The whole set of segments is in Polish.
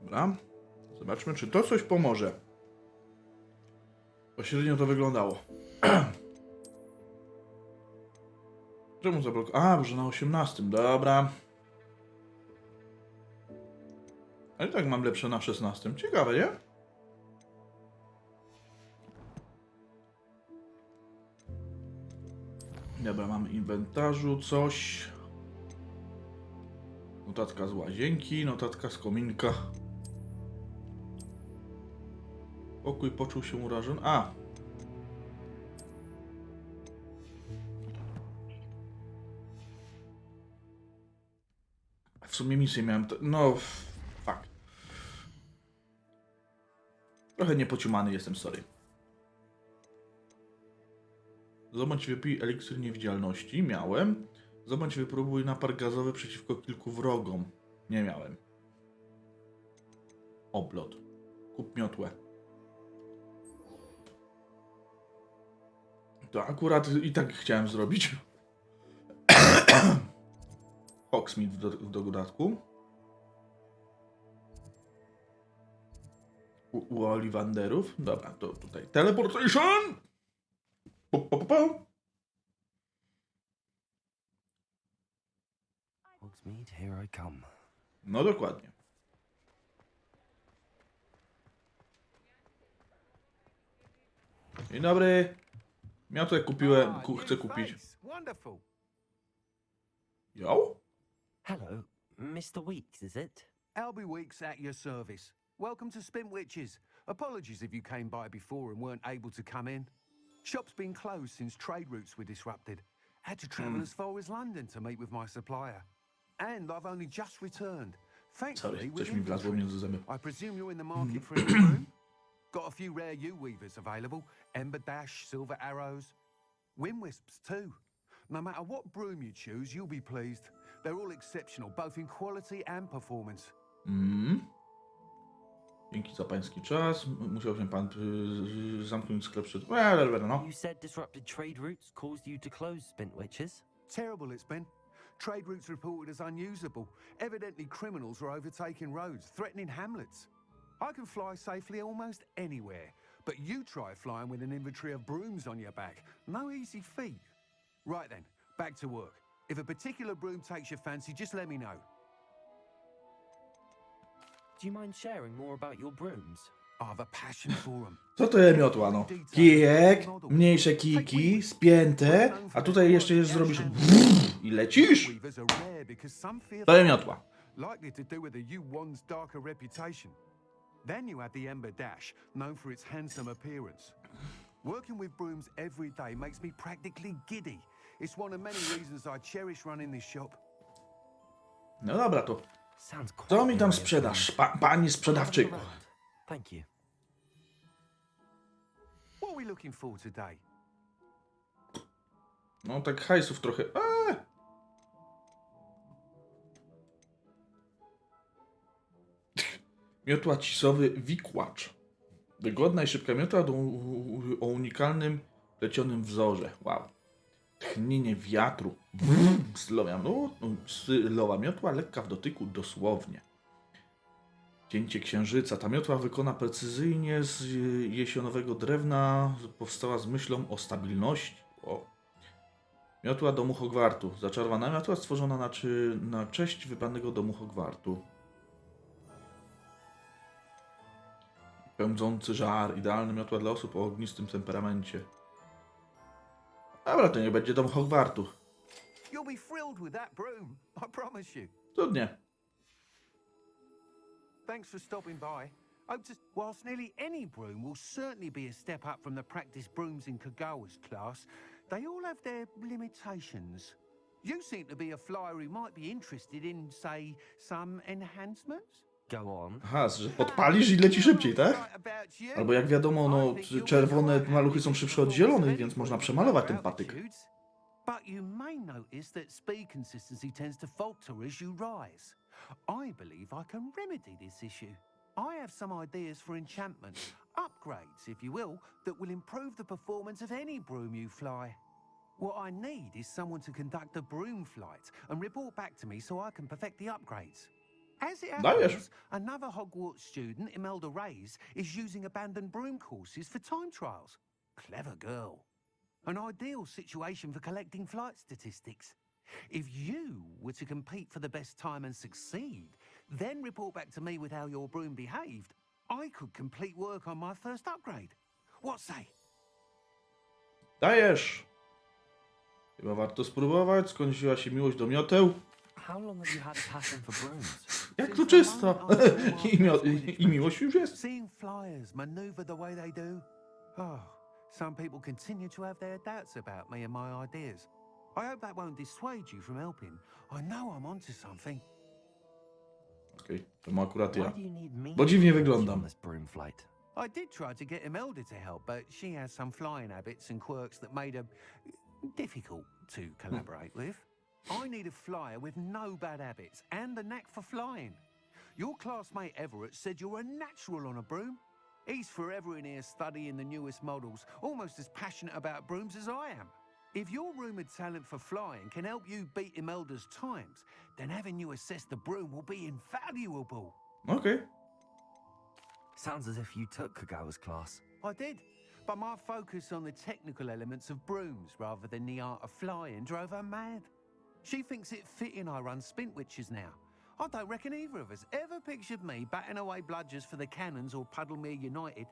Dobra. Zobaczmy, czy to coś pomoże. Bo średnio to wyglądało. Czemu zablokował? A, że na 18. Dobra. A i tak mam lepsze na 16. Ciekawe, nie? Dobra, mamy inwentarzu coś. Notatka z łazienki, notatka z kominka. Pokój poczuł się urażony. A! W sumie misję miałem... No... Fuck. Trochę niepociumany jestem, sorry. Zobacz, wypij eliksir niewidzialności. Miałem. Zobacz, wypróbuj napar gazowy przeciwko kilku wrogom. Nie miałem. Oblot. Kup miotłę. To akurat i tak chciałem zrobić. Hogsmeade do dodatku. U Oliwanderów. Dobra, to tutaj teleportation! Hogsmeade, here I come. No dokładnie. Dzień dobry. Miotłę kupiłem, chcę kupić. Wonderful. Jo? Hello, Mr. Weeks, is it? Albie Weeks at your service. Welcome to Spintwitches. Apologies if you came by before and weren't able to come in. Shop's been closed since trade routes were disrupted. Had to travel as far as London to meet with my supplier. And I've only just returned. Thankfully, Sorry, with coś mi wlazło inventory. między zęby. I presume you're in the market for a new room? Got a few rare U-weavers available. Ember Dash, Silver Arrows. Wind Wisps too. No matter what broom you choose, you'll be pleased. They're all exceptional, both in quality and performance. Dzięki za pański czas. Musiał się pan zamknąć sklep przed... no. You said disrupted trade routes caused you to close Spintwitches? Terrible it's been. Trade routes reported as unusable. Evidently criminals are overtaking roads, threatening hamlets. I can fly safely almost anywhere, but you try flying with an inventory of brooms on your back. No easy feat. Right then, back to work. If a particular broom takes your fancy, just let me know. Do you mind sharing more about your brooms? I have a passion for them. Co to jest miotła, no? Kijek, mniejsze kijki, spięte, a tutaj jeszcze jest zrobisz i lecisz. Weavers are rare because some fear To jest miotła. likely to do with the U1's darker reputation. Then you have the Ember Dash, known for its handsome appearance. Working with brooms every day makes me practically giddy. It's one of many reasons I cherish running this shop. No dobra, to Sounds quite co mi tam area sprzedasz, from- pani sprzedawczyku? Have a round. Thank you. What are we looking for today? No tak hajsów trochę. Miotła cisowy wikłacz. Wygodna i szybka miotła o unikalnym plecionym wzorze. Wow. Tchnienie wiatru. Slowa miotła, lekka w dotyku dosłownie. Cięcie księżyca. Ta miotła wykona precyzyjnie z jesionowego drewna. Powstała z myślą o stabilności. O. Miotła domu Hogwartu. Zaczarowana miotła stworzona na cześć wybranego domu Hogwartu. Pędzący żar. Idealna miotła dla osób o ognistym temperamencie. Dobra, to nie będzie dom Hogwartu. You'll be thrilled with that broom, I promise you. Cudnie. Thanks for stopping by. Whilst nearly any broom will certainly be a step up from the practice brooms in Kagawa's class, they all have their limitations. You seem to be a flyer who might be interested in, say, some enhancements? Go on. Aha, że podpalisz i leci szybciej, tak? Albo jak wiadomo, no, czerwone maluchy są szybsze od zielonych, więc można przemalować ten patyk. But you may notice that speed consistency tends to falter as you rise. I believe I can remedy this issue. I have some ideas for enchantments, upgrades, if you will, that will improve the performance of any broom you fly. What I need is someone to conduct a broom flight and report back to me so I can perfect the upgrades. As it Dajesz. happens, another Hogwarts student, Imelda Reyes, is using abandoned broom courses for time trials. Clever girl. An ideal situation for collecting flight statistics. If you were to compete for the best time and succeed, then report back to me with how your broom behaved, I could complete work on my first upgrade. What say? Dajesz! Chyba warto spróbować, skąd wzięła się miłość do mioteł. How long have you had a passion for brooms? Jak tu czysto! I miłość już jest. Seeing flyers maneuver the way they do. Oh, some people continue to have their doubts about me and my ideas. I hope that won't dissuade you from helping. I know I'm onto something. Okej, to ma akurat Why ja. do you need me Bo dziwnie to coach you on wyglądam. this broom flight? I did try to get Imelda to help, but she has some flying habits and quirks that made her difficult to collaborate with. I need a flyer with no bad habits and a knack for flying. Your classmate Everett said you're a natural on a broom. He's forever in here studying the newest models, almost as passionate about brooms as I am. If your rumoured talent for flying can help you beat Imelda's times, then having you assess the broom will be invaluable. Okej. Sounds as if you took Kagawa's class. I did, but my focus on the technical elements of brooms rather than the art of flying drove her mad. She thinks it fitting I run Spintwitches now. I don't reckon either of us ever pictured me batting away bludgers for the Cannons or Puddlemere United.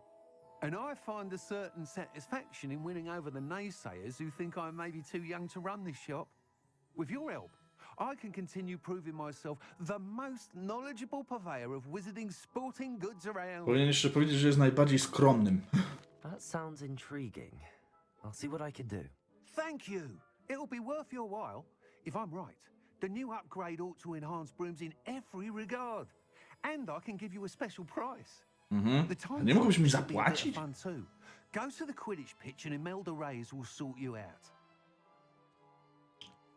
And I find a certain satisfaction in winning over the naysayers who think I'm maybe too young to run this shop. With your help, I can continue proving myself the most knowledgeable purveyor of wizarding sporting goods around. Powinien jeszcze powiedzieć, że jest najbardziej skromnym. That sounds intriguing. I'll see what I can do. Thank you. It'll be worth your while. If I'm right, the new upgrade ought to enhance brooms in every regard. And I can give you a special price. The A time nie mógłbyś mi should be a bit of zapłacić? fun too. Go to the Quidditch pitch and Imelda Reyes will sort you out.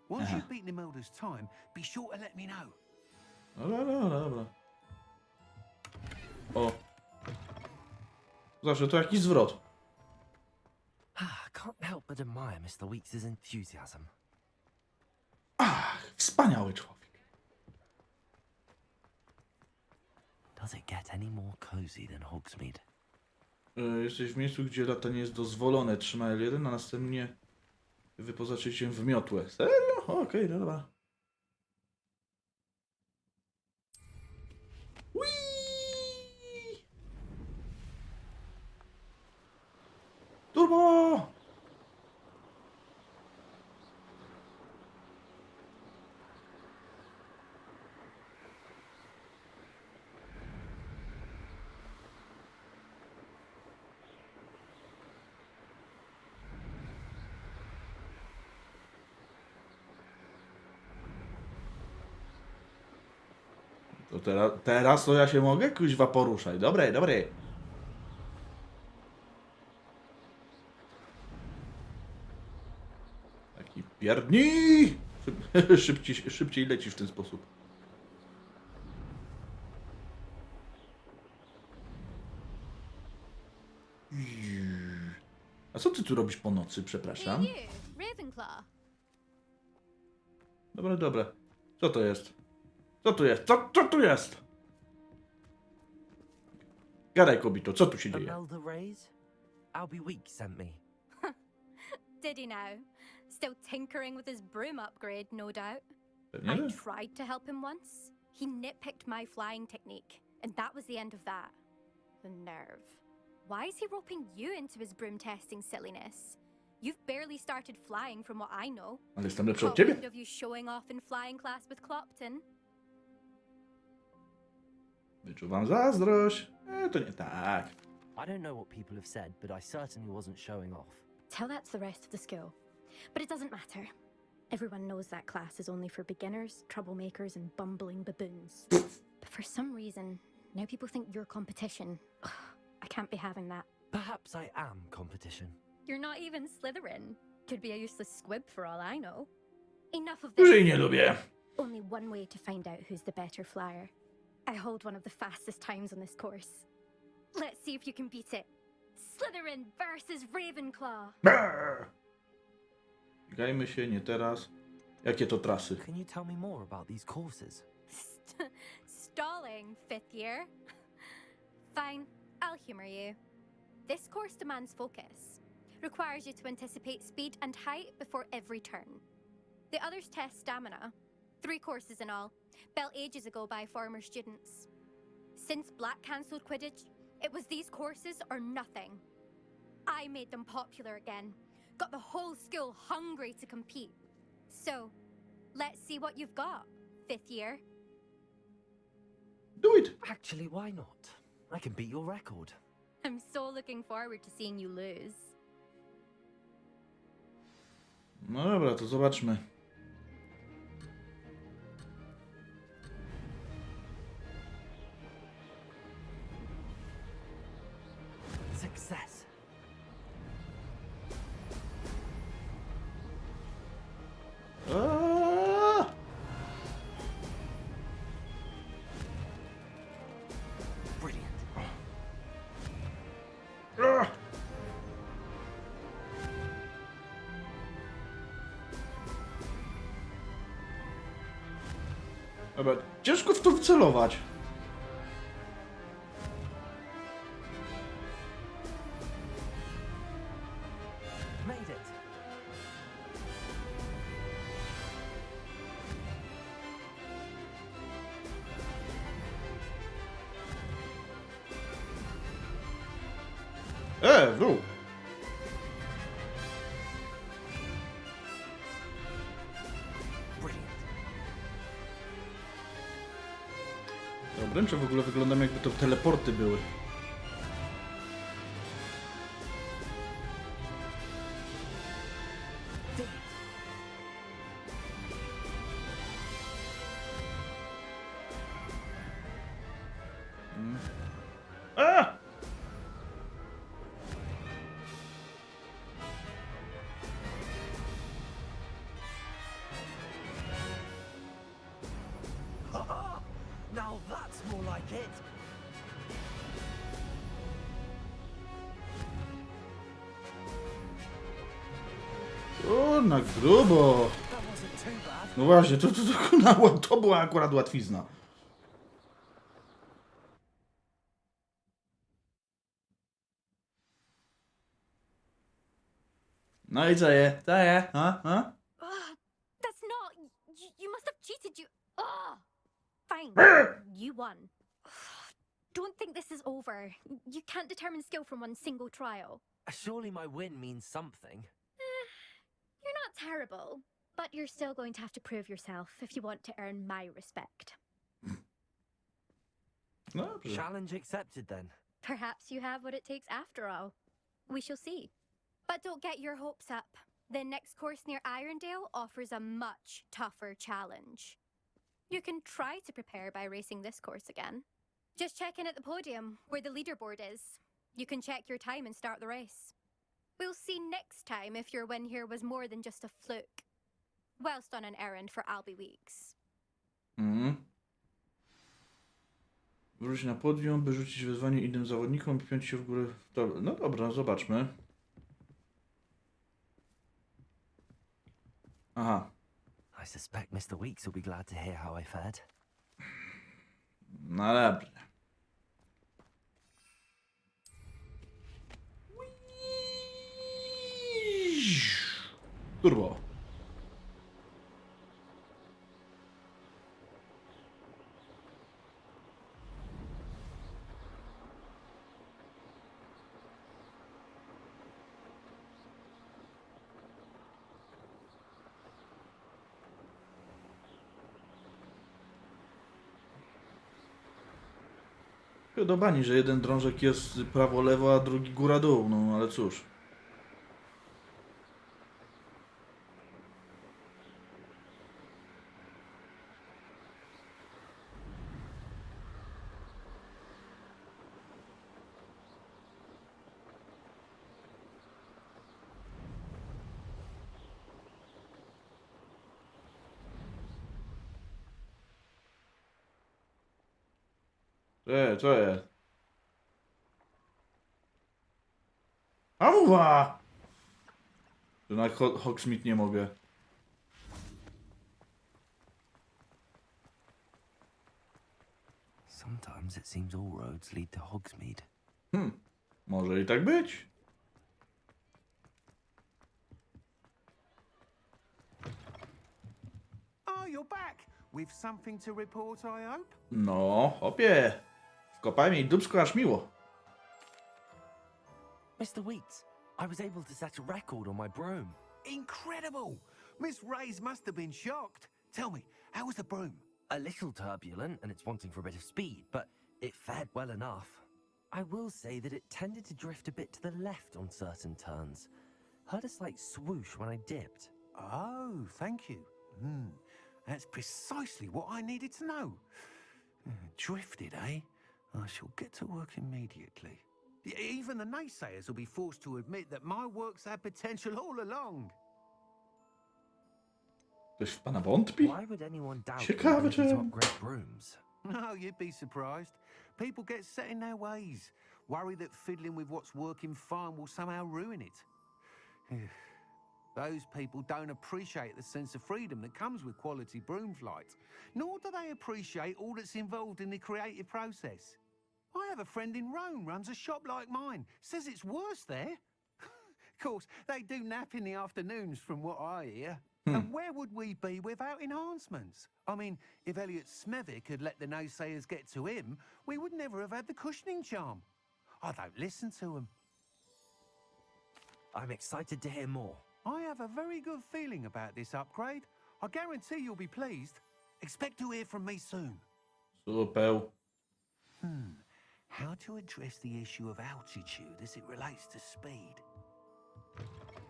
Once you've beaten Imelda's time, be sure to let me know. Dobra. O. Zawsze to jakiś zwrot. Can't help but admire Mr. Weeks' enthusiasm. Ach, wspaniały człowiek. Does it get any more cozy than Hogsmeade? Jesteś w miejscu, gdzie latanie jest dozwolone. Trzymaj L1, a następnie wyposaczyć się w miotłę. Serio? Okej, dobra. Whee! Turbo! To teraz to ja się mogę kuźwa poruszać. Dobre. Taki pierdni! Szybciej lecisz w ten sposób. A co ty tu robisz po nocy, przepraszam? Hey you, Ravenclaw. Dobra. Co to jest? Co tu jest? Gadaj, kobito, co tu się dzieje? Imelda Reyes? Albie Weeks sent me. Did he now? Still tinkering with his broom upgrade, no doubt. Pewnie I nie. tried to help him once. He nitpicked my flying technique, and that was the end of that. The nerve. Why is he roping you into his broom testing silliness? You've barely started flying from what I know. Ale jestem lepszy od Caught ciebie. wind of you showing off in flying class with Clopton. Wyczuwam zazdrość. To nie tak. I don't know what people have said, but I certainly wasn't showing off. Tell that to the rest of the school. But it doesn't matter. Everyone knows that class is only for beginners, troublemakers, and bumbling baboons. But for some reason, now people think you're competition. Ugh, I can't be having that. Perhaps I am competition. You're not even Slytherin. Could be a useless squib for all I know. Enough of Już jej this. nie lubię. Only one way to find out who's the better flyer. I hold one of the fastest times on this course. Let's see if you can beat it. Slytherin versus Ravenclaw. Brrr. Biegajmy się, nie teraz. Jakie to trasy? Can you tell me more about these courses? Stop thing, fifth year. Fine, I'll humor you. This course demands focus. Requires you to anticipate speed and height before every turn. The others test stamina. 3 courses in all, built ages ago by former students. Since Black cancelled Quidditch, it was these courses or nothing. I made them popular again. Got the whole school hungry to compete. So, let's see what you've got, fifth year. Do it! Actually, why not? I can beat your record. I'm so looking forward to seeing you lose. No dobra, to zobaczmy. Success. Aaaa! Brilliant. Aaaa! Dobra, ciężko w to wcelować. Made it. W dół. Brilliant. Obręcze w ogóle wyglądają jakby to teleporty były. Did it. A! Now that's more like it. O, na grubo. That wasn't too bad. No właśnie, to była akurat łatwizna. No i co je? Co je? A? Ugh, that's not. You must have cheated. Ugh. Fine. You won. Ugh, don't think this is over. You can't determine skill from one single trial. Surely my win means something. You're not terrible, but you're still going to have to prove yourself if you want to earn my respect. No dobrze. Challenge accepted then. Perhaps you have what it takes after all. We shall see. But don't get your hopes up. The next course near Irondale offers a much tougher challenge. You can try to prepare by racing this course again. Just check in at the podium, where the leaderboard is. You can check your time and start the race. We'll see next time if your win here was more than just a fluke. Whilst on an errand for Albie Weeks. Mhm. Wróć na podium, by rzucić wyzwanie innym zawodnikom i piąć się w górę. No dobra, zobaczmy. Aha. I suspect Mr. Weeks will be glad to hear how I fared. No dobrze. Turbo. Podobani, że jeden drążek jest prawo-lewo, a drugi góra-dół, no ale cóż. Co jest? Amuwa! Że na Hogsmeade nie mogę. So Sometimes it seems all roads lead to Hogsmeade. Może i tak być. Oh, you're back. With something to report, I hope? No, hopie. Wkopałem jej dupsko aż miło. Mr. Weeks, I was able to set a record on my broom. Incredible! Miss Ray's must have been shocked. Tell me, how was the broom? A little turbulent and it's wanting for a bit of speed, but it fared well enough. I will say that it tended to drift a bit to the left on certain turns. Heard a slight swoosh when I dipped. Oh, thank you. That's precisely what I needed to know. Drifted, eh? I shall get to work immediately. Even the naysayers will be forced to admit that my work's had potential all along. Ktoś w pana wątpi? Why would anyone doubt Ciekawe the ability to czemu. upgrade brooms? No, you'd be surprised. People get set in their ways, worry that fiddling with what's working fine will somehow ruin it. Those people don't appreciate the sense of freedom that comes with quality broom flight, nor do they appreciate all that's involved in the creative process. I have a friend in Rome runs a shop like mine, says it's worse there. Of course, they do nap in the afternoons from what I hear. And where would we be without enhancements? I mean, if Elliot Smethwick had let the naysayers get to him, we would never have had the cushioning charm. I don't listen to them. I'm excited to hear more. I have a very good feeling about this upgrade. I guarantee you'll be pleased. Expect to hear from me soon. Super. How to address the issue of altitude as it relates to speed?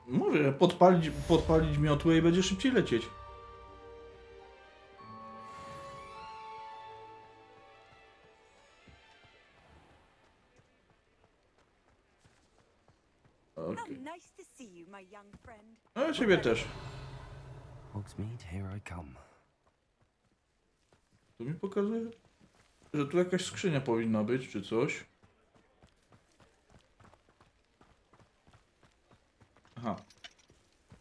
Mówię, podpalić miotłę i będzie szybciej lecieć. Okay. Nice to see you, my young friend. No ciebie też. Hogsmeade, here I come. To mi pokazuje, że tu jakaś skrzynia powinna być, czy coś. Aha.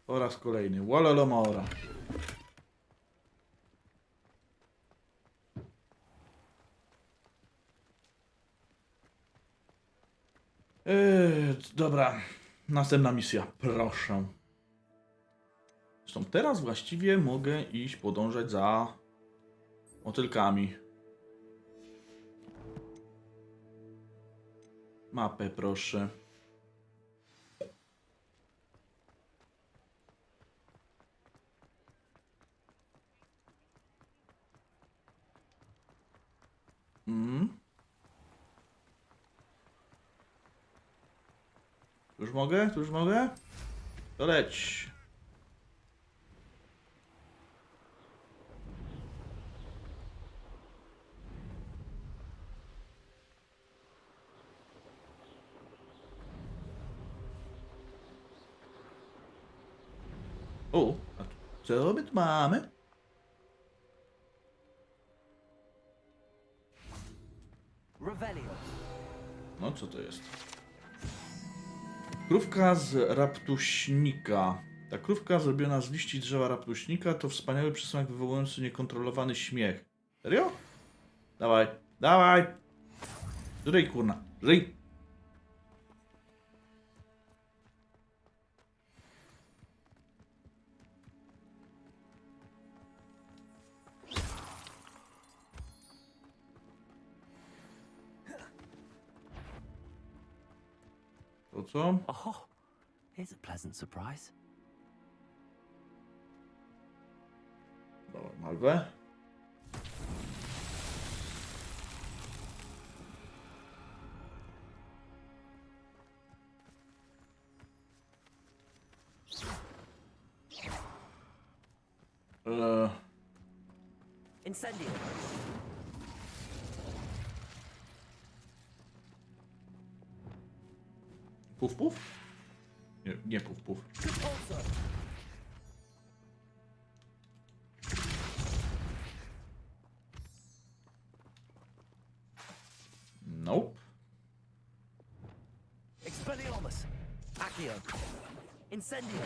Po raz kolejny. Walalomora. Dobra. Następna misja. Proszę. Zresztą teraz właściwie mogę iść podążać za motylkami. Mapę proszę. Tu już mogę? Tu już mogę? To leć. O, a co my tu mamy? Revelio. No co to jest? Krówka z raptuśnika. Ta krówka zrobiona z liści drzewa raptuśnika to wspaniały przysmak wywołujący niekontrolowany śmiech. Serio? Dawaj, dawaj! Żyj, kurna, żyj! To co? Oh, here's a pleasant surprise. Dawaj malwę. Incendio. Puf, puf? Nie, nie puf, puf. Compulso. Nope. Expelliarmus. Accio. Incendio.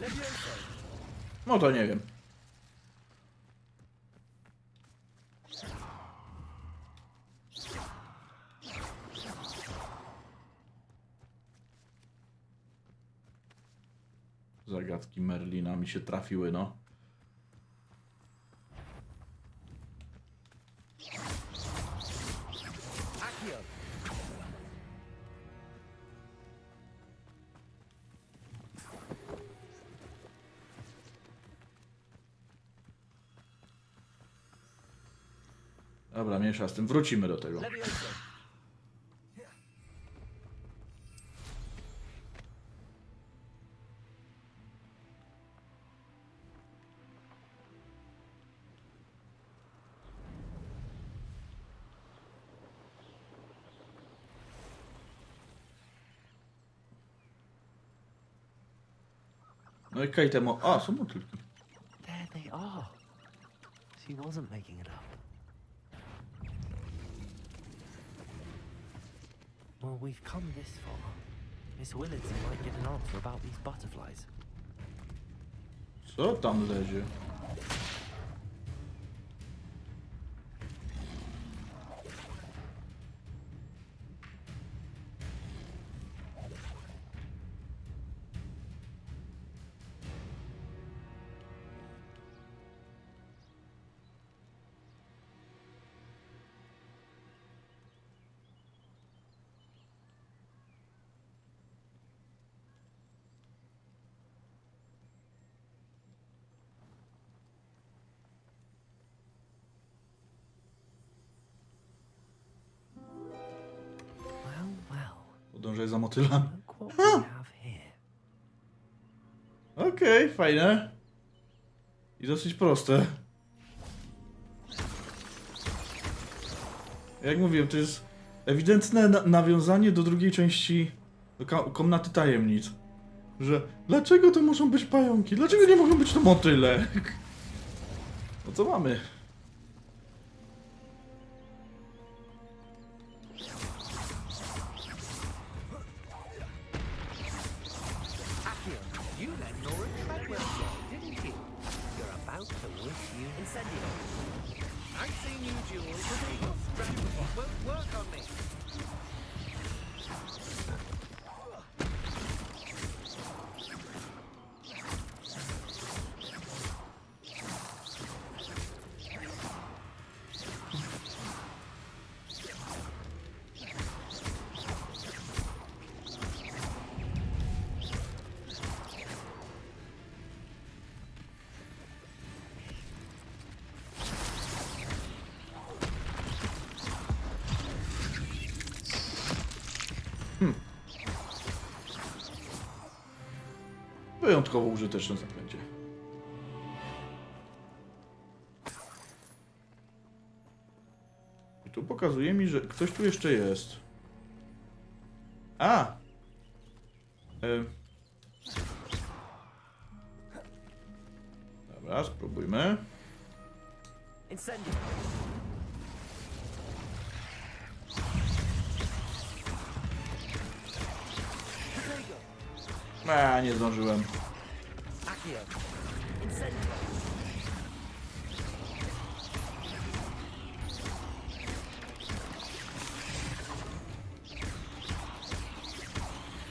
Levioso. No to nie wiem. zagadki Merlina mi się trafiły, no. Dobra, mniejsza z tym. Wrócimy do tego. No i Kate temu... A, są motylki. There they are. She wasn't making it up. Well, we've come this far. Miss Willardson might get an answer about these butterflies. Co tam lezie? Well, well. Podążaj za motylami. Look what we have here. Okej, fajne. I dosyć proste. Jak mówiłem, to jest ewidentne nawiązanie do drugiej części do Komnaty Tajemnic. Że dlaczego to muszą być pająki? Dlaczego nie mogą być to motyle? No co mamy? You let Laura Treadwell go, didn't you? You're about to wish you incendio. I've seen you, Jules. Your strategy won't work on me. Wyjątkowo użyteczne zaklęcie. I tu pokazuje mi, że ktoś tu jeszcze jest. A! Dobra, spróbujmy. Incendio. A, nie zdążyłem. Accio. Incendio.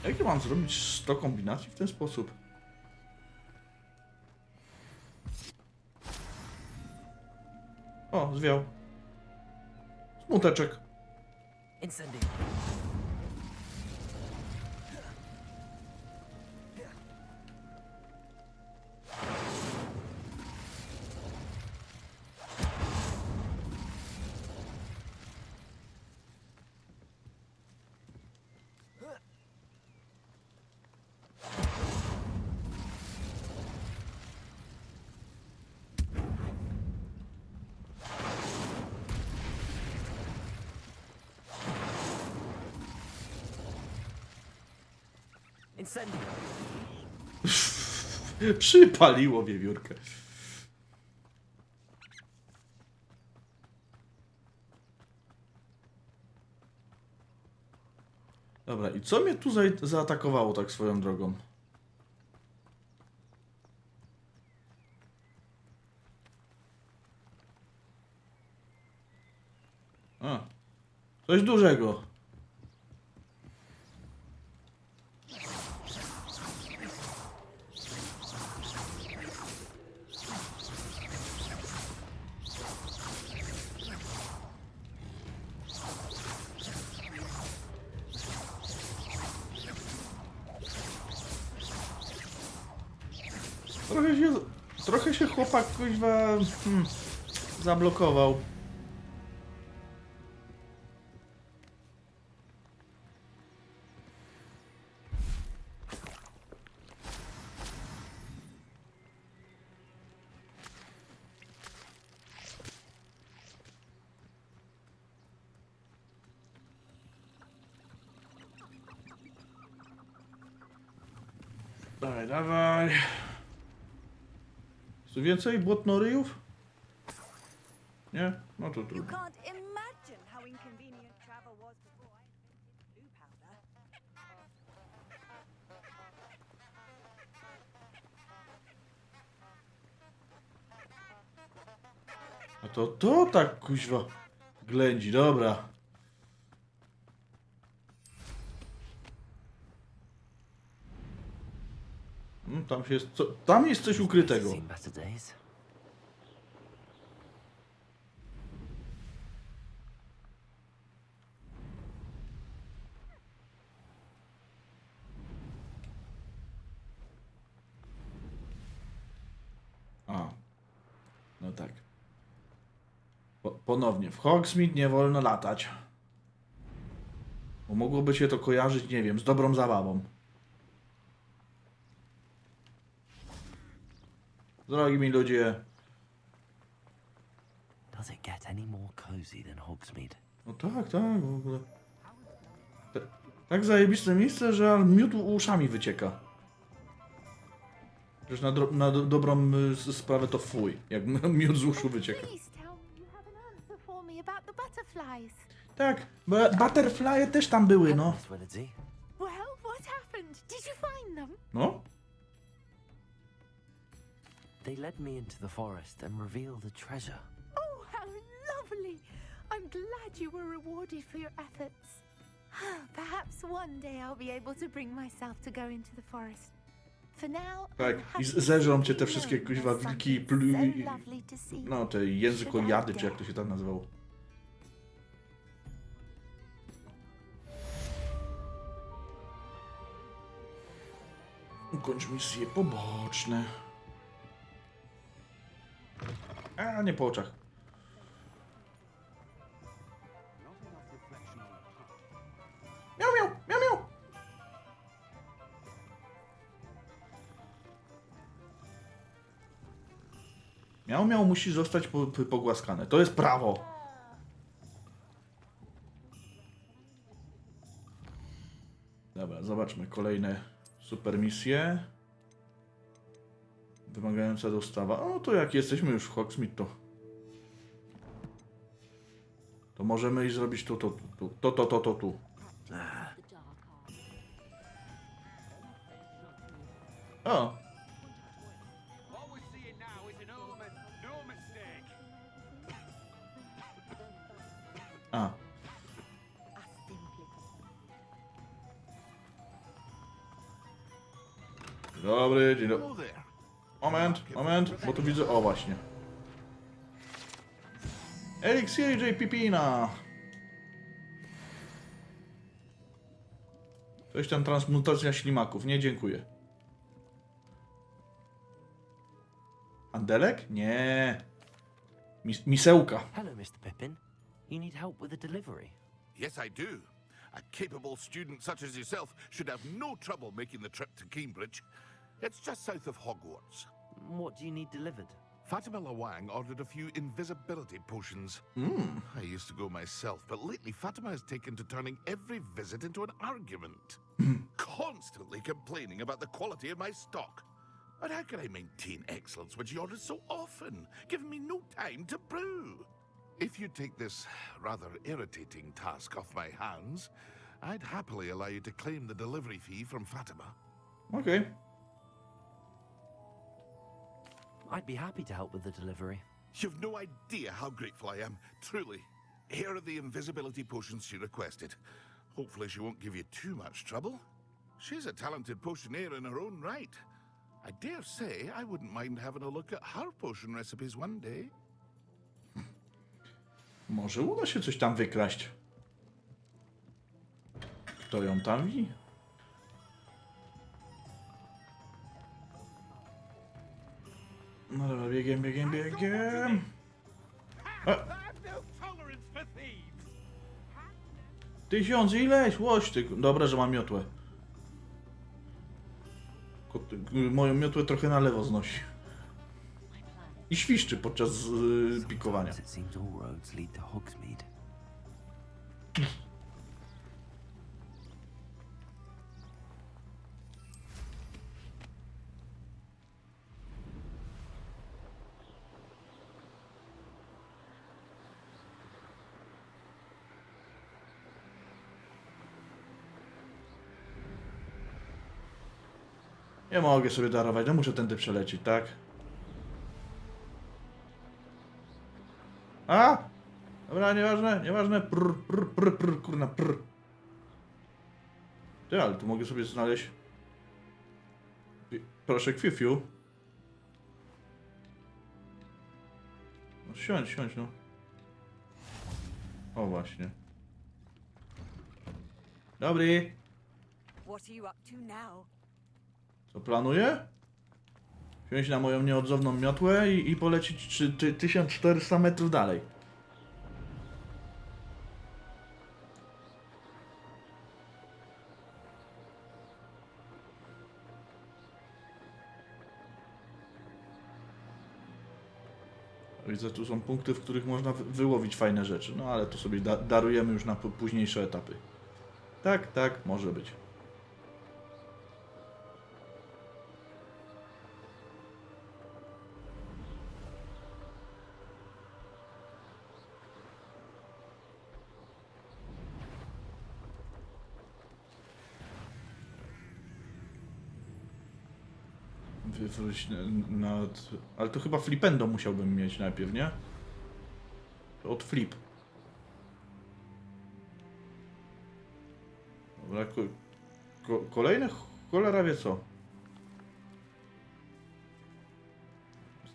Jak ja mam zrobić 100 kombinacji w ten sposób? O, zwiał. Smuteczek. Incendio. Incendio. Przypaliło wiewiórkę. Dobra, i co mnie tu zaatakowało tak swoją drogą? A, coś dużego. Trochę się chłopak kuźwa zablokował. Dawaj, dawaj. Co więcej błotnoryjów? Nie? No to You trudno. can't imagine how inconvenient travel was before I invented blue powder. A to tak kuźwa ględzi, dobra. Tam jest coś ukrytego. Seen better days. A. No tak. Ponownie. W Hogsmeade nie wolno latać. Bo mogłoby się to kojarzyć, nie wiem, z dobrą zabawą. Drogi mi ludzie. Does it get any more cozy than Hogsmeade? No tak, tak, w ogóle. Tak zajebiste miejsce, że miód uszami wycieka. Przecież na dobrą sprawę to fuj, jak miód z uszu wycieka. Please tell me you have an answer for me about the butterflies. Tak, butterfly też tam były, no. Miss Willardsey. Well, what happened? Did you find them? No? They led me into the forest and revealed a treasure. Oh, how lovely! I'm glad you were rewarded for your efforts. Perhaps one day I'll be able to bring myself to go into the forest. For now, Tak, I'm i happy zeżrą to cię te know wszystkie there's kuźwa wilki something so i lovely to see. no te językojady, czy jak to się tam nazywało. Ukończ misje poboczne. A, nie po oczach. Miau, miau, miau, miau. Miau, miau musi zostać pogłaskane. To jest prawo. Dobra, zobaczmy kolejne super misje. Wymagająca dostawa. O, to jak jesteśmy już w Hogsmeade, to możemy i zrobić tu. O, What we're seeing now is an omen, no mistake. a. Dobry, dzień dobry. Hello there. Moment, bo tu widzę, o właśnie. Elixier J. Pipina. Coś tam transmutacja ślimaków, nie dziękuję. Andelek? Nie. Misełka. Hello, Mr. Pippin. You need help with a delivery. Yes, I do. A capable student such as yourself should have no trouble making the trip to Cambridge. It's just south of Hogwarts. What do you need delivered? Fatima Lawang ordered a few invisibility potions. I used to go myself, but lately Fatima has taken to turning every visit into an argument. Constantly complaining about the quality of my stock. But how can I maintain excellence when she orders so often, giving me no time to brew? If you take this rather irritating task off my hands, I'd happily allow you to claim the delivery fee from Fatima. Okej. I'd be happy to help with the delivery. You've no idea how grateful I am, truly. Here are the invisibility potions she requested. Hopefully she won't give you too much trouble. She's a talented potioneer in her own right. I dare say I wouldn't mind having a look at her potion recipes one day. Może uda się coś tam wykraść. Kto ją tam wi? No dobra, biegiem. A, 1000 ileś? Łoś ty. Dobra, że mam miotłę. Moją miotłę trochę na lewo znosi. I świszczy podczas pikowania. Sometimes it seems all roads lead to Hogsmeade. Nie mogę sobie darować, no muszę tędy przelecieć, tak? A! Dobra, nieważne. Prr, kurna, prr. Ty, ale tu mogę sobie znaleźć... Proszę, kwiufiu. No siądź, no. O, właśnie. Dobry. What are you up to now? Co planuję? Wziąć na moją nieodzowną miotłę i polecieć 1400 metrów dalej. Widzę, tu są punkty, w których można wyłowić fajne rzeczy, no ale to sobie darujemy już na późniejsze etapy. Tak, może być. Wywróć nad... Ale to chyba flipendo musiałbym mieć najpierw, nie? Od flip. Dobra, kolejne cholera wie co.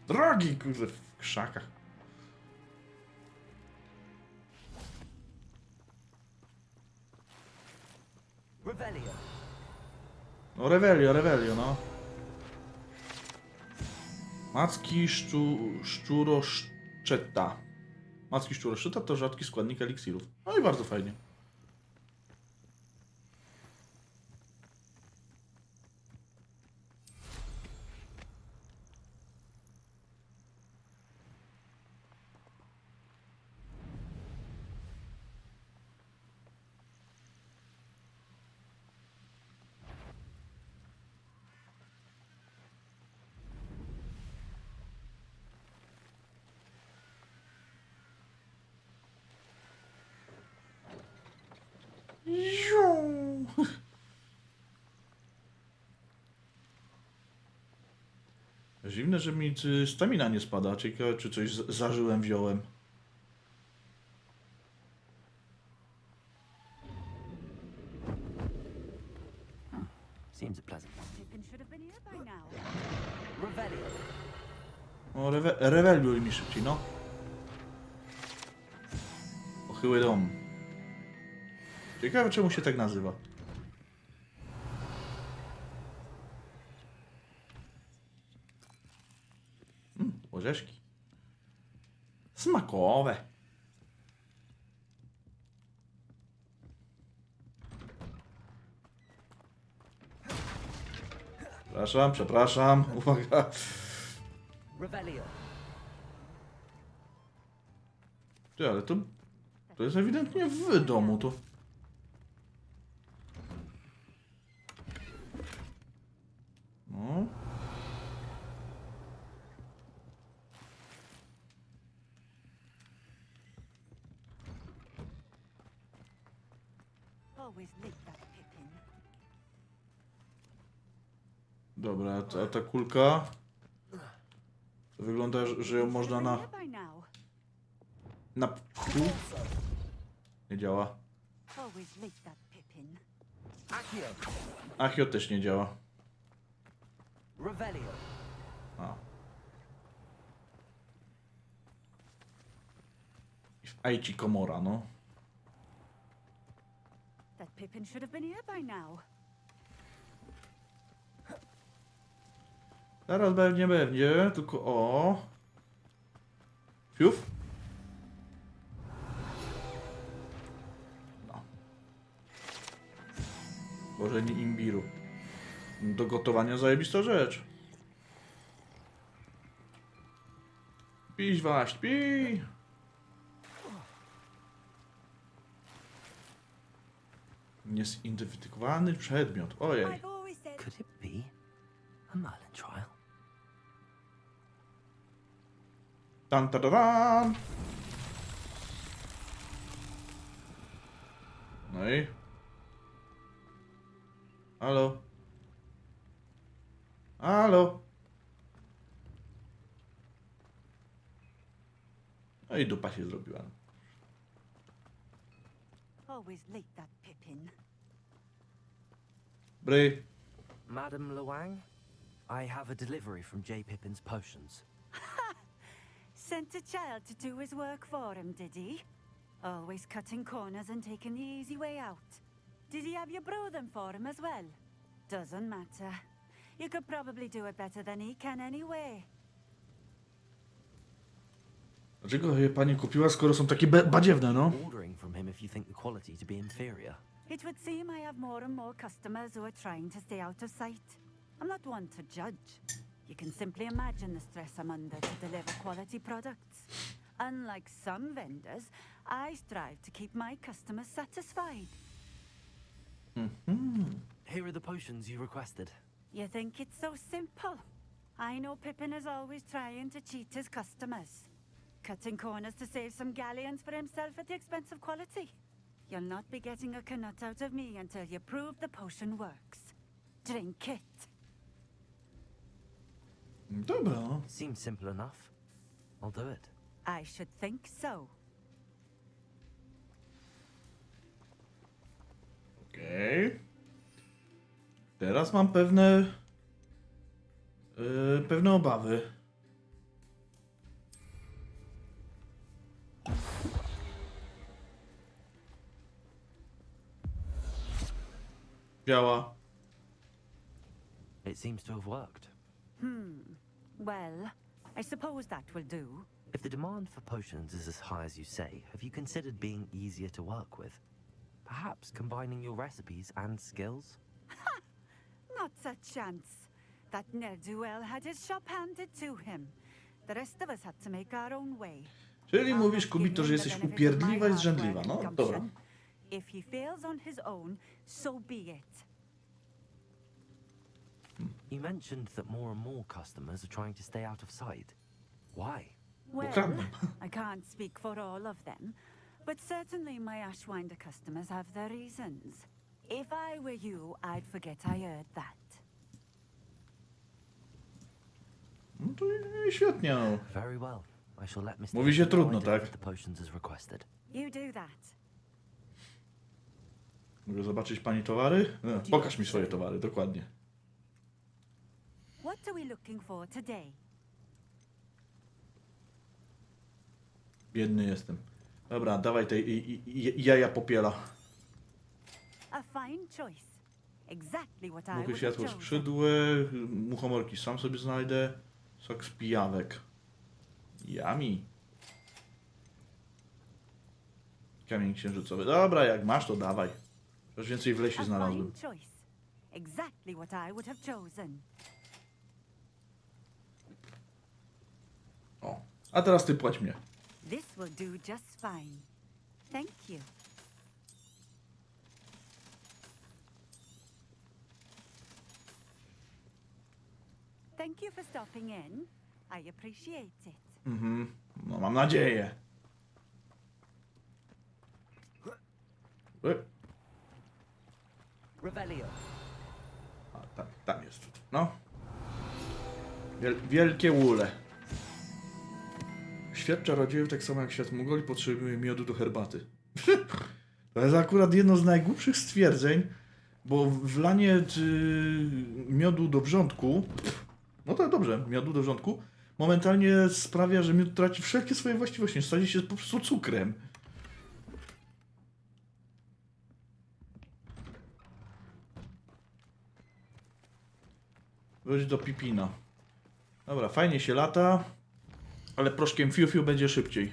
Drogi, kurde, w krzakach. Revelio. No revelio, no. Macki szczuroszczeta. Macki szczuroszczeta to rzadki składnik eliksirów. No i bardzo fajnie. Dziwne, że mi stamina nie spada. Ciekawe, czy coś zażyłem, wziąłem. Seems a pleasant. Pippin should have been here by now. Revelio. O, reweliuj mi szybciej, no. Ochyły dom. Ciekawe, czemu się tak nazywa. Orzeszki. Smakowe. Przepraszam. Uwaga. Revelio. Ty, ale to jest ewidentnie w domu, to... No. Always lick that Pippin. Dobra, a ta kulka... To wygląda, że ją można Should have been here by now. Nie działa. Always lick that Pippin. Accio. Achio też nie działa. Revelio. A. I w Aichi Komora, no. That Pippin should have been here by now. Zaraz będzie, tylko o... Fiuf. No. Tworzenie imbiru. Do gotowania zajebista rzecz. Piś waść, pij! Niezidentyfikowany przedmiot. Ojej. I've always said Could it be a Merlin trial? Tan, ta, ta, tan. No i? Halo? Halo? No i dupa się zrobiła. always late, that Pippin. Bry. Madam Luang, I have a delivery from J. Pippin's potions. Sent a child to do his work for him, did he? Always cutting corners and taking the easy way out. Did he have you brew them for him as well? Doesn't matter. You could probably do it better than he can anyway. Dlaczego je pani kupiła, skoro są takie badziewne, no? Ordering from him if you think the quality to be inferior. It would seem I have more and more customers who are trying to stay out of sight. I'm not one to judge. You can simply imagine the stress I'm under to deliver quality products. Unlike some vendors, I strive to keep my customers satisfied. Here are the potions you requested. You think it's so simple? I know Pippin is always trying to cheat his customers. Cutting corners to save some galleons for himself at the expense of quality. You'll not be getting a canut out of me until you prove the potion works. Drink it. Dobra. Seems simple enough. I'll do it. I should think so. Okej. Teraz mam pewne obawy. Działa. It seems to have worked. Well, I suppose that will do. If the demand for potions is as high as you say, have you considered being easier to work with? Perhaps combining your recipes and skills? Not a chance. That ne'er-do-well had his shop handed to him. The rest of us had to make our own way. Czyli mówisz, Kubito, że jesteś upierdliwa i zrzędliwa. No, dobra. If he fails on his own, so be it. You mentioned that more and more customers are trying to stay out of sight. Why? Well, kradną. I can't speak for all of them, but certainly my Ashwinder customers have their reasons. If I were you, I'd forget I heard that. No to świetnie. No. Very well. I shall let Mr. Mówi się Pippin know trudno, I delivered tak? the potions as requested. You do that. Mogę zobaczyć pani towary? No, pokaż mi swoje towary, dokładnie. What are we looking for today? Biedny jestem. Dobra, dawaj te jaja popiela. A fine choice. Exactly what I Muchy would have światło chosen. skrzydłe, muchomorki sam sobie znajdę. Sok z pijawek. Yummy. Kamień księżycowy. Dobra, jak masz, to dawaj. Coś więcej w lesie A znalazłem. fine choice. Exactly what I would have chosen. O, a teraz ty płać mnie. This will do just fine. Thank you. Thank you for stopping in. I appreciate it. No mam nadzieję. Revelio. A, tam jest. No. Wielkie łule. Świat czarodziejów, tak samo jak świat Mugoli, potrzebuje miodu do herbaty. To jest akurat jedno z najgłupszych stwierdzeń, bo wlanie miodu do wrzątku, no tak dobrze, miodu do wrzątku, momentalnie sprawia, że miód traci wszelkie swoje właściwości, staje się po prostu cukrem. Wróć do Pipina. Dobra, fajnie się lata, ale proszkiem fiu-fiu będzie szybciej.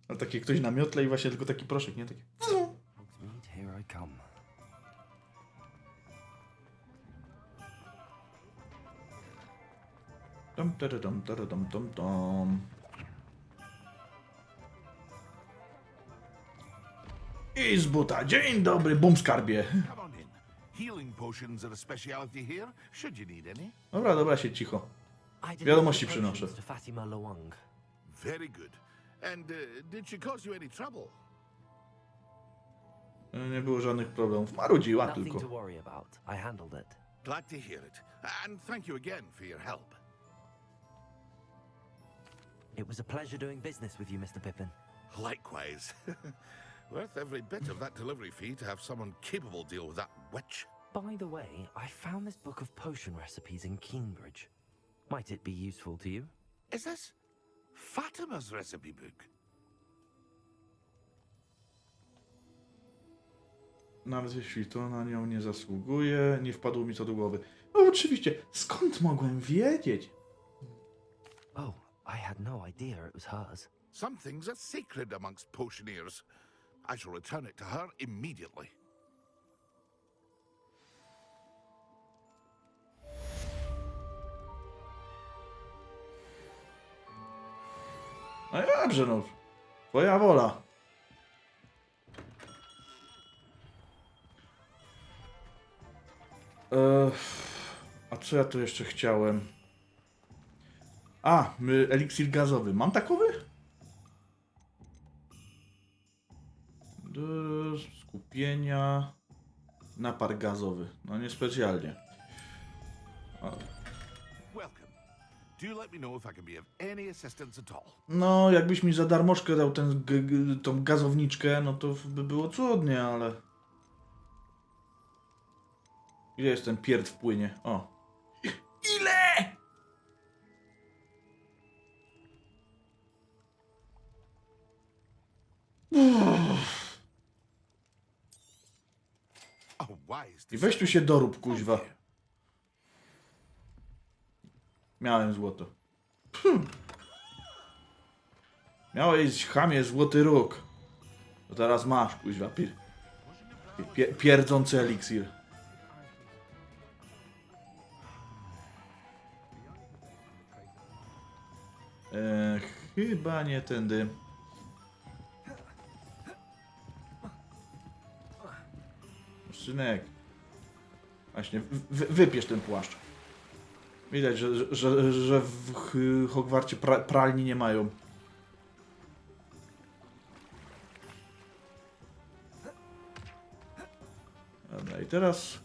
A takie ktoś na miotle i właśnie tylko taki proszek, nie? Taki... Hogsmeade, here I come. Dum, taradum, taradum, dum, dum. I z buta. Dzień dobry, bum skarbie. Come on in. Healing potions are a speciality here, should you need any. Dobra, dobra, się cicho. I delivered Wiadomości the przynoszę. potions to Fatima Lawang. Very good. And did she cause you any trouble? Nie było żadnych problemów. Marudziła Nothing tylko. to worry about. I handled it. Glad to hear it. And thank you again for your help. It was a pleasure doing business with you, Mr. Pippin. Likewise. Worth every bit of that delivery fee to have someone capable deal with that witch. By the way, I found this book of potion recipes in Cambridge. Might it be useful to you? Is this Fatima's recipe book? Nawet jeśli to na nią nie zasługuje, nie wpadło mi to do głowy. No oczywiście, skąd mogłem wiedzieć? Oh, I had no idea it was hers. Some things are sacred amongst potioneers. I shall return it to her immediately. No dobrze, no. Twoja wola. A co ja tu jeszcze chciałem? A, eliksir gazowy. Mam takowy? Do skupienia. Napar gazowy. No niespecjalnie. Welcome. Do let me know if I can be of any assistance at all. No, jakbyś mi za darmożkę dał tą gazowniczkę, no to by było cudnie, ale... Ile jest ten pierd w płynie? O. Ile? A wise I weź tu się dorób, kuźwa. Miałem złoto. Miałeś, chamie, złoty róg. To teraz masz, kuźwa. Pierdzący eliksir. Chyba nie tędy. Synek. Właśnie, wypierz ten płaszcz. Widać, że w Hogwarcie pralni nie mają. Dobra, i teraz...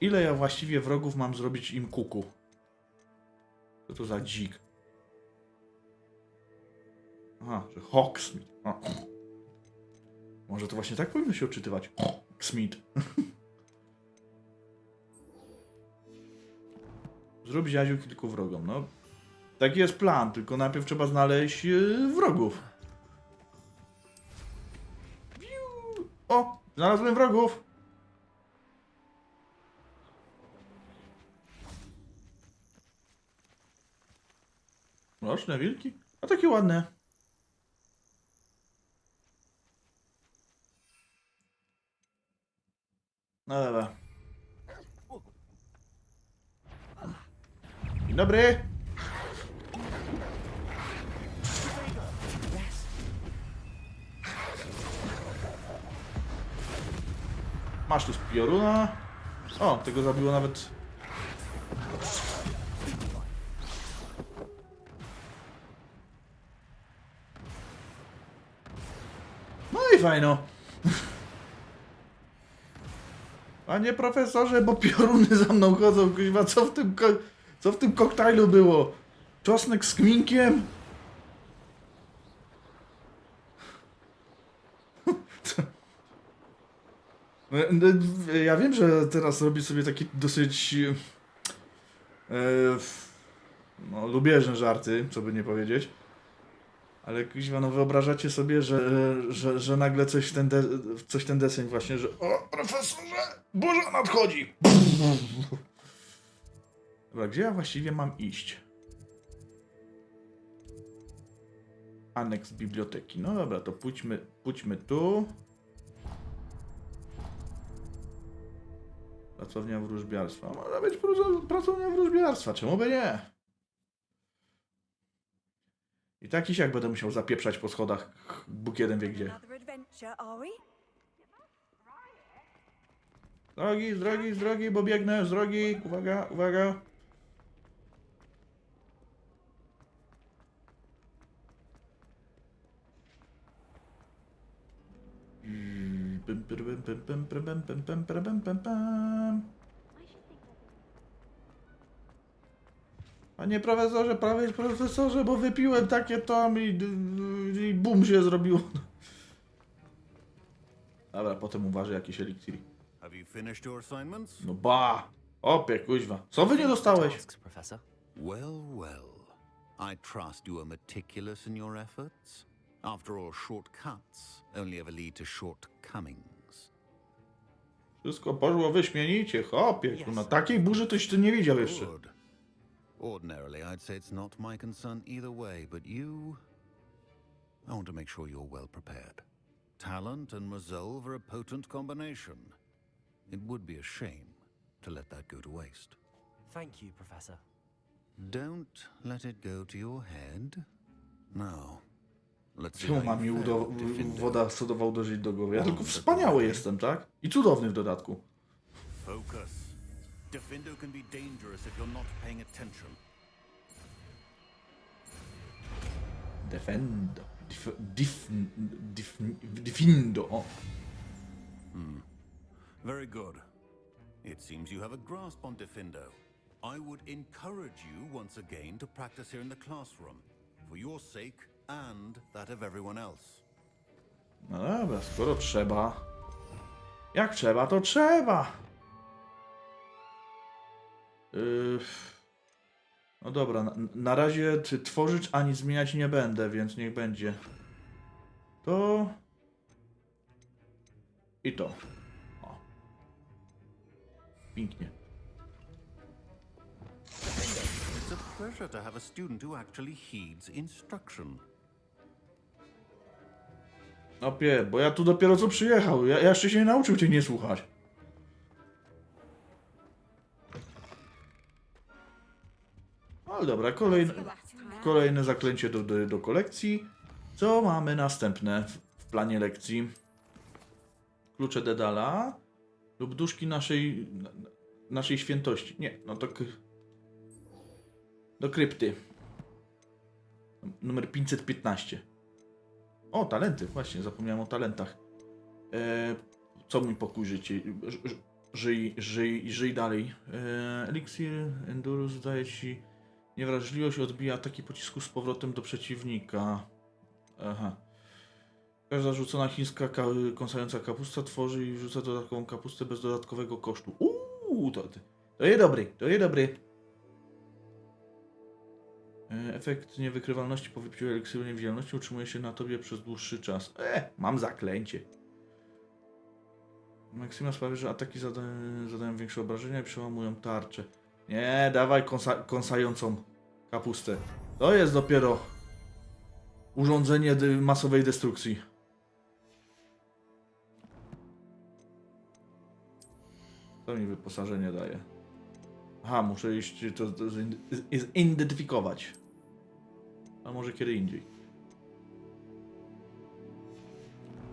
Ile ja właściwie wrogów mam zrobić im kuku? Co to za dzik? Aha, że Hogsmeade. Może to właśnie tak powinno się odczytywać. Hogsmeade. Zrób ziaziu kilku wrogom. No, taki jest plan, tylko najpierw trzeba znaleźć wrogów. O, znalazłem wrogów. Roczne wilki? A takie ładne. No dobra. Dzień dobry. Masz tu z pioruna. O, tego zabiło nawet... No i fajno. Panie profesorze, bo pioruny za mną chodzą, kuźwa, co w tym koktajlu było? Czosnek z kminkiem? Ja wiem, że teraz robię sobie takie dosyć no, lubieżne żarty, co by nie powiedzieć. Ale kuźwa, no wyobrażacie sobie, że nagle coś ten deseń właśnie, że o, profesorze, burza nadchodzi! Dobra, gdzie ja właściwie mam iść? Aneks biblioteki. No dobra, to pójdźmy tu. Pracownia wróżbiarstwa. Może być pracownia wróżbiarstwa, czemu by nie? I tak i siak będę musiał zapieprzać po schodach, Bóg jeden wie gdzie. Z drogi, bo biegnę, z drogi. Uwaga, uwaga. Panie profesorze, prawie profesorze, bo wypiłem takie tam i bum się zrobiło. Dobra, potem uważaj jakieś eliksiry. Have you finished your assignments? No ba! Opie, kuźwa. Co wy nie dostałeś? Tasks, Professor. Well, well. I trust you are meticulous in your efforts. After all, shortcuts only ever lead to shortcomings. Wszystko poszło wyśmienicie, chopie. Na takiej burzy toś ty nie widział jeszcze. Good. Ordinarily, I'd say it's not my concern either way, but you... I want to make sure you're well prepared. Talent and resolve are a potent combination. It would be a shame to let that go to waste. Thank you, Professor. Don't let it go to your head. Now, let's see Czemu how ma you mi fared, Diffindo. woda sodowa uderzyć do głowy? Ja tylko wspaniały jestem, tak? I cudowny w dodatku. Focus. Diffindo can be dangerous if you're not paying attention. Defendo. Diffindo. O. Very good. It seems you have a grasp on Diffindo. I would encourage you once again to practice here in the classroom, for your sake and that of everyone else. No dobra, skoro trzeba. Jak trzeba, to trzeba. No dobra, na razie tworzyć ani zmieniać nie będę, więc niech będzie. To. I to. O. Pięknie. It's a pleasure to have a student who actually heeds instruction. Opie, bo ja tu dopiero co przyjechał. Ja jeszcze się nie nauczył cię nie słuchać. Ale dobra, kolejne zaklęcie do kolekcji. Co mamy następne w planie lekcji? Klucze Dedala lub duszki naszej świętości. Nie, no to do krypty. Numer 515. O, talenty, właśnie, zapomniałem o talentach. Co mi pokój życie? Żyj dalej. Eliksir, Endurus daje ci niewrażliwość, odbija ataki pocisku z powrotem do przeciwnika. Aha. Każda rzucona chińska kąsająca kapusta tworzy i rzuca dodatkową kapustę bez dodatkowego kosztu. To jest dobry, to jest dobry. Efekt niewykrywalności po wypiciu eliksiru niewidzialności utrzymuje się na tobie przez dłuższy czas. Mam zaklęcie. Maksyma sprawia, że ataki zadają większe obrażenia i przełamują tarczę. Nie, dawaj kąsającą kapustę. To jest dopiero urządzenie masowej destrukcji. To mi wyposażenie daje. Aha, muszę iść to zidentyfikować. A może kiedy indziej.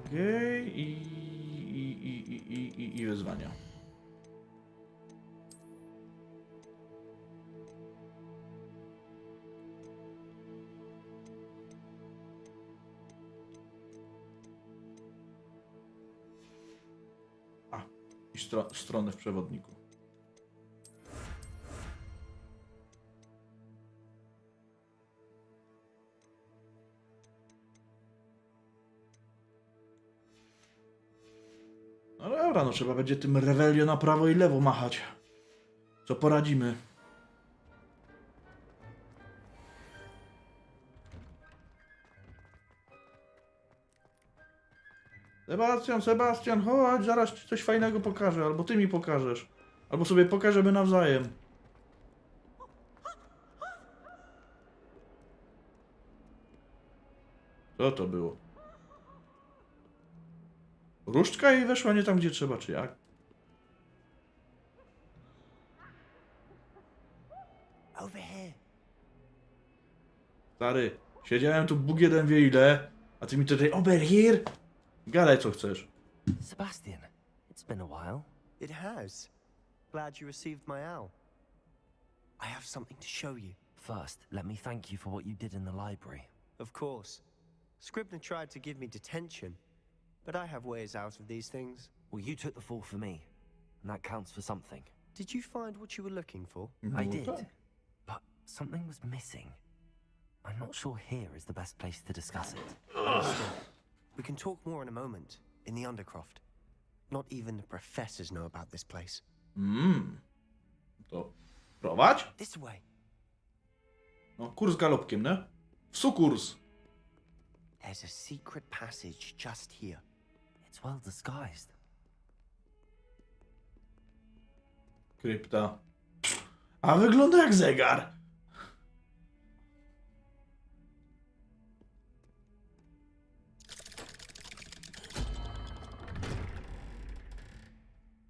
Okej, i wyzwania. I strony w przewodniku. No dobra, no trzeba będzie tym Revelio na prawo i lewo machać. Co poradzimy? Sebastian, chodź, zaraz ci coś fajnego pokażę, albo ty mi pokażesz. Albo sobie pokażemy nawzajem. Co to było? Różdżka i weszła nie tam, gdzie trzeba, czy jak? Over here. Stary, siedziałem tu Bóg jeden wie ile, a ty mi tutaj over here? Gadaj co chcesz. Sebastian, it's been a while. It has. Glad you received my owl. I have something to show you. First, let me thank you for what you did in the library. Of course. Scribner tried to give me detention, but I have ways out of these things. Well, you took the fall for me, and that counts for something. Did you find what you were looking for? I No did, tak. but something was missing. I'm not sure here is the best place to discuss it. We can talk more in a moment, in the Undercroft. Not even the professors know about this place. To prowadź? This way. No, kurs galopkiem, ne? W sukurs. There's a secret passage just here. It's well disguised. Krypta. A wygląda jak zegar.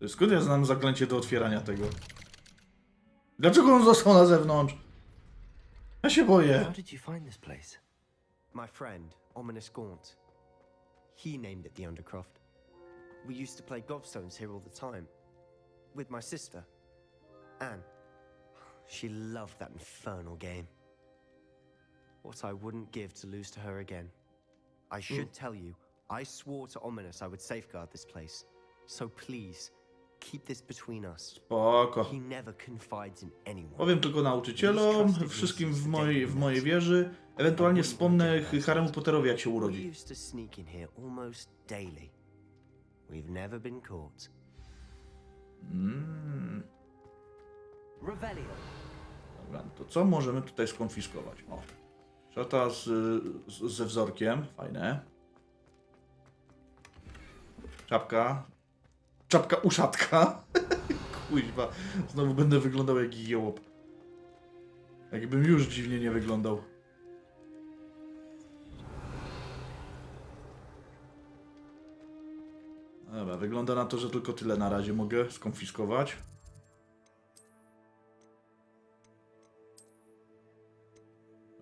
Skąd ja znam zaklęcie do otwierania tego? Dlaczego on został na zewnątrz? Ja się boję. How did you find this place? My friend, Ominous Gaunt. He named it the Undercroft. We used to play gobstones here all the time. With my sister, Anne. She loved that infernal game. What I wouldn't give to lose to her again. I should tell you, I swore to Ominous I would safeguard this place. So please, keep this between us. Spoko. He never confides in anyone. Powiem tylko nauczycielom, wszystkim w mojej wieży. Ewentualnie wspomnę Harry'emu Potterowi, jak się We urodzi. used to sneak in here almost daily. We've never been caught. Revelio. Dobra, to co możemy tutaj skonfiskować? O, szata ze wzorkiem, fajne. Czapka uszatka. Kuźwa, znowu będę wyglądał jak jełop. Jakbym już dziwnie nie wyglądał. Dobra, wygląda na to, że tylko tyle na razie mogę skonfiskować.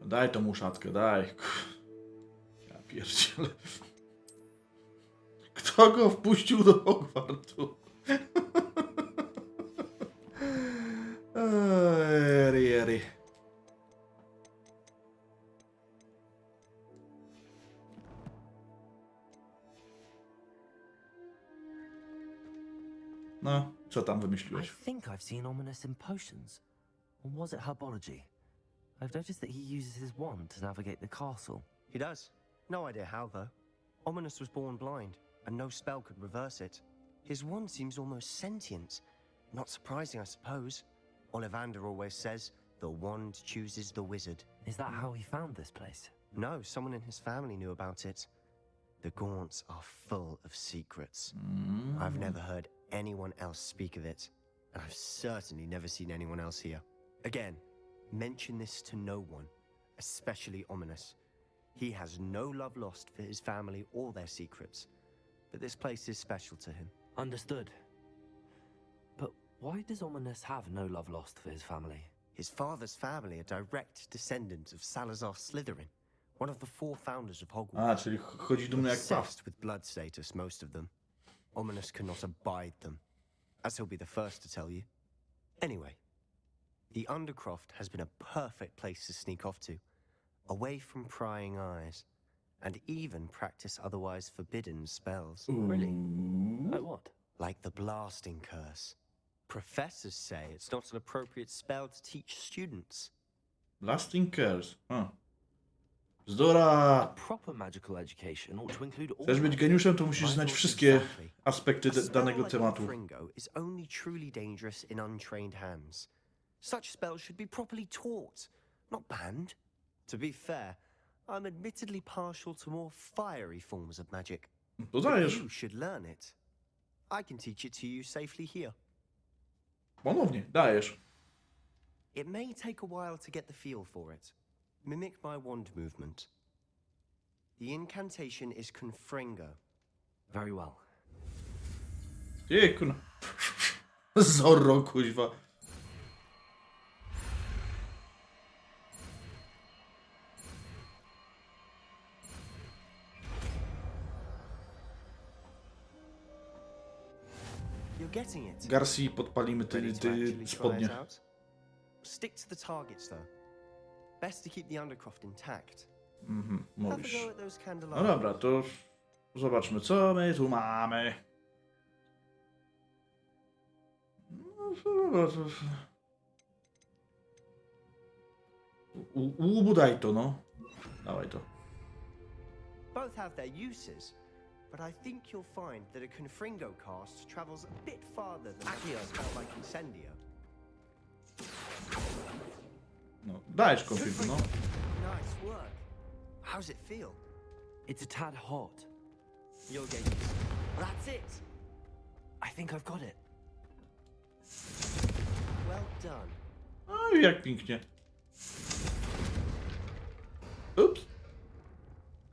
Daj tą uszatkę, daj. Ja pierdzielę. Kto go wpuścił do Hogwartu? Eri. No, co tam I wymyśliłeś? think I've seen Ominous in potions. Or was it herbology? I've noticed that he uses his wand to navigate the castle. He does. No idea how, though. Ominous was born blind, and no spell could reverse it. His wand seems almost sentient. Not surprising, I suppose. Ollivander always says, the wand chooses the wizard. Is that how he found this place? No, someone in his family knew about it. The Gaunts are full of secrets. I've never heard anyone else speak of it, and I've certainly never seen anyone else here. Again, mention this to no one, especially Ominous. He has no love lost for his family or their secrets, but this place is special to him. Understood. But why does Ominous have no love lost for his family? His father's family are direct descendants of Salazar Slytherin, one of the 4 founders of Hogwarts. A, czyli chodzi dumny jak paw. Obsessed with blood status, most of them. Ominous cannot abide them, as he'll be the first to tell you. Anyway, the Undercroft has been a perfect place to sneak off to, away from prying eyes, and even practice otherwise forbidden spells. Really? Like what? Like the blasting curse. Professors say it's not an appropriate spell to teach students. Blasting Curse. Bzdura! Proper magical education ought to include all. Chcesz być geniuszem, to musisz znać wszystkie aspekty A spell danego like tematu. Fringo is only truly dangerous in untrained hands. Such spells should be properly taught, not banned. To be fair, I'm admittedly partial to more fiery forms of magic. To But dajesz. you should learn it. I can teach it to you safely here. Ponownie, dajesz. It may take a while to get the feel for it. Mimic my wand movement. The incantation is Confringo. Very well. Piękna. Zorro, kuźwa. You're getting it. Garci podpalimy Ready to actually try spodnie. it out? Stick to the targets, though. Best to keep the Undercroft intact. Mhm, Have a mówisz. go at those No candelabras. dobra, to zobaczmy, co my tu mamy. Ubudaj to, no. Dawaj to. Both have their uses, but I think you'll find that a Confringo cast travels a bit farther than a spell like Incendio. No, dajesz konflikt, no. Nice work. How's it feel? It's a tad hot. You'll get used to it. That's it! I think I've got it. Well done. No i jak pięknie. Ups.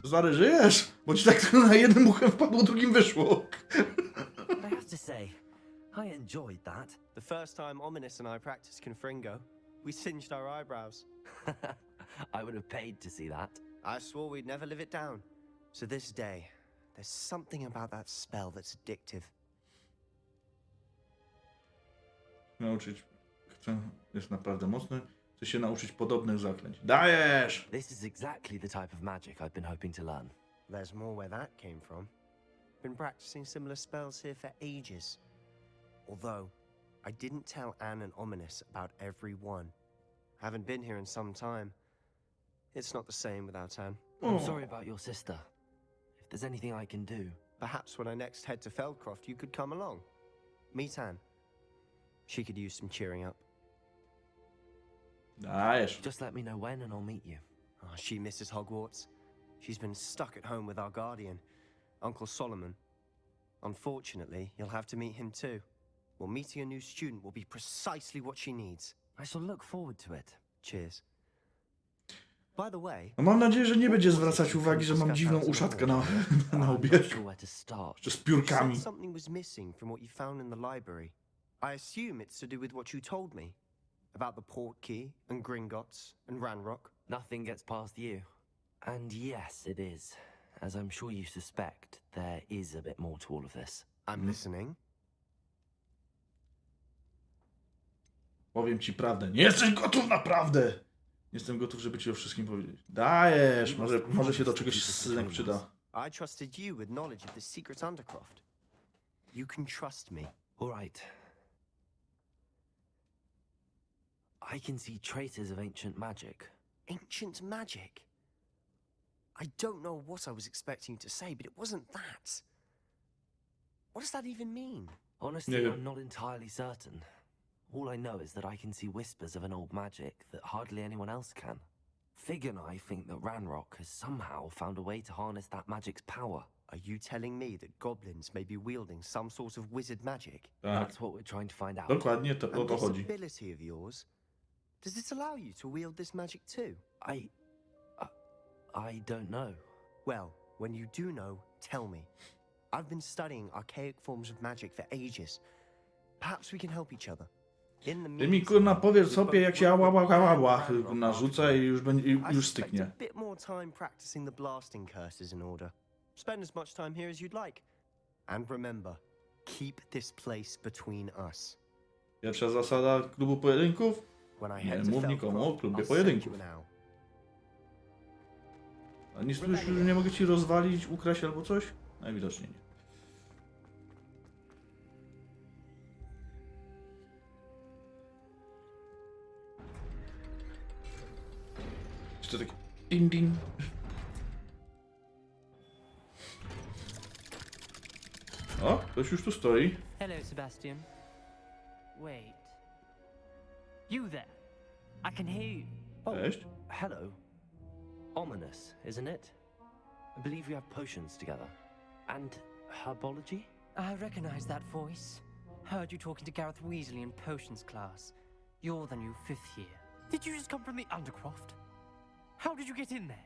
Stary, żyjesz? Bo ci tak na jednym uchem wpadło, drugim wyszło. I have to say, I enjoyed that. The first time Ominous and I practiced Confringo, we singed our eyebrows. I would have paid to see that. I swore we'd never live it down. To this day, there's something about that spell that's addictive. Nauczyć. Chcę, jest naprawdę mocny. Chcę się nauczyć podobnych zaklęć. Dajesz! This is exactly the type of magic I've been hoping to learn. There's more where that came from. Been practicing similar spells here for ages. Although, I didn't tell Anne and Ominous about every one. Haven't been here in some time. It's not the same without Anne. I'm sorry about your sister. If there's anything I can do. Perhaps when I next head to Feldcroft, you could come along. Meet Anne. She could use some cheering up. Dajesz. Just let me know when and I'll meet you. Oh, she misses Hogwarts. She's been stuck at home with our guardian, Uncle Solomon. Unfortunately, you'll have to meet him too. Well, meeting a new student will be precisely what she needs. I shall look forward to it. Cheers. By the way, No mam nadzieję, że nie będzie zwracać uwagi, że mam dziwną uszatkę na łbie. Not sure where to start. Jeszcze z you piórkami. said something was missing from what you found in the library. I assume it's to do with what you told me about the port key and Gringotts and Ranrock. Nothing gets past you. And yes, it is. As I'm sure you suspect, there is a bit more to all of this. I'm listening. Powiem ci prawdę. Nie jesteś gotów naprawdę! Nie jestem gotów, żeby ci o wszystkim powiedzieć. Dajesz! Może się do czegoś synek przyda. I trusted you with knowledge of the secret Undercroft. You can trust me. All right. I can see traces of ancient magic. Ancient magic? I don't know what I was expecting you to say, but it wasn't that. What does that even mean? Honestly, Yeah. I'm not entirely certain. All I know is that I can see whispers of an old magic that hardly anyone else can. Fig and I think that Ranrock has somehow found a way to harness that magic's power. Are you telling me that goblins may be wielding some sort of wizard magic? Tak, That's what we're trying to find out. dokładnie to, o And to this chodzi. ability of yours, does it allow you to wield this magic too? I don't know. Well, when you do know, tell me. I've been studying archaic forms of magic for ages. Perhaps we can help each other. In the Ty mi kurna powiedz sobie, jak się ała narzuca i już, już styknie. A bit more time practicing the blasting curses in order. Spend as much time here as you'd like. And remember, keep this place between us. Pierwsza zasada klubu pojedynków? When I Nie head to mów nikomu o Feldcroft, klubie I'll send pojedynków. you an owl. A nic tu już nie mogę ci rozwalić, ukraść albo coś? Najwidoczniej nie. Jeszcze takie ding ding. O, ktoś już tu stoi. Hello, Sebastian. Wait. You there? I can hear you. Cześć. Hello. Ominous, isn't it? I believe we have potions together. And herbology? I recognize that voice. Heard you talking to Gareth Weasley in potions class. You're the new 5th year. Did you just come from the Undercroft? How did you get in there?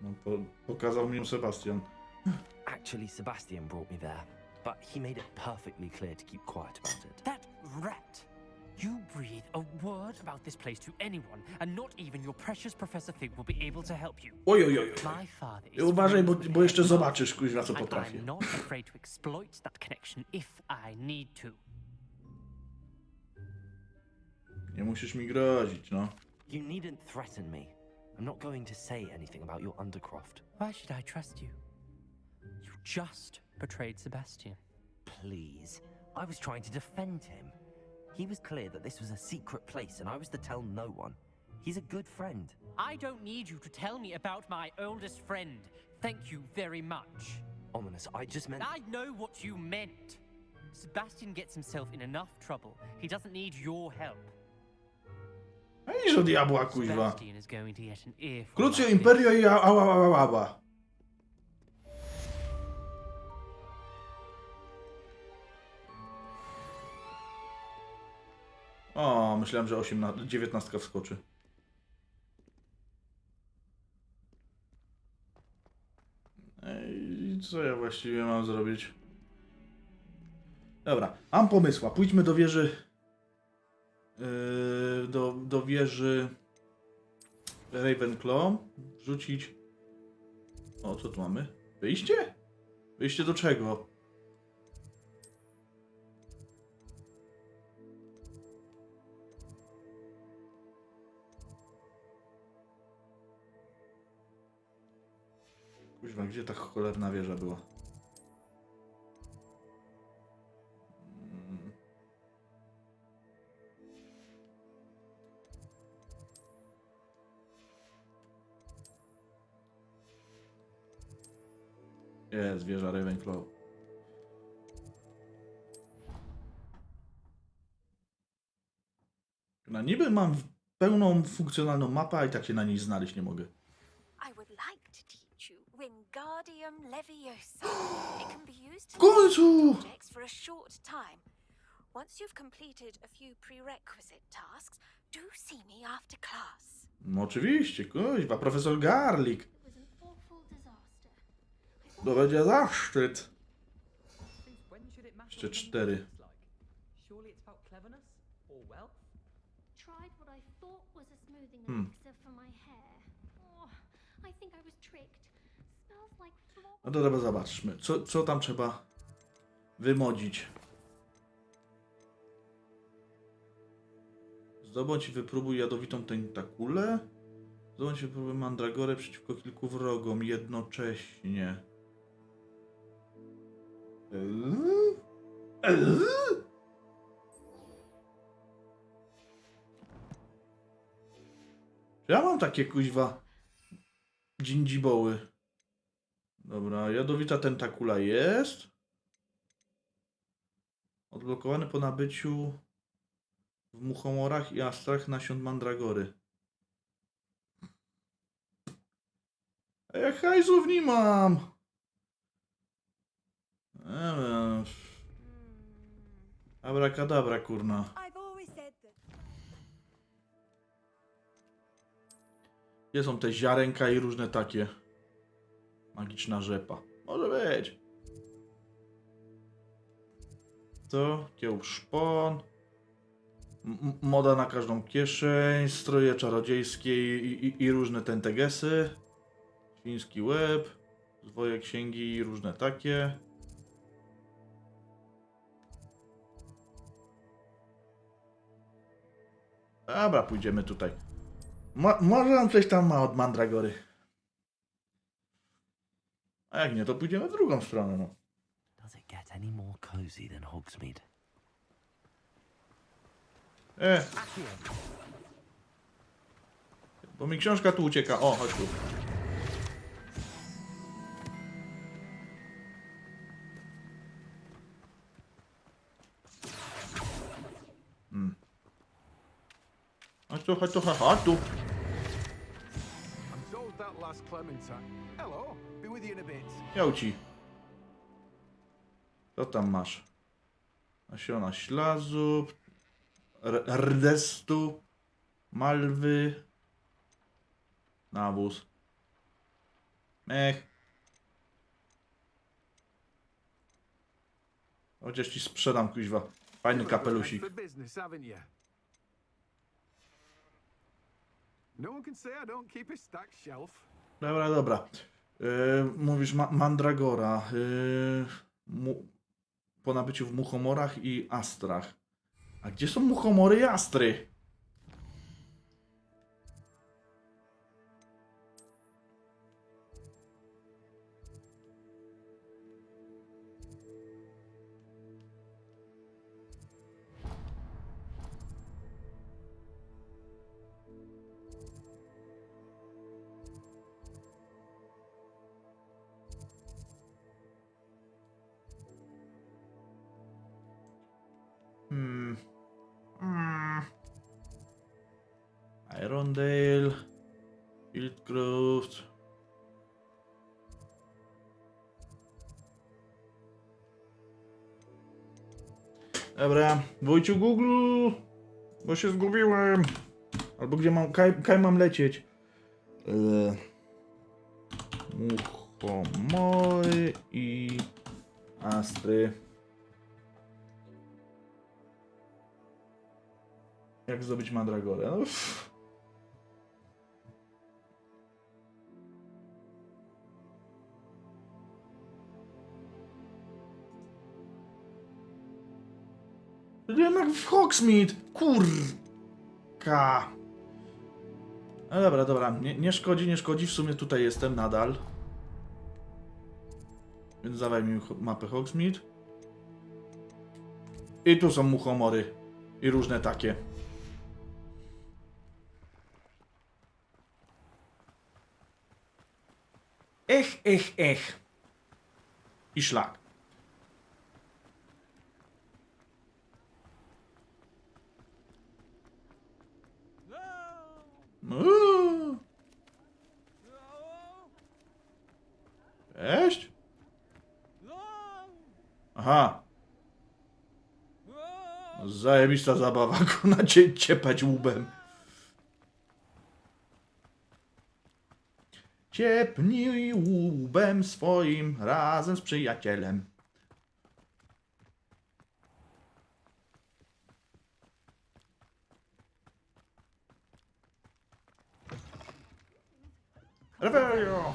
No, pokazał mi ją Sebastian. Actually, Sebastian brought me there, but he made it perfectly clear to keep quiet about it. That rat! You breathe a word about this place to anyone, and not even your precious Professor Fig will be able to help you. Oj. My father is Uważaj, bo friends with jeszcze the zobaczysz, kuźwa, co and potrafię. I'm not afraid to exploit that connection if I need to. Nie musisz mi grozić, no. You needn't threaten me. I'm not going to say anything about your Undercroft. Why should I trust you? You just betrayed Sebastian. Please. I was trying to defend him. He was clear that this was a secret place and I was to tell no one. He's a good friend. I don't need you to tell me about my oldest friend. Thank you very much. Ominous, I just meant... I know what you meant. Sebastian gets himself in enough trouble. He doesn't need your help. A idź do diabła, kuźwa. Sebastian is going to get an earful. Crucio like Imperio this. i ała. O, myślałem, że 19 wskoczy. Ej, co ja właściwie mam zrobić? Dobra, mam pomysła. Pójdźmy do wieży... do wieży... Ravenclaw. Wrzucić... O, co tu mamy? Wyjście? Wyjście do czego? Kuźwa, gdzie ta cholerna wieża była? Jest wieża Ravenclaw. No niby mam pełną funkcjonalną mapę, a i tak się na niej znaleźć nie mogę. I would like to teach you Wingardium Leviosa. It can be used W to końcu! projects for a short time. Once you've completed a few prerequisite tasks, do see me after class. No oczywiście, kuźwa, profesor Garlick. It was an awful disaster. To będzie zaszczyt. Since when should it matter Jeszcze what 4. anyone looks like? Surely it's about cleverness or wealth? Tried what I thought was a smoothing Hmm. elixir for my hair. Oh, I think I was tricked. Smells like flop. No to dobra, zobaczmy. Co tam trzeba wymodzić? Zdobądź i wypróbuj jadowitą tentakulę. Zdobądź i wypróbuj mandragorę przeciwko kilku wrogom jednocześnie. Czy ja mam takie kuźwa dżindziboły? Dobra, jadowita tentakula jest. Odblokowany po nabyciu w muchomorach i astrach nasion mandragory. A ja hajzów nie mam. Abracadabra, kurna. I've always said that. Gdzie są te ziarenka i różne takie? Magiczna rzepa. Może być. To kiełb szpon. Moda na każdą kieszeń. Stroje czarodziejskie i różne tentegesy. Świński łeb. Zwoje księgi i różne takie. Dobra, pójdziemy tutaj. Może on coś tam ma od mandragory. A jak nie, to pójdziemy w drugą stronę, no. Does it get any more cozy than Hogsmeade? Bo mi książka tu ucieka. O, chodź tu. Chodź tu. I'm told that last Clementine. Hello, be with you in a bit. Miał ci. Co tam masz? Nasiona ślazu, rdestu, malwy, nawóz. Mech. Chociaż ci sprzedam, kuźwa. Fajny kapelusik. For business, haven't you? No one can say I don't keep a stacked shelf. Dobra, dobra. Mówisz mandragora. Po nabyciu w muchomorach i astrach. A gdzie są muchomory i astry? Irondale, Fieldcroft. Dobra, Wojciu Google, bo się zgubiłem. Albo gdzie mam, kaj mam lecieć? Muchomory i astry. Jak zdobyć mandragorę? No, jednak w Hogsmeade! Kurka! No dobra, dobra. Nie szkodzi, nie szkodzi. W sumie tutaj jestem nadal. Więc dawaj mi mapę Hogsmeade. I tu są muchomory. I różne takie. Ech. I szlak. Cześć? Aha. Zajebista zabawa, na ciepać łbem. Ciepnij łbem swoim razem z przyjacielem. Revelio!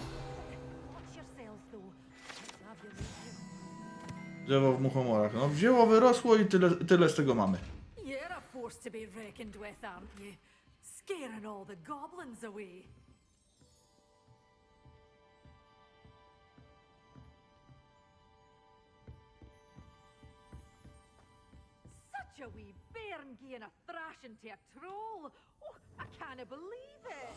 Drzewo w muchomorach. No wzięło, wyrosło i tyle z tego mamy. You're a force to be reckoned with, aren't you? Scaring all the goblins away. Such a wee bairn giving a thrashing to a troll. Oh, I can't believe it.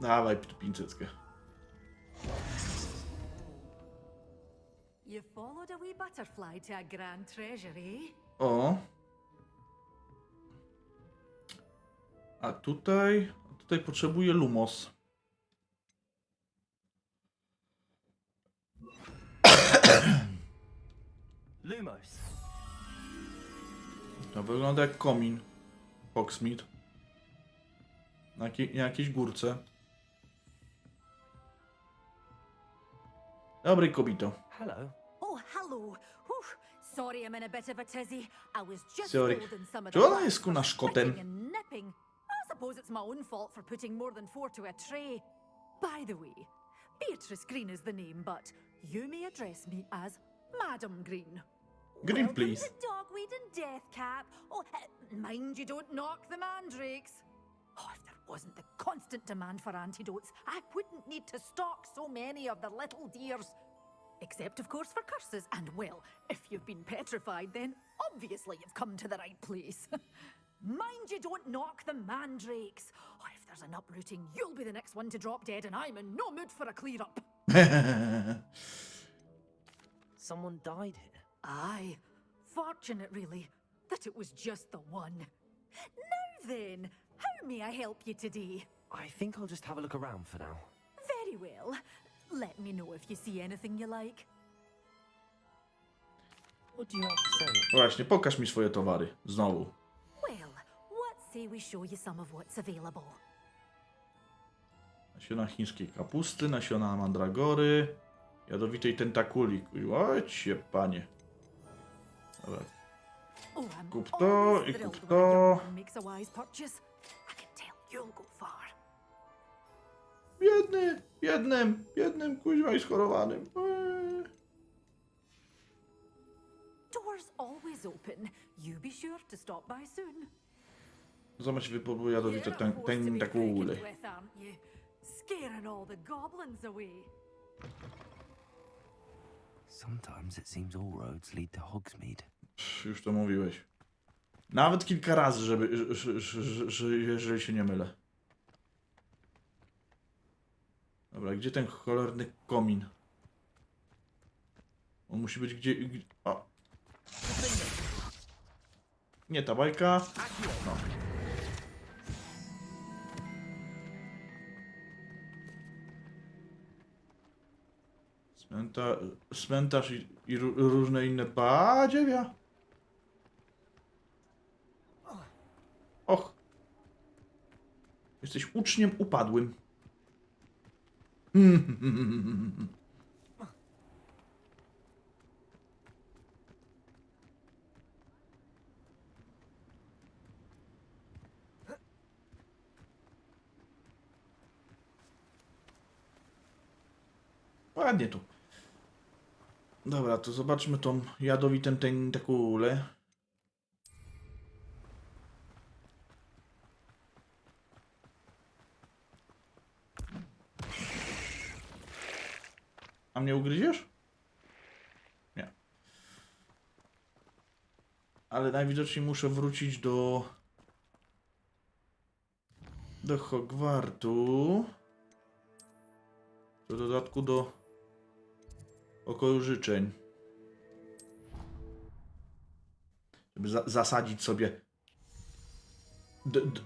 Dawaj, pincyckę. You followed a wee butterfly to a grand treasury. O. A tutaj potrzebuję lumos. Lumos. To wygląda jak komin. Hogsmeade. Na jakiejś górce. Dobry, kobito. Hello. Oh, hello. Whew. Sorry, I'm in a bit of a tizzy. I was just Sorry. folding some of Czy the ona wax jest for kuna szkotem? spricking and nipping. I suppose it's my own fault for putting more than 4 to a tray. By the way, Beatrice Green is the name, but you may address me as Madam Green. Green, Welcome please. to Dogweed and Deathcap. Oh, mind you don't knock the mandrakes. Oh, if there wasn't the constant demand for antidotes, I wouldn't need to stock so many of the little dears. Except, of course, for curses. And, well, if you've been petrified, then obviously you've come to the right place. Mind you don't knock the mandrakes. Oh, if there's an uprooting, you'll be the next one to drop dead, and I'm in no mood for a clear-up. Someone died here. Aye. Fortunate, really, that it was just the one. Now then, how may I help you today? I think I'll just have a look around for now. Very Very well. Let me know if you see anything you like. What do you have to say? Właśnie, pokaż mi swoje towary. Znowu. Well, what say we show you some of what's available? Nasiona chińskiej kapusty, nasiona mandragory, jadowitej tentakuli. Ojcie, panie. Dobra. Oh, I'm Kup to always i thrilled kup when a young to. one makes a wise purchase. I can tell you'll go far. Biednym, kuźwa i schorowanym. Doors always open. You be sure to stop by soon. Zobacz, wypróbuję jadowite You're a force to be tentakule. reckoned with, aren't you? Scaring all the goblins away. Sometimes it seems all roads lead to Hogsmeade. Już to mówiłeś. Nawet kilka razy, jeżeli się nie mylę. Dobra, gdzie ten cholerny komin? On musi być gdzie... O! Nie ta bajka. No. Cmentarz i różne inne badziewia. Och. Jesteś uczniem upadłym. Ładnie tu. Dobra, to zobaczmy tą jadowitą tentakulę. A mnie ugryziesz? Nie. Ale najwidoczniej muszę wrócić do Hogwartu. W dodatku do pokoju życzeń. Żeby zasadzić sobie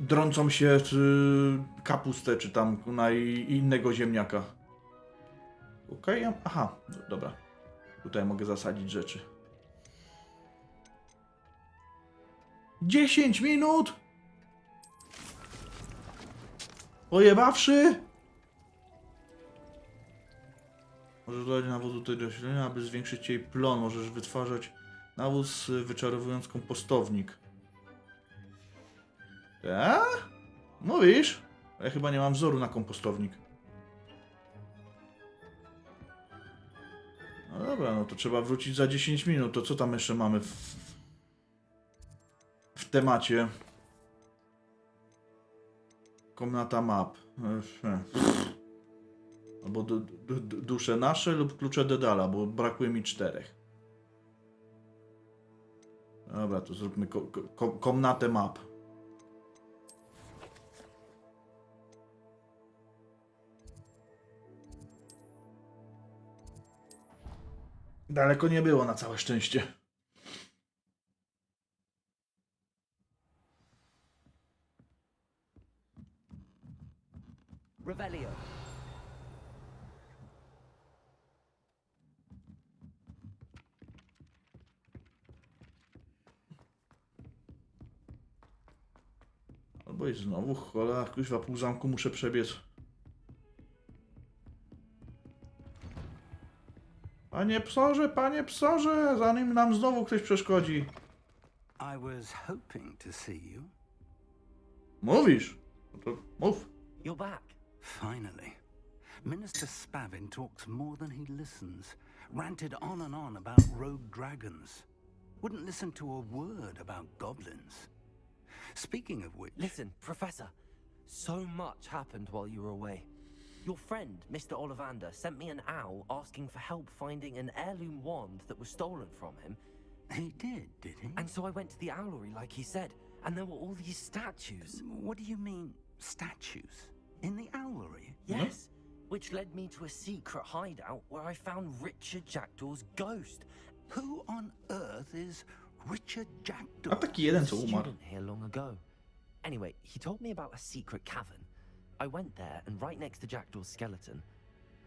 drącą się kapustę, czy tam na innego ziemniaka. Okej, aha, dobra. Tutaj mogę zasadzić rzeczy. 10 minut! Pojebawszy! Możesz dodać nawozu tej rośliny, aby zwiększyć jej plon. Możesz wytwarzać nawóz wyczarowując kompostownik. Tak? Mówisz? Ja chyba nie mam wzoru na kompostownik. No dobra, no to trzeba wrócić za 10 minut. To co tam jeszcze mamy w temacie? Komnata map. Albo dusze nasze lub klucze Dedala, bo brakuje mi 4. Dobra, to zróbmy komnatę map. Daleko nie było, na całe szczęście. Revelio. Albo i znowu, cholera, kuźwa, pół zamku muszę przebiec. Panie psorze, zanim nam znowu ktoś przeszkodzi. I was hoping to see you. Mówisz? No to mów. You're back. Finally. Minister Spavin talks more than he listens. Ranted on and on about rogue dragons. Wouldn't listen to a word about goblins. Speaking of which... Listen, Professor. So much happened while you were away. Your friend, Mr. Ollivander, sent me an owl asking for help finding an heirloom wand that was stolen from him. He did he? And so I went to the owlery like he said, and there were all these statues. What do you mean, statues? In the owlery? Yes, which led me to a secret hideout where I found Richard Jackdaw's ghost. Who on earth is Richard Jackdaw? A taki jeden, co A umarł. student here long ago. Anyway, he told me about a secret cavern. I went there, and right next to Jackdaw's skeleton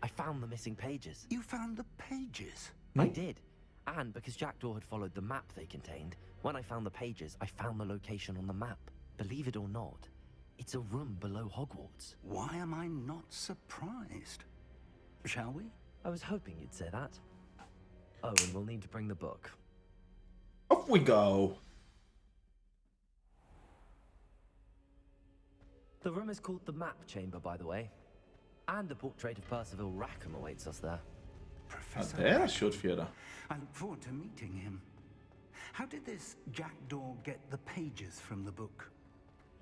I found the missing pages. You found the pages? I did. And because Jackdaw had followed the map they contained, when I found the pages, I found the location on the map. Believe it or not, it's a room below Hogwarts. Why am I not surprised? Shall we? I was hoping you'd say that. Oh, and we'll need to bring the book. Off we go. The room is called the Map Chamber, by the way. And a portrait of Percival Rackham awaits us there. A Professor teraz się otwiera. I look forward to meeting him. How did this Jackdaw get the pages from the book?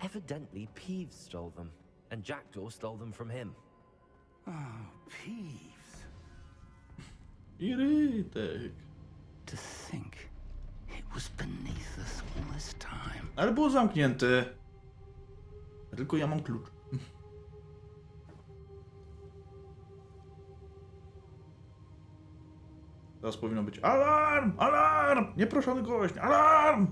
Evidently, Peeves stole them, and Jackdaw stole them from him. Oh, Peeves. Irytek. To think it was beneath us all this time. Ale było zamknięte. Tylko ja mam klucz. Teraz powinno być alarm! Alarm! Nieproszony gość! Alarm!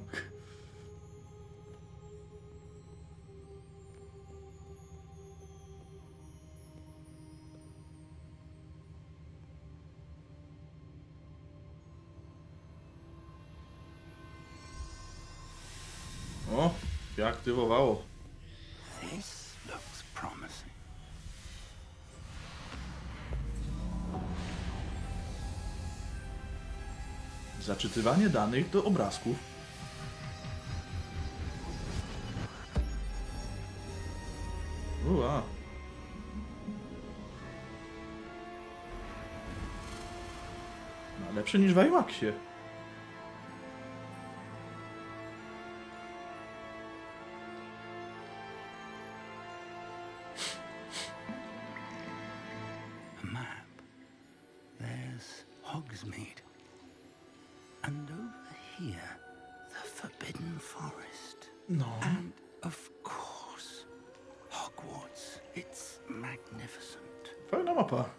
O, się aktywowało. This looks promising. Zaczytywanie danych do obrazków. Ua. No, lepsze niż w IMAXie. A map. There's Hogsmeade. And over here, the Forbidden Forest. No. And, of course, Hogwarts. It's magnificent. Fajna mapa.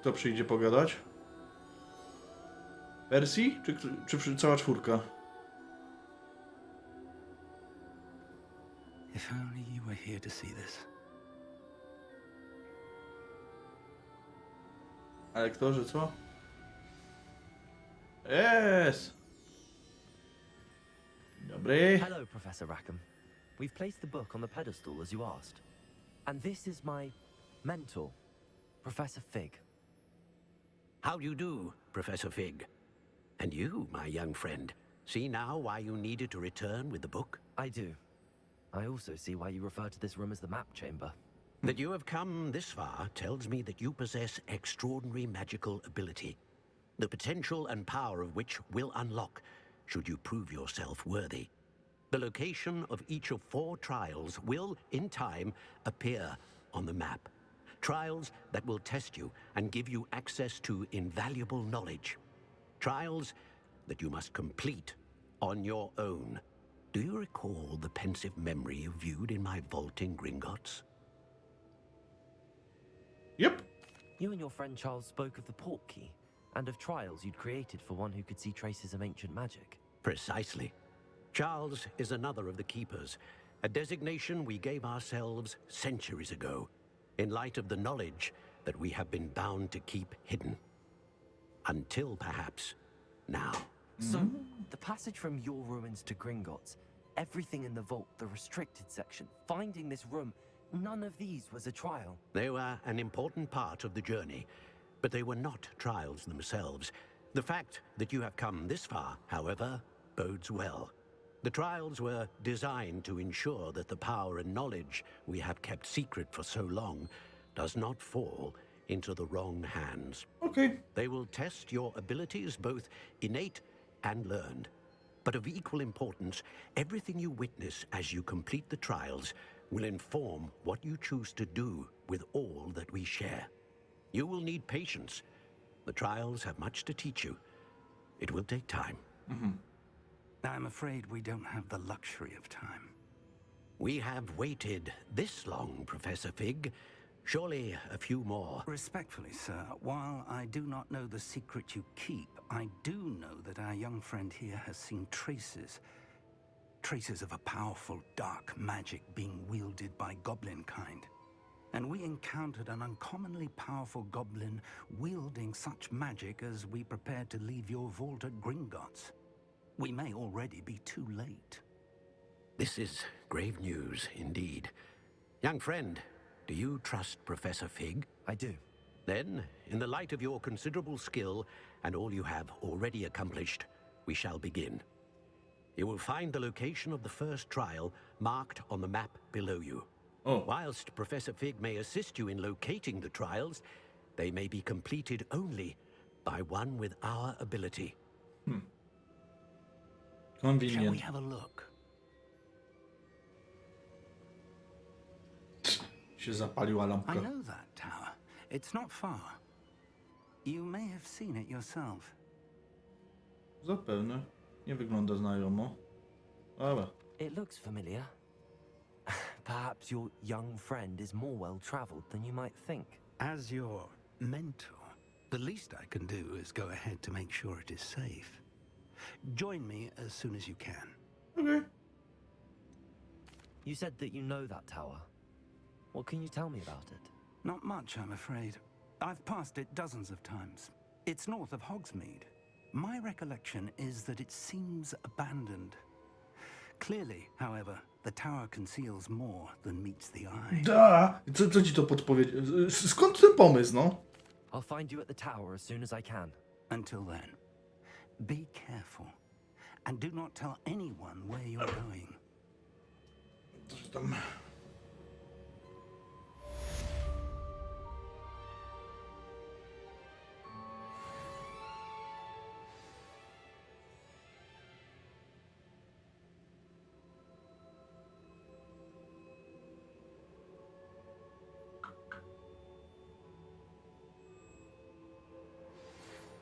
Kto przyjdzie pogadać? Percy? Czy cała czwórka? If only you were here to see this. Ale kto, że co? Yes! Dobry. Hello, Professor Rackham. We've placed the book on the pedestal, as you asked. And this is my mentor, Professor Fig. How do you do, Professor Fig? And you, my young friend, see now why you needed to return with the book? I do. I also see why you refer to this room as the Map Chamber. That you have come this far tells me that you possess extraordinary magical ability, the potential and power of which will unlock should you prove yourself worthy. The location of each of 4 trials will, in time, appear on the map. Trials that will test you and give you access to invaluable knowledge. Trials that you must complete on your own. Do you recall the pensive memory you viewed in my vault in Gringotts? Yep. You and your friend Charles spoke of the Portkey, and of trials you'd created for one who could see traces of ancient magic. Precisely. Charles is another of the Keepers, a designation we gave ourselves centuries ago, in light of the knowledge that we have been bound to keep hidden. Until perhaps now. So, the passage from your ruins to Gringotts, everything in the vault, the restricted section, finding this room, none of these was a trial. They were an important part of the journey, but they were not trials themselves. The fact that you have come this far, however, bodes well. The trials were designed to ensure that the power and knowledge we have kept secret for so long does not fall into the wrong hands. Okay. They will test your abilities, both innate and learned. But of equal importance, everything you witness as you complete the trials will inform what you choose to do with all that we share. You will need patience. The trials have much to teach you. It will take time. I'm afraid we don't have the luxury of time. We have waited this long, Professor Fig. Surely a few more. Respectfully, sir, while I do not know the secret you keep, I do know that our young friend here has seen traces. traces of a powerful dark magic being wielded by goblin kind. And we encountered an uncommonly powerful goblin wielding such magic as we prepared to leave your vault at Gringotts. We may already be too late. This is grave news indeed. Young friend, do you trust Professor Fig? I do. Then, in the light of your considerable skill and all you have already accomplished, we shall begin. You will find the location of the first trial marked on the map below you. Oh. Whilst Professor Fig may assist you in locating the trials, they may be completed only by one with our ability. Shall Convenient. we have a look? Się zapaliła lampka. I know that tower. It's not far. You may have seen it yourself. Zapewne. Nie wygląda znajomo. Dobra. It looks familiar. Perhaps your young friend is more well-traveled than you might think. As your mentor, the least I can do is go ahead to make sure it is safe. Join me as soon as you can. Okay. You said that you know that tower. What can you tell me about it? Not much, I'm afraid. I've passed it dozens of times. It's north of Hogsmeade. My recollection is that it seems abandoned. Clearly, however, the tower conceals more than meets the eye. Da! Co ci to podpowiedzi? Skąd ten pomysł, no? I'll find you at the tower as soon as I can. Until then, be careful. And do not tell anyone where you're going. Coś tam...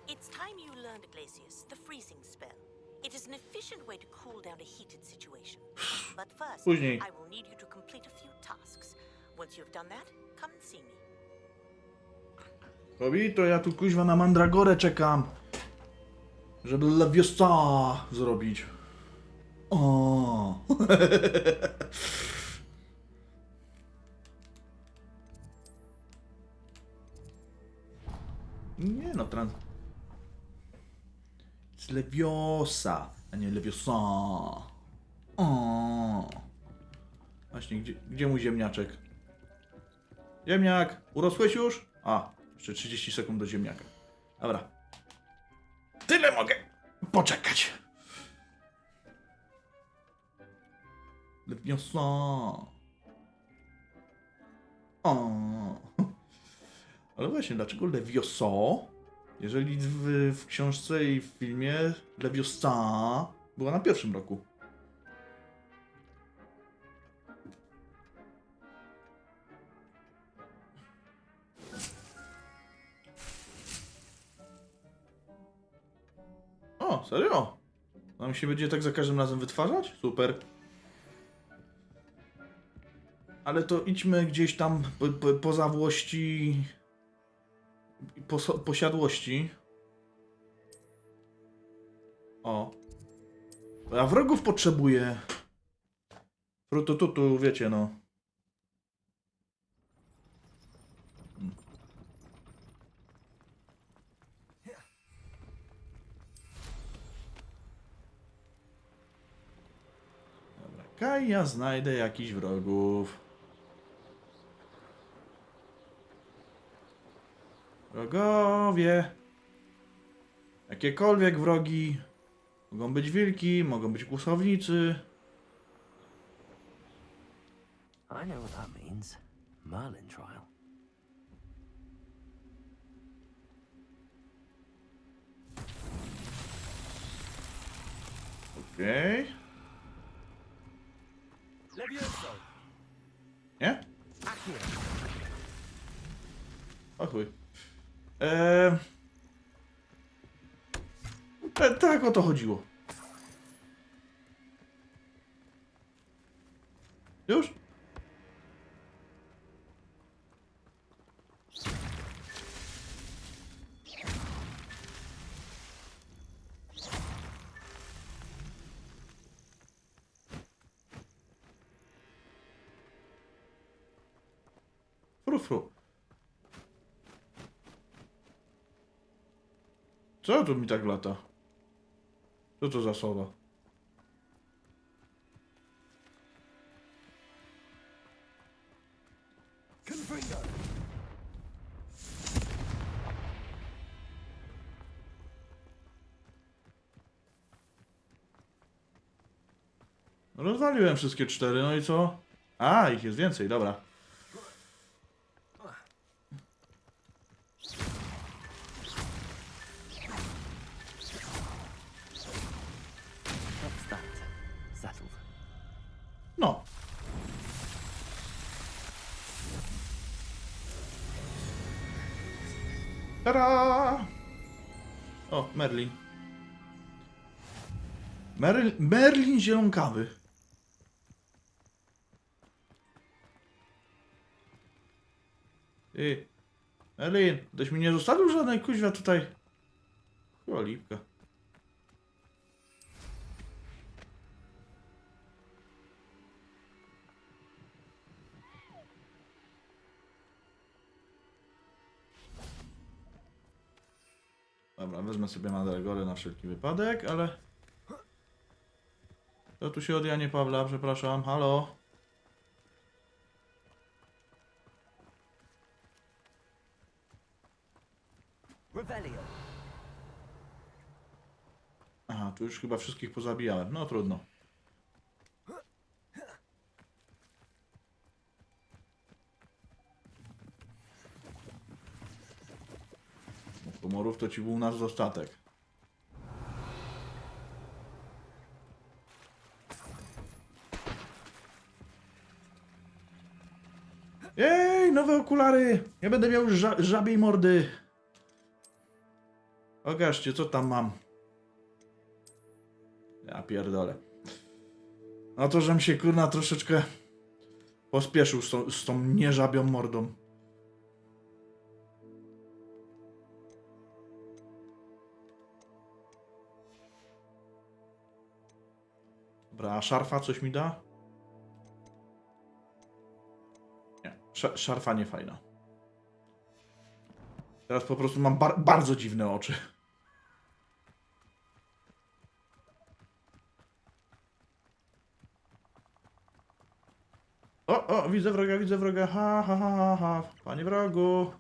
It's time you learned, Glacius, the freezing spell. It is an efficient way to cool down a heated situation. But first, Później. I will need you to complete a few tasks. Once you've done that, come and see me. Kobito, ja tu kuźwa na Mandragorę czekam. Żeby Leviosa zrobić. O. Nie no, z Leviosa, a nie Leviosa. O. Właśnie, gdzie mój ziemniaczek? Ziemniak, urosłeś już? A, jeszcze 30 sekund do ziemniaka. Dobra. Tyle mogę poczekać. Leviosa. O. Ale właśnie, dlaczego Leviosa? Jeżeli w książce i w filmie Leviosa była na pierwszym roku. O, serio? Nam się będzie tak za każdym razem wytwarzać? Super. Ale to idźmy gdzieś tam poza włości... posiadłości. O. Ja wrogów potrzebuję. Frutututu, wiecie no. Dobra, kaj ja znajdę jakichś wrogów. Wrogowie. Jakiekolwiek wrogi. Mogą być wilki, mogą być kłusownicy. I know what that means. Merlin trial. Okej. Levioso! Nie? Accio! O chuj. Tak o to chodziło. Już? Fru. Co tu mi tak lata? Co to za słowa? Rozwaliłem wszystkie 4, no i co? A, ich jest więcej, dobra. That's that. Settled. No. Tada! O, Merlin. Merlin zielonkawy. Ty, Merlin, ktoś mi nie zostawił żadnej kuźwa tutaj. Chyba lipka. Dobra, wezmę sobie mandragory na wszelki wypadek, ale... To tu się od Janie Pawła, przepraszam, halo? Aha, tu już chyba wszystkich pozabijałem, no trudno. Komorów to ci był nasz dostatek. Ej, nowe okulary! Ja będę miał żabiej mordy. Pokażcie, co tam mam. Ja pierdolę. No to, żem się kurna troszeczkę pospieszył z tą nieżabią mordą. Dobra, a szarfa coś mi da? Nie, szarfa nie fajna. Teraz po prostu mam bardzo dziwne oczy. O, widzę wroga, ha, panie wrogu.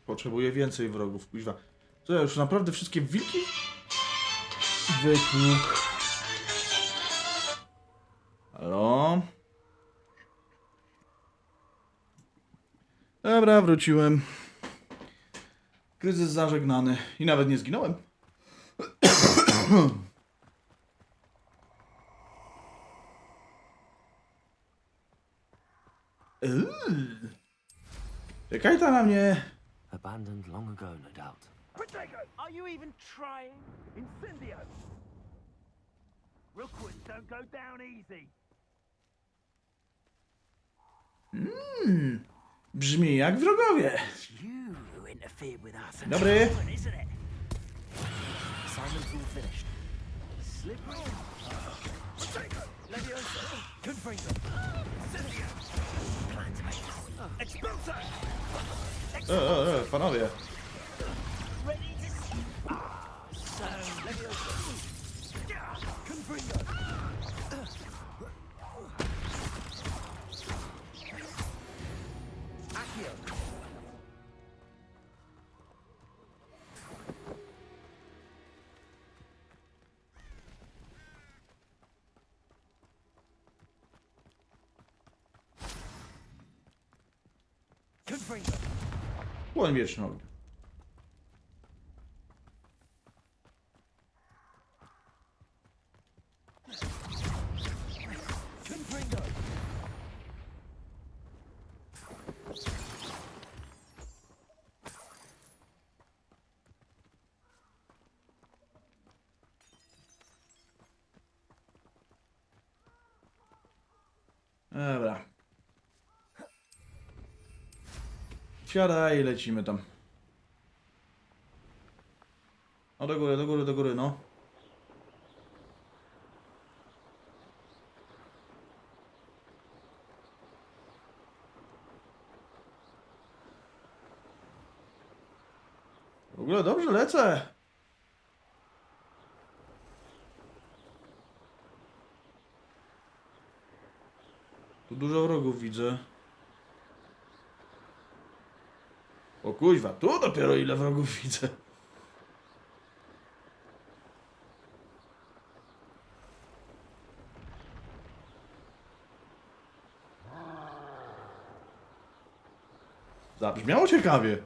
Potrzebuję więcej wrogów, kuźwa. Co ja już naprawdę wszystkie wilki wytłuk. Halo? Dobra, wróciłem. Kryzys zażegnany. I nawet nie zginąłem. Czekaj ta na mnie. Abandoned long ago, no doubt. Are you even trying? Incendio! Rookwoods don't go down easy. Brzmi jak wrogowie. You interfered with us. Dobry. Isn't it? Assignment's all finished. Slippery. Leviosa. Confringo. Incendio. Expulsor. Panowie. Ready to see. So Leviosa. Confringo. Accio. Confringo. Płoń wieczny ognia. Dobra. Siadaj, lecimy tam. O, do góry, do góry, do góry, no. W ogóle dobrze lecę. Tu dużo wrogów widzę. O kuźwa, tu dopiero ile wrogów widzę. Zabrzmiało ciekawie.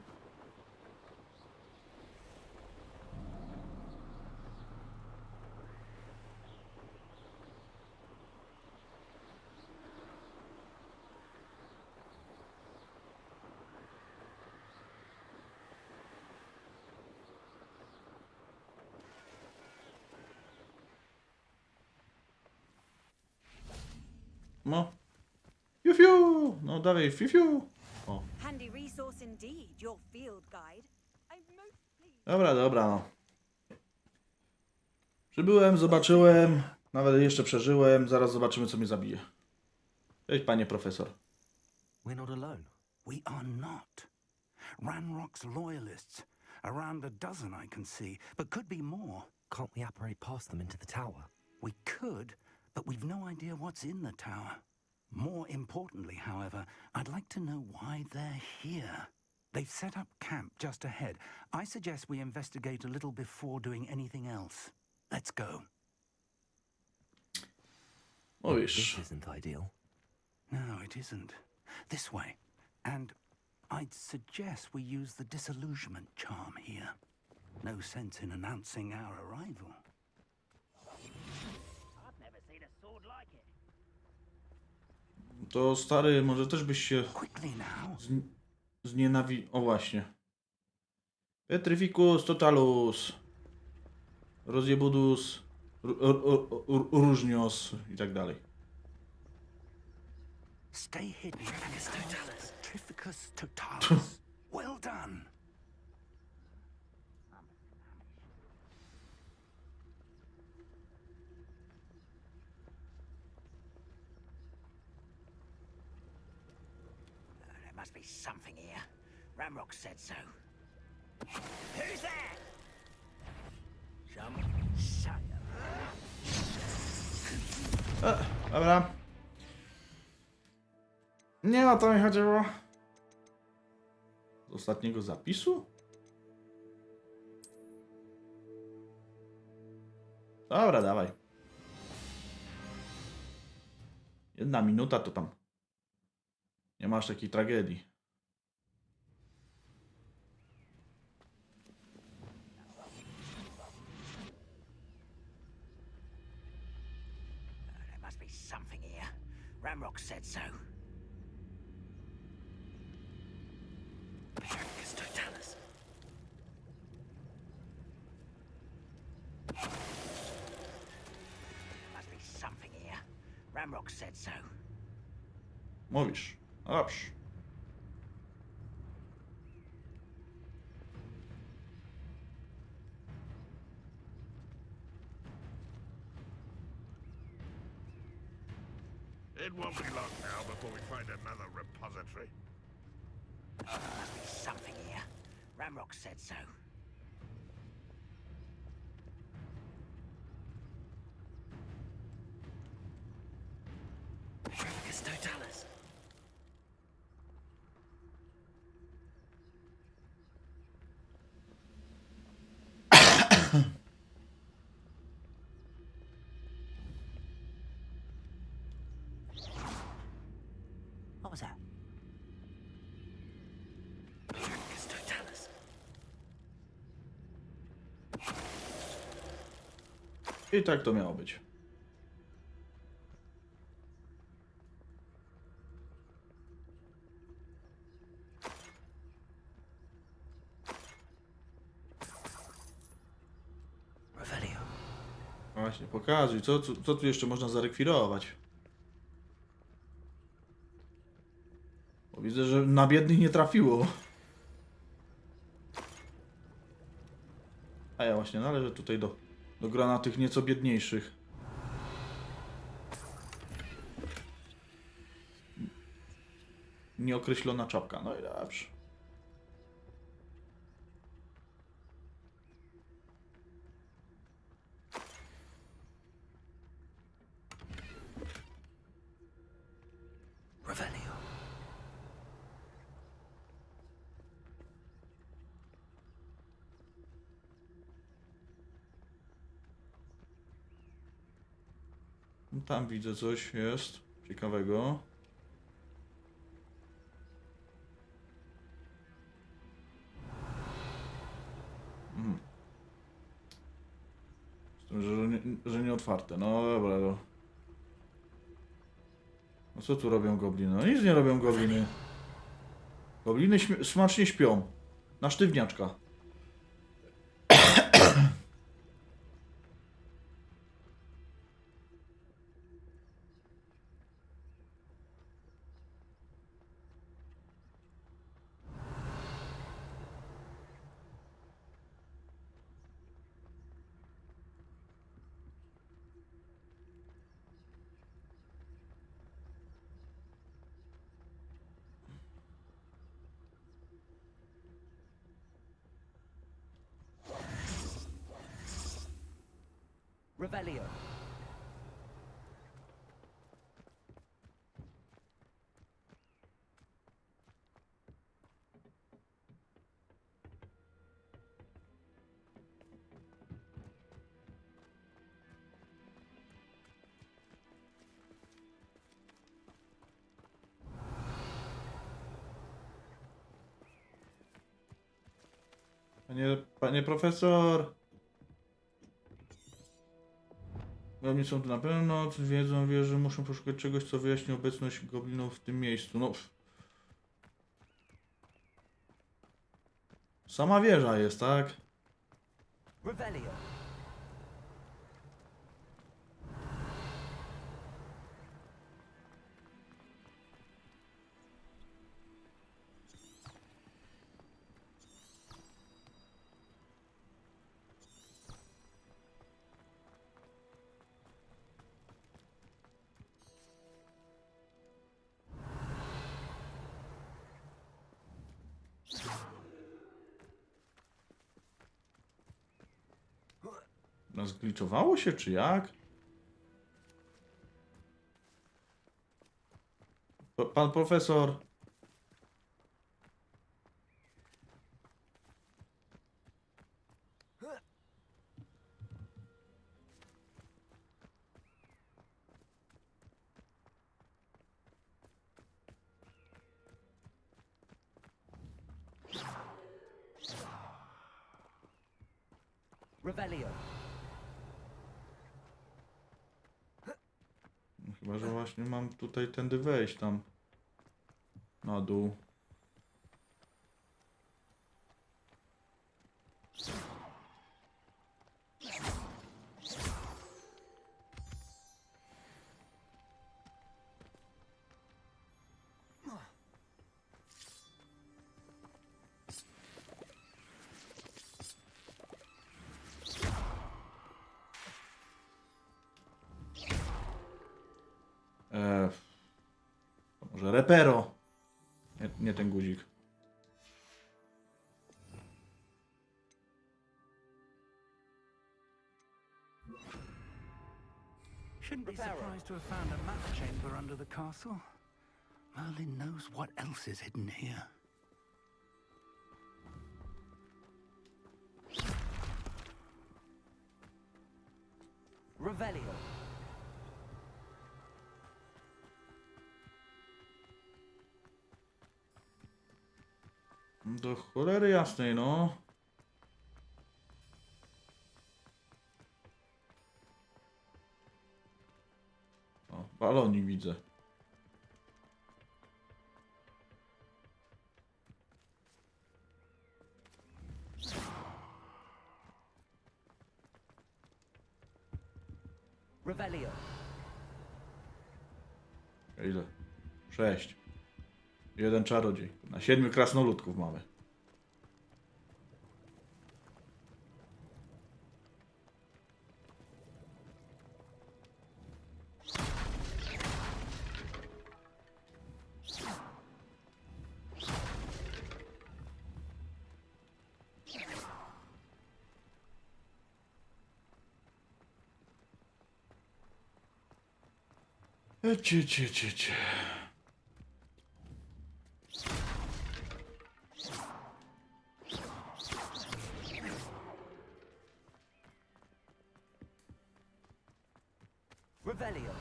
No. Fiu, fiu. No dalej, fiu, fiu. O. Handy resource indeed, your field guide. I'm most pleased. Dobra, dobra, no. Przybyłem, zobaczyłem, nawet jeszcze przeżyłem, zaraz zobaczymy, co mnie zabije. Cześć, panie profesor. We're not alone. We are not. Ranrock's loyalists. Around a dozen I can see, but could be more. Can't we apparate past them into the tower? We could, but we've no idea what's in the tower. More importantly, however, I'd like to know why they're here. They've set up camp just ahead. I suggest we investigate a little before doing anything else. Let's go. Mówisz. This isn't ideal. No, it isn't. This way. And I'd suggest we use the disillusionment charm here. No sense in announcing our arrival. I've never seen a sword like it. To stary, może też byś się O właśnie. Petrificus totalus. Rozjebudus. Różnios i tak dalej. Stay hidden. Petrificus totalus. Well done. There must be something here. Ramrock said so. Who's there? Some son of... Dobra. Nie o to mi chodziło. Z ostatniego zapisu? Dobra, dawaj. 1 minuta to tam. Nie masz takiej tragedii. There must be something here. Ramrock said so. Petrificus totalus. There must be something here. Ramrock said so. Mówisz. No dobrze. It won't be long now before we find another repository. There must be something here. Ramrock said so. Petrificus totalus. What was that? Petrificus totalus. I tak to miało być. Właśnie, pokazuj, co tu jeszcze można zarekwirować? Bo widzę, że na biednych nie trafiło. A ja właśnie należę tutaj do grona tych nieco biedniejszych. Nieokreślona czapka, no i dobrze. Revelio. Tam widzę coś jest ciekawego. Z tym, że nie otwarte. No dobra, no. No co tu robią gobliny? No nic nie robią gobliny. Gobliny smacznie śpią. Na sztywniaczka. Revelio. Panie profesor. Oni są tu na pewno, wiedzą, wie, że muszą poszukać czegoś, co wyjaśni obecność goblinów w tym miejscu. No. Sama wieża jest, tak? Revelio. No, zgliczowało się, czy jak? Pan profesor. Revelio. Chyba, że właśnie mam tutaj tędy wejść tam na dół. To może repero. Nie ten guzik. Shouldn't be surprised to have found a map chamber under the castle. Merlin knows what else is hidden here. Revelio. Do cholery jasnej, no. O, balonik widzę. Revelio. Ile? 6. 1 czarodziej. Na 7 krasnoludków mamy. Cie. Revelio.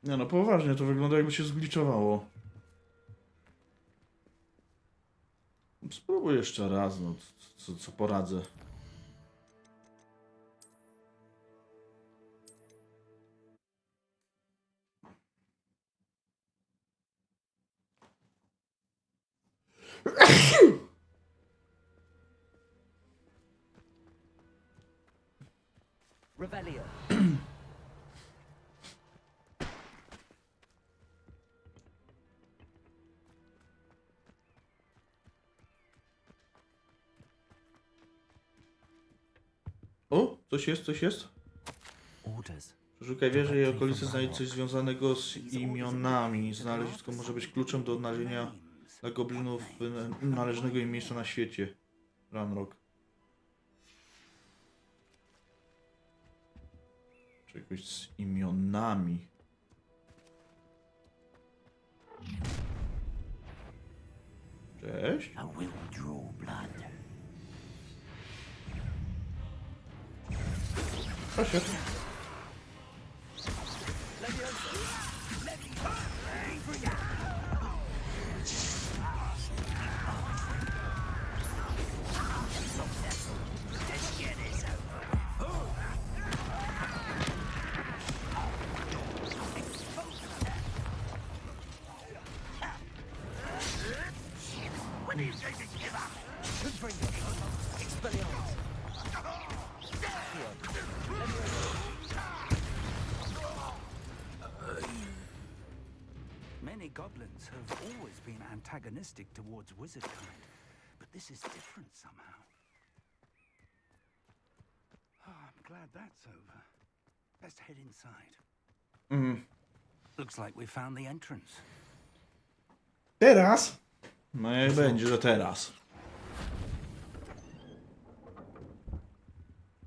Nie no, poważnie, to wygląda jakby się zgliczowało. Spróbuj jeszcze raz, no, co poradzę. Revelio. O, coś jest. Orders. Przeszukaj wieżę i okolice, znajdź coś związanego z imionami. Znalezisko może być kluczem do odnalezienia dla goblinów należnego im miejsca na świecie. Ranrock. Czegoś z imionami. Cześć. I will draw blood. Proszę. When do you say to give up? Many goblins have always been antagonistic towards wizard kind, but this is different somehow. Oh, I'm glad that's over. Let's head inside. Looks like we found the entrance. Teraz? No jak będzie, że teraz.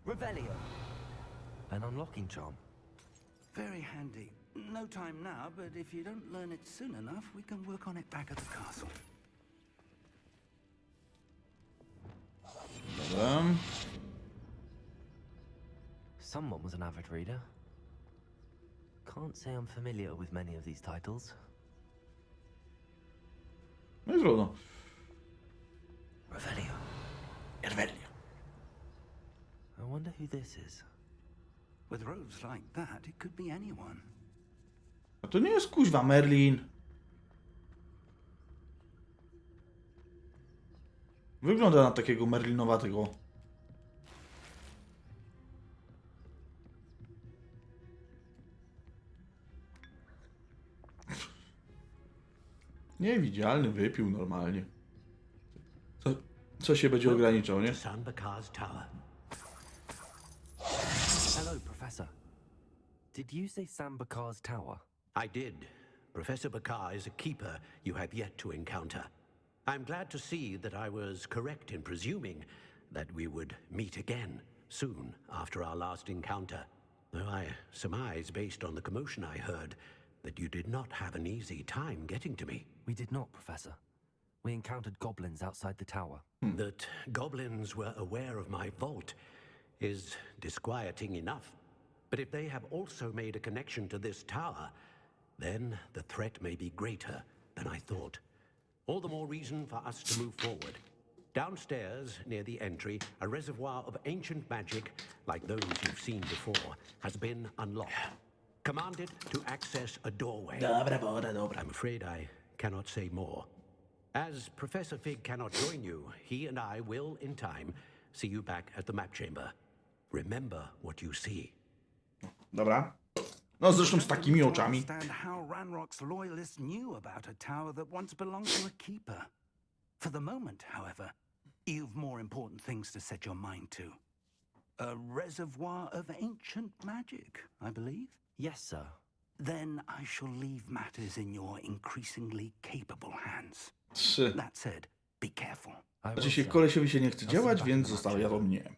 Revelio. An unlocking charm. Very handy. No time now, but if you don't learn it soon enough, we can work on it back at the castle. Dobra. Someone was an avid reader. Can't say I'm familiar with many of these titles. No i trudno. Revelio. Revelio. I wonder who this is. With robes like that, it could be anyone. A to nie jest kuźwa Merlin. Wygląda na takiego merlinowatego. Niewidzialny, wypił normalnie. Co się będzie ograniczał, nie? Hello, Professor. Did you say Sam Bakar's tower? I did. Professor Bakar is a keeper you have yet to encounter. I'm glad to see that I was correct in presuming that we would meet again soon after our last encounter. Though I surmise, based on the commotion I heard, that you did not have an easy time getting to me. We did not, Professor. We encountered goblins outside the tower. That goblins were aware of my vault is disquieting enough. But if they have also made a connection to this tower, then the threat may be greater than I thought. All the more reason for us to move forward. Downstairs, near the entry, a reservoir of ancient magic, like those you've seen before, has been unlocked. Commanded to access a doorway. Dobra. I'm afraid I cannot say more. As Professor Fig cannot join you, he and I will, in time, see you back at the map chamber. Remember what you see. Dobra. No zresztą z takimi oczami. Understand how Ranrock's loyalists knew about a tower that once belonged to a keeper. For the moment, however, you've more important things to set your mind to. A reservoir of ancient magic, I believe? Yes, sir. Then I shall leave matters in your increasingly capable hands. 3. That said, be careful. Znaczy się kolesiowi się nie chce działać, więc zostawia to mnie.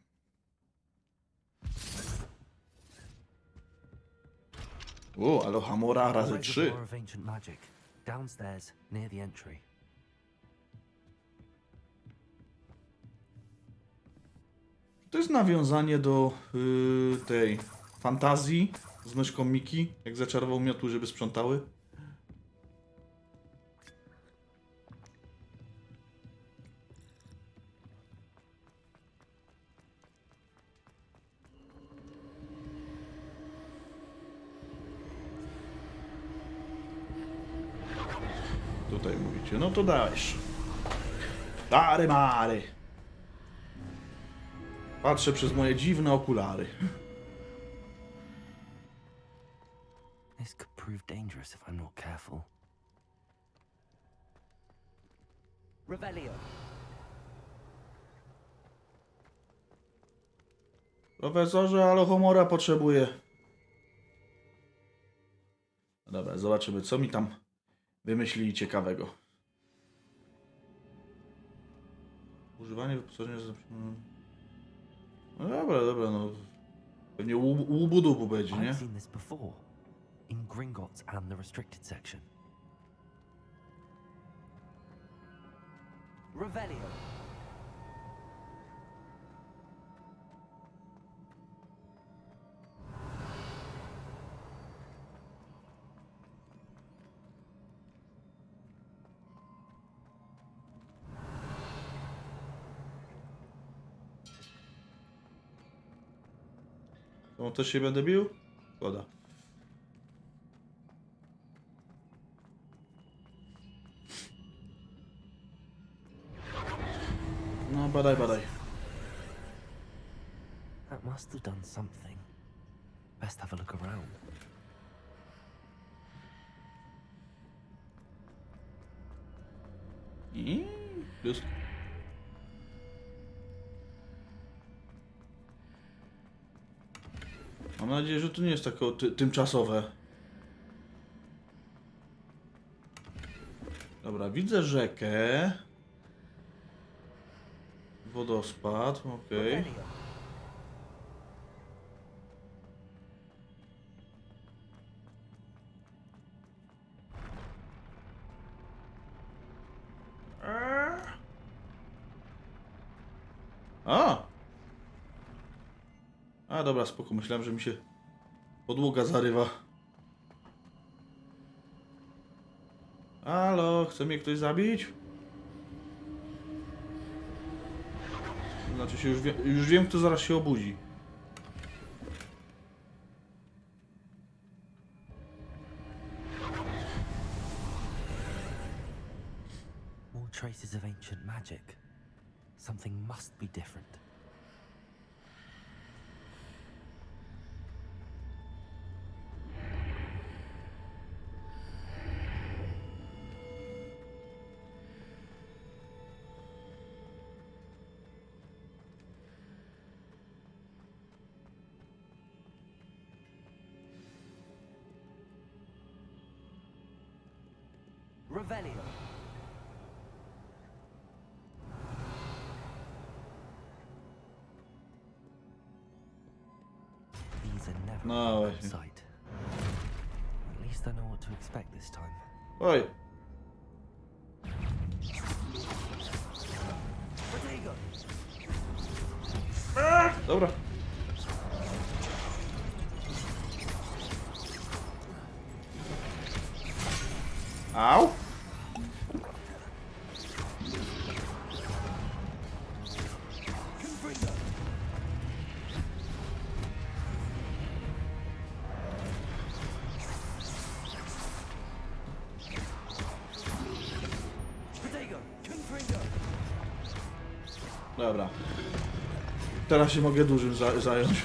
O, Alohomora razy 3. Reservoir of ancient magic, downstairs near the entry. To jest nawiązanie do tej fantazji z myszką Miki, jak zaczarował miotły, żeby sprzątały. Tutaj mówicie, no to dajesz. Dary mary. Patrzę przez moje dziwne okulary. This could prove dangerous if I'm not careful. Revelio. Profesorze, Alohomora potrzebuję. No dobra, zobaczymy, co mi tam wymyślili ciekawego. Używanie wyposażenia... No dobra, no. Pewnie łubu-dubu będzie, nie? I've seen this before. In Gringotts and the restricted section. Revelio. To też się będę bił? Szkoda. No, badaj. That must have done something. Best have a look around. I plus. Mam nadzieję, że to nie jest takie tymczasowe. Dobra, widzę rzekę. Wodospad, okej. A, dobra, spoko. Myślałem, że mi się podłoga zarywa. Halo, chce mnie ktoś zabić? Znaczy się, już wiem, kto zaraz się obudzi. More traces of ancient magic. Something must be different. Revelio. These are never No, out of sight. At least I know what to expect this time. Oj. Dobra. Au. Dobra. Teraz się mogę dużym zająć.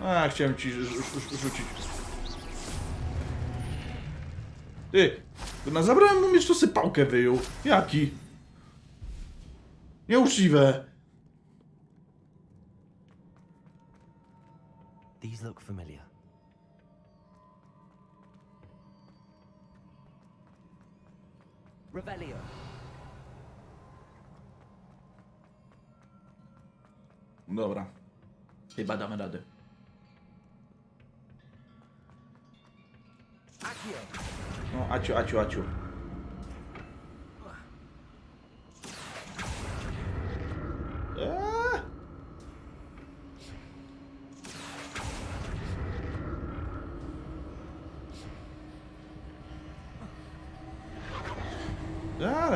A, chciałem ci rzucić. Ty, zabrałem mu miecz, to sypałkę wyjął. Jaki? Nieuczciwe. These look familiar. Revelio. Dobra. Chyba damy radę. No, Aciu.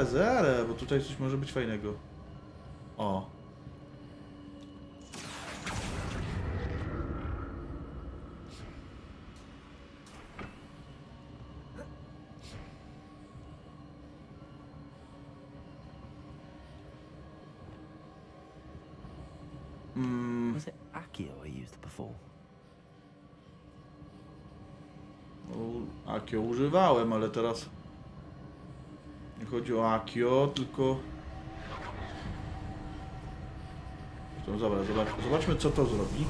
Zaraz, bo tutaj coś może być fajnego. O. Was it Accio I used before? No, Akio używałem, ale teraz nie chodzi o Akio, tylko... To dobra, zobaczmy co to zrobi.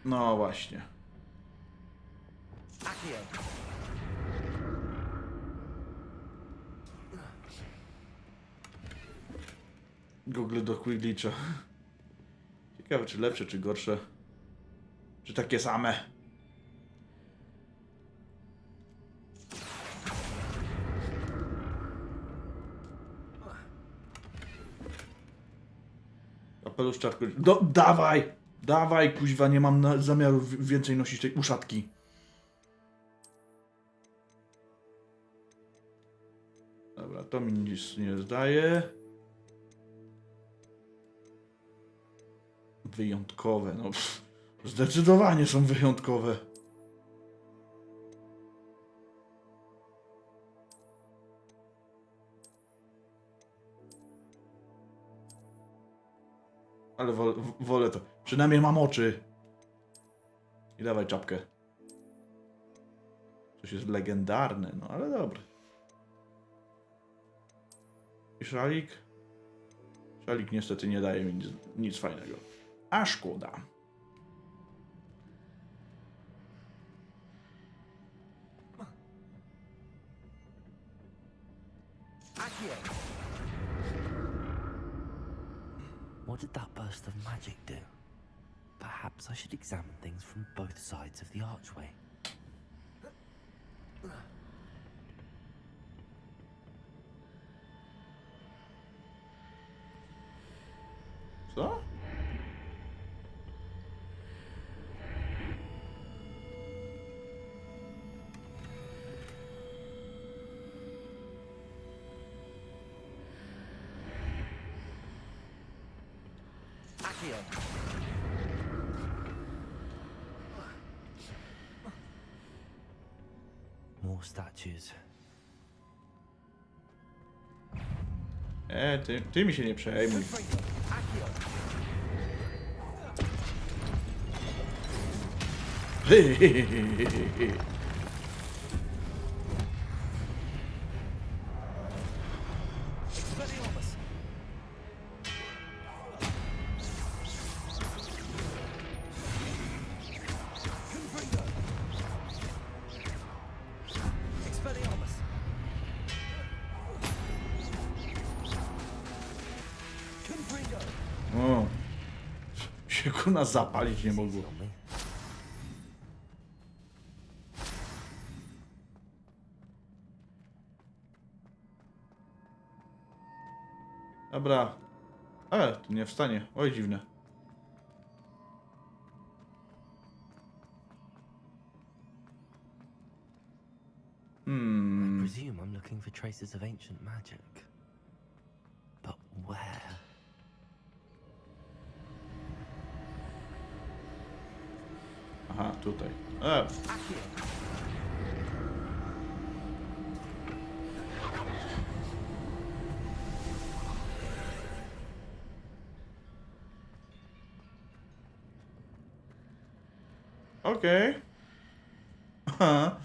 No właśnie. Google do Quidditcha. Ciekawe, czy lepsze, czy gorsze. Czy takie same. Kapelusz czarku. Dawaj, kuźwa, nie mam zamiaru więcej nosić tej uszatki. Dobra, to mi nic nie zdaje. Wyjątkowe, no zdecydowanie są wyjątkowe. Ale wolę to. Przynajmniej mam oczy. I dawaj czapkę. Coś jest legendarne, no ale dobre. I szalik? Szalik niestety nie daje mi nic fajnego. A szkoda. What did that burst of magic do? Perhaps I should examine things from both sides of the archway. Co? More statues. Ty mi się nie przejmuj. O, się kuna zapalić nie mogło. Dobra. Tu nie wstanie. Oj, dziwne. looking for traces of ancient magic. But where? Aha, tutaj. Okej. Aha.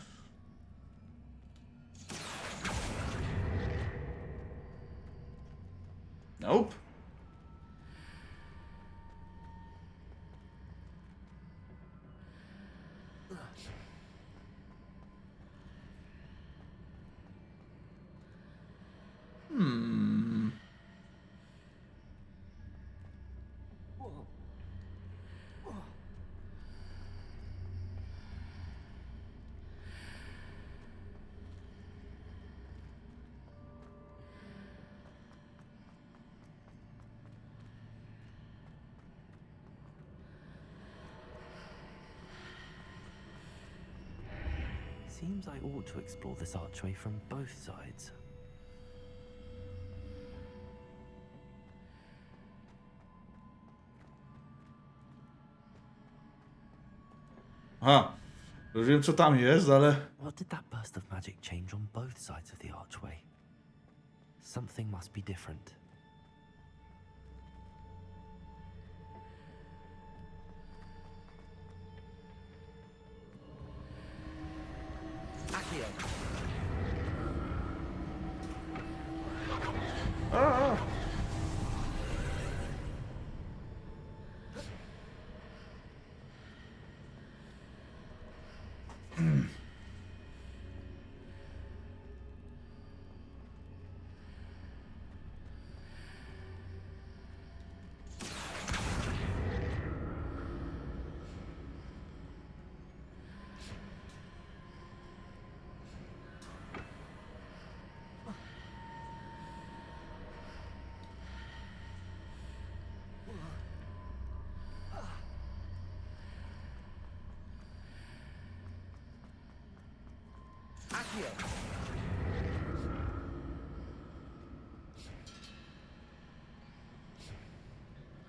Nope. Seems I ought to explore this archway from both sides. Aha. Już wiem, co tam jest, ale... What did that burst of magic change on both sides of the archway? Something must be different.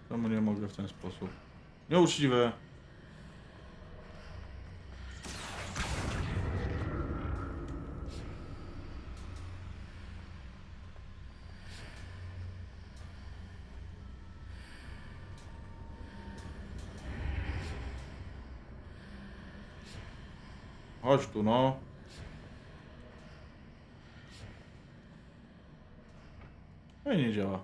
Czemu nie mogę w ten sposób? Nieuczciwe. Chodź tu, no. No i nie działa.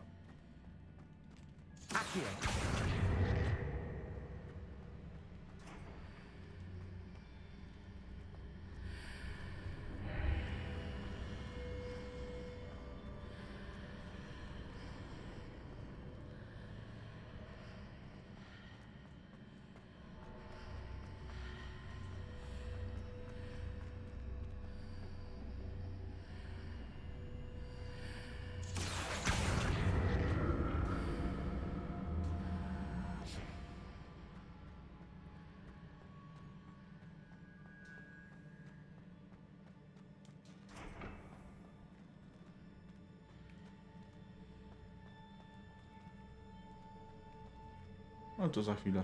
No to za chwilę.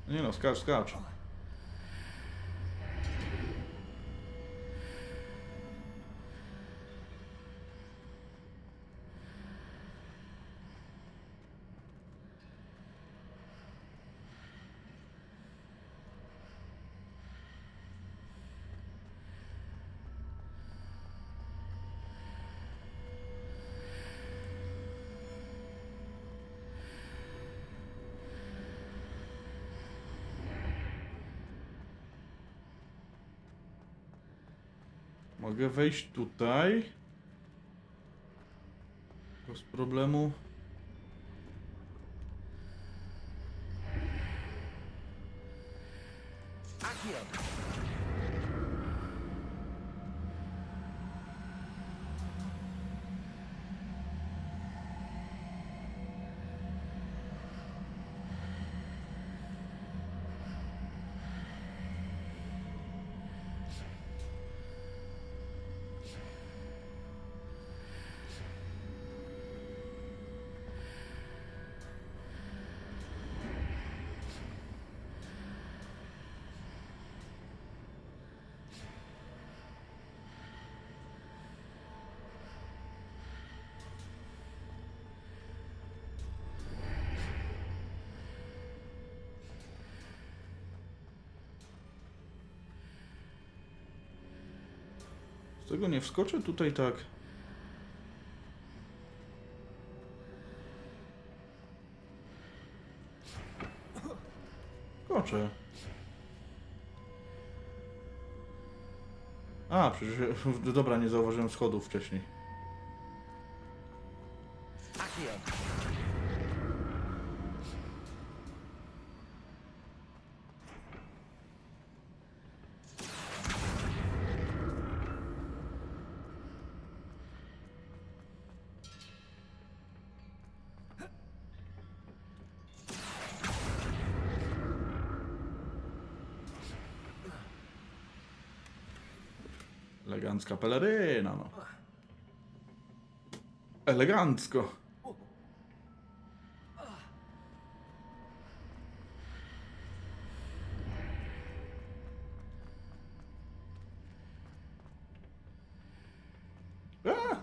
Nie no, skacz, skacz. Mogę wejść tutaj. Bez problemu. Z tego nie wskoczę tutaj tak. Skoczę. A, przecież... Dobra, nie zauważyłem schodów wcześniej. Elegancka peleryna, no. Elegancko. A!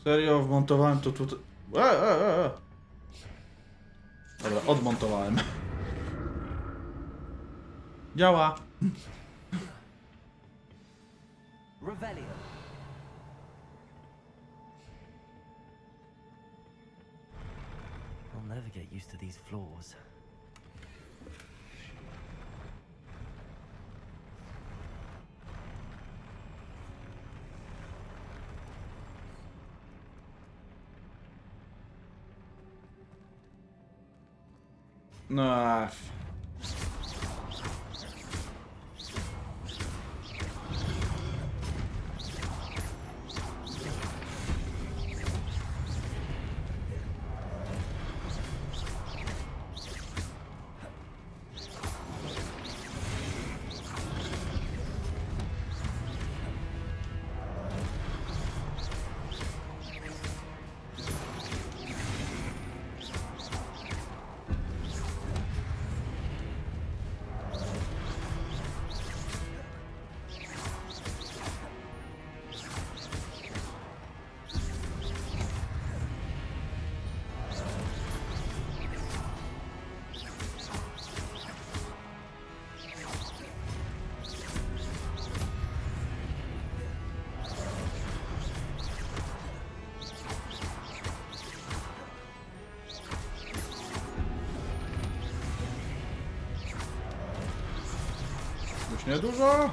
Serio, wmontowałem to tutaj. Dobra, odmontowałem. Działa. Revelio. I'll never get used to these floors. No. Już niedużo.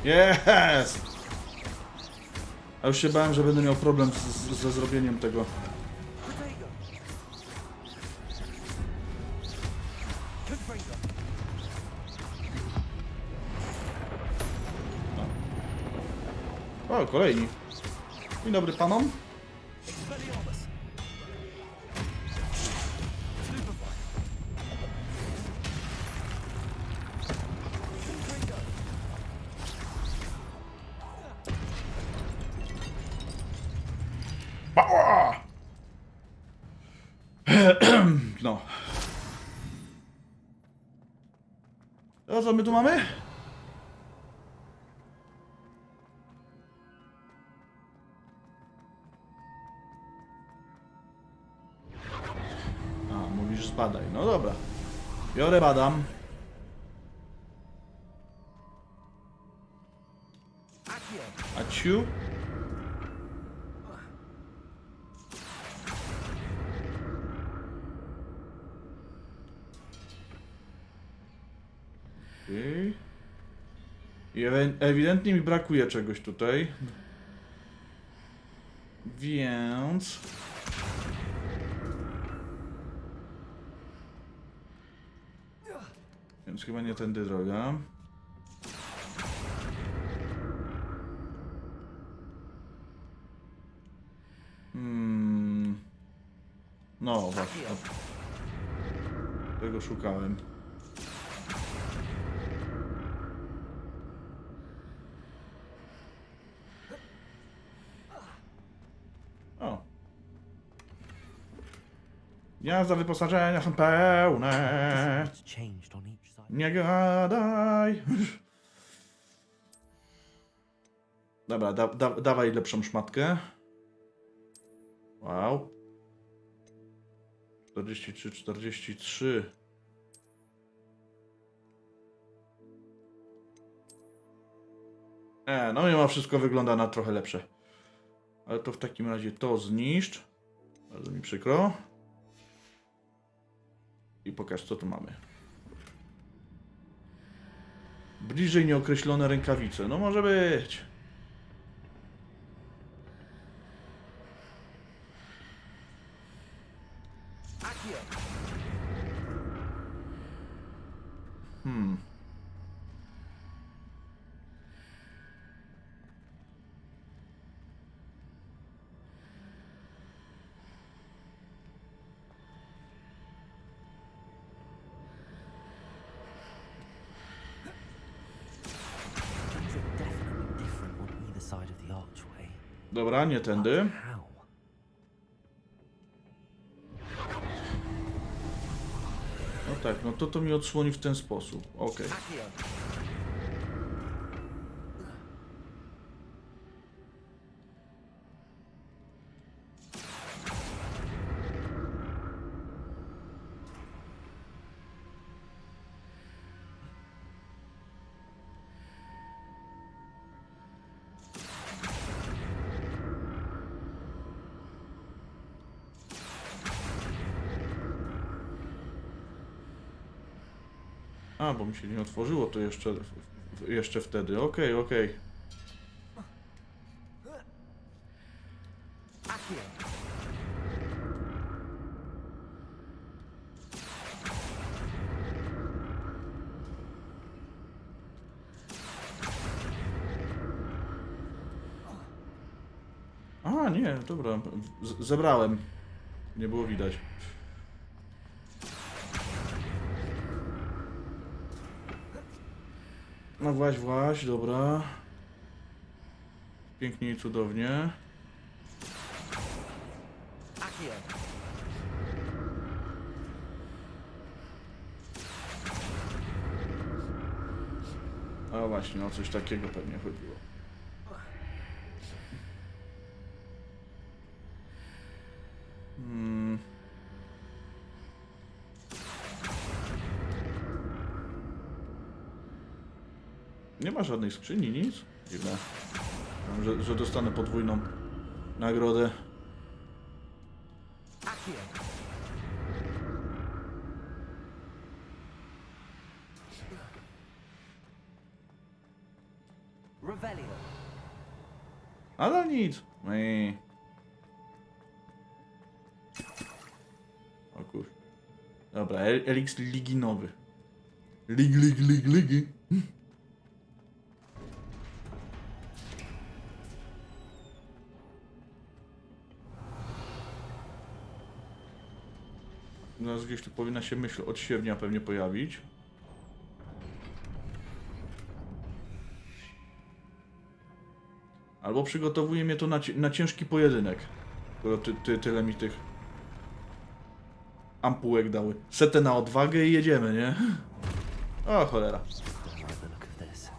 Jest! A już się bałem, że będę miał problem ze zrobieniem tego. O, kolejni. Dzień dobry panom. To co my tu mamy? A, mówisz zbadaj. No dobra. Biorę, badam. Aciu. Okay. I ewidentnie mi brakuje czegoś tutaj. Więc... Więc chyba nie tędy droga. No właśnie. Tego szukałem. O. Jazda, wyposażenia są pełne. Nie gadaj. Dobra, dawaj lepszą szmatkę. Wow. 43, 43. No mimo wszystko wygląda na trochę lepsze. Ale to w takim razie to zniszcz. Bardzo mi przykro. I pokaż, co tu mamy. Bliżej nieokreślone rękawice. No może być. Dobra, nie tędy. No tak, no to mi odsłoni w ten sposób. Okej. A, bo mi się nie otworzyło to jeszcze wtedy. Okej, okej. A, nie, dobra. Zebrałem. Nie było widać. No właź, dobra. Pięknie i cudownie. A właśnie, o coś takiego pewnie chodziło. Nie ma żadnej skrzyni, nic. Dziwne. Że dostanę podwójną nagrodę. Ale nic. O kur... Dobra, eliks liginowy. Ligi. No, gdzieś tu powinna się myśl odsiewnia pewnie pojawić. Albo przygotowuje mnie to na ciężki pojedynek. Skoro tyle mi tych ampułek dały. Setę na odwagę i jedziemy, nie? O cholera. Don't like the look of this.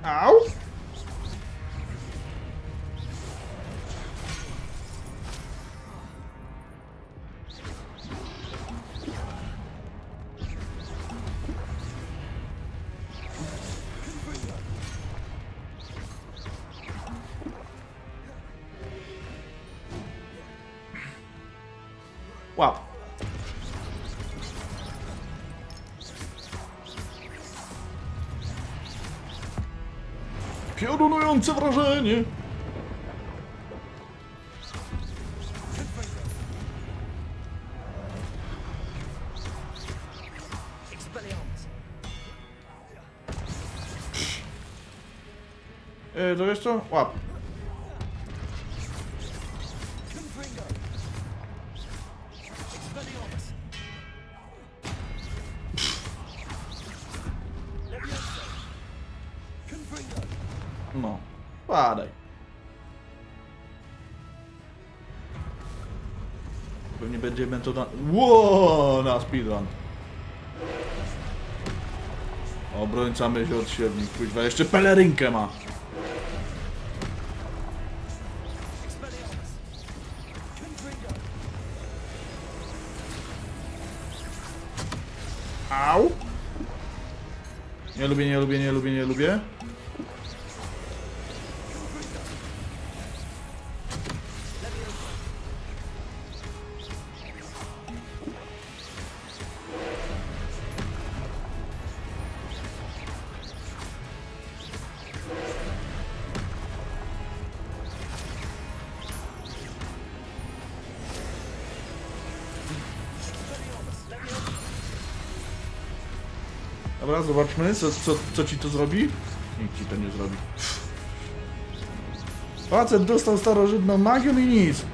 Au! Łap. Piorunujące wrażenie. To wiesz co? Łap. No, padaj. Pewnie będzie metoda... Ło, na speedrun. Obrońca myśli od średnich, kuźwa, jeszcze pelerynkę ma. Au! Nie lubię, nie lubię, nie lubię, nie lubię. Dobra, zobaczmy, co ci to zrobi. Nikt ci to nie zrobi. Facet dostał starożytną magię i nic.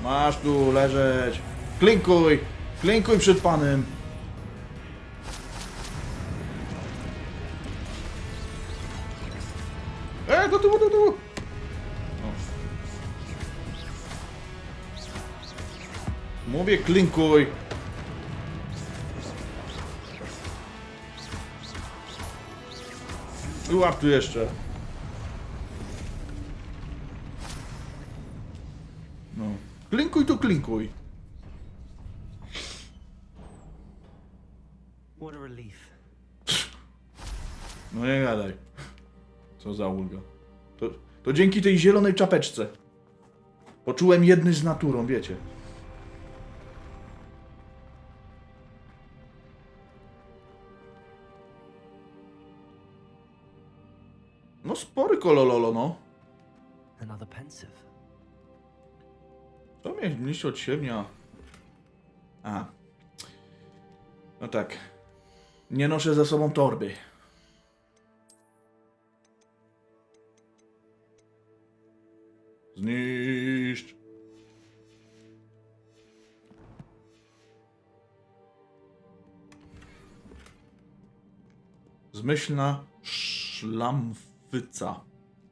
Masz tu leżeć. Klinkuj! Klinkuj przed panem. Do tyłu, do tyłu! Mówię klinkuj. I łap tu jeszcze. No. Klinkuj tu klinkuj. What a relief. No nie gadaj. Co za ulga. To dzięki tej zielonej czapeczce. Poczułem jedność z naturą, wiecie. No spory kolololo, no. Another pensive. Co mieć od siebie? A. No tak. Nie noszę ze sobą torby. Zniszcz. Zmyślna szlamfyca.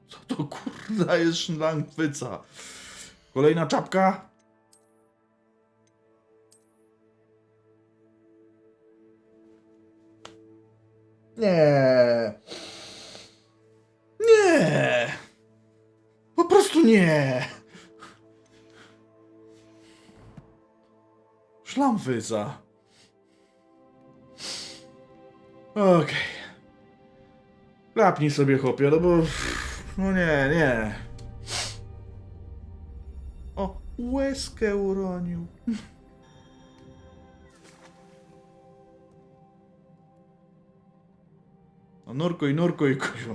Co to kurwa jest szlamfyca? Kolejna czapka. Nie. Nie. Po prostu nie. Szlamwyza. Okej. Klapnij sobie, chłopie, no bo... No nie. O, łezkę uronił. No nurkuj, kuźwa.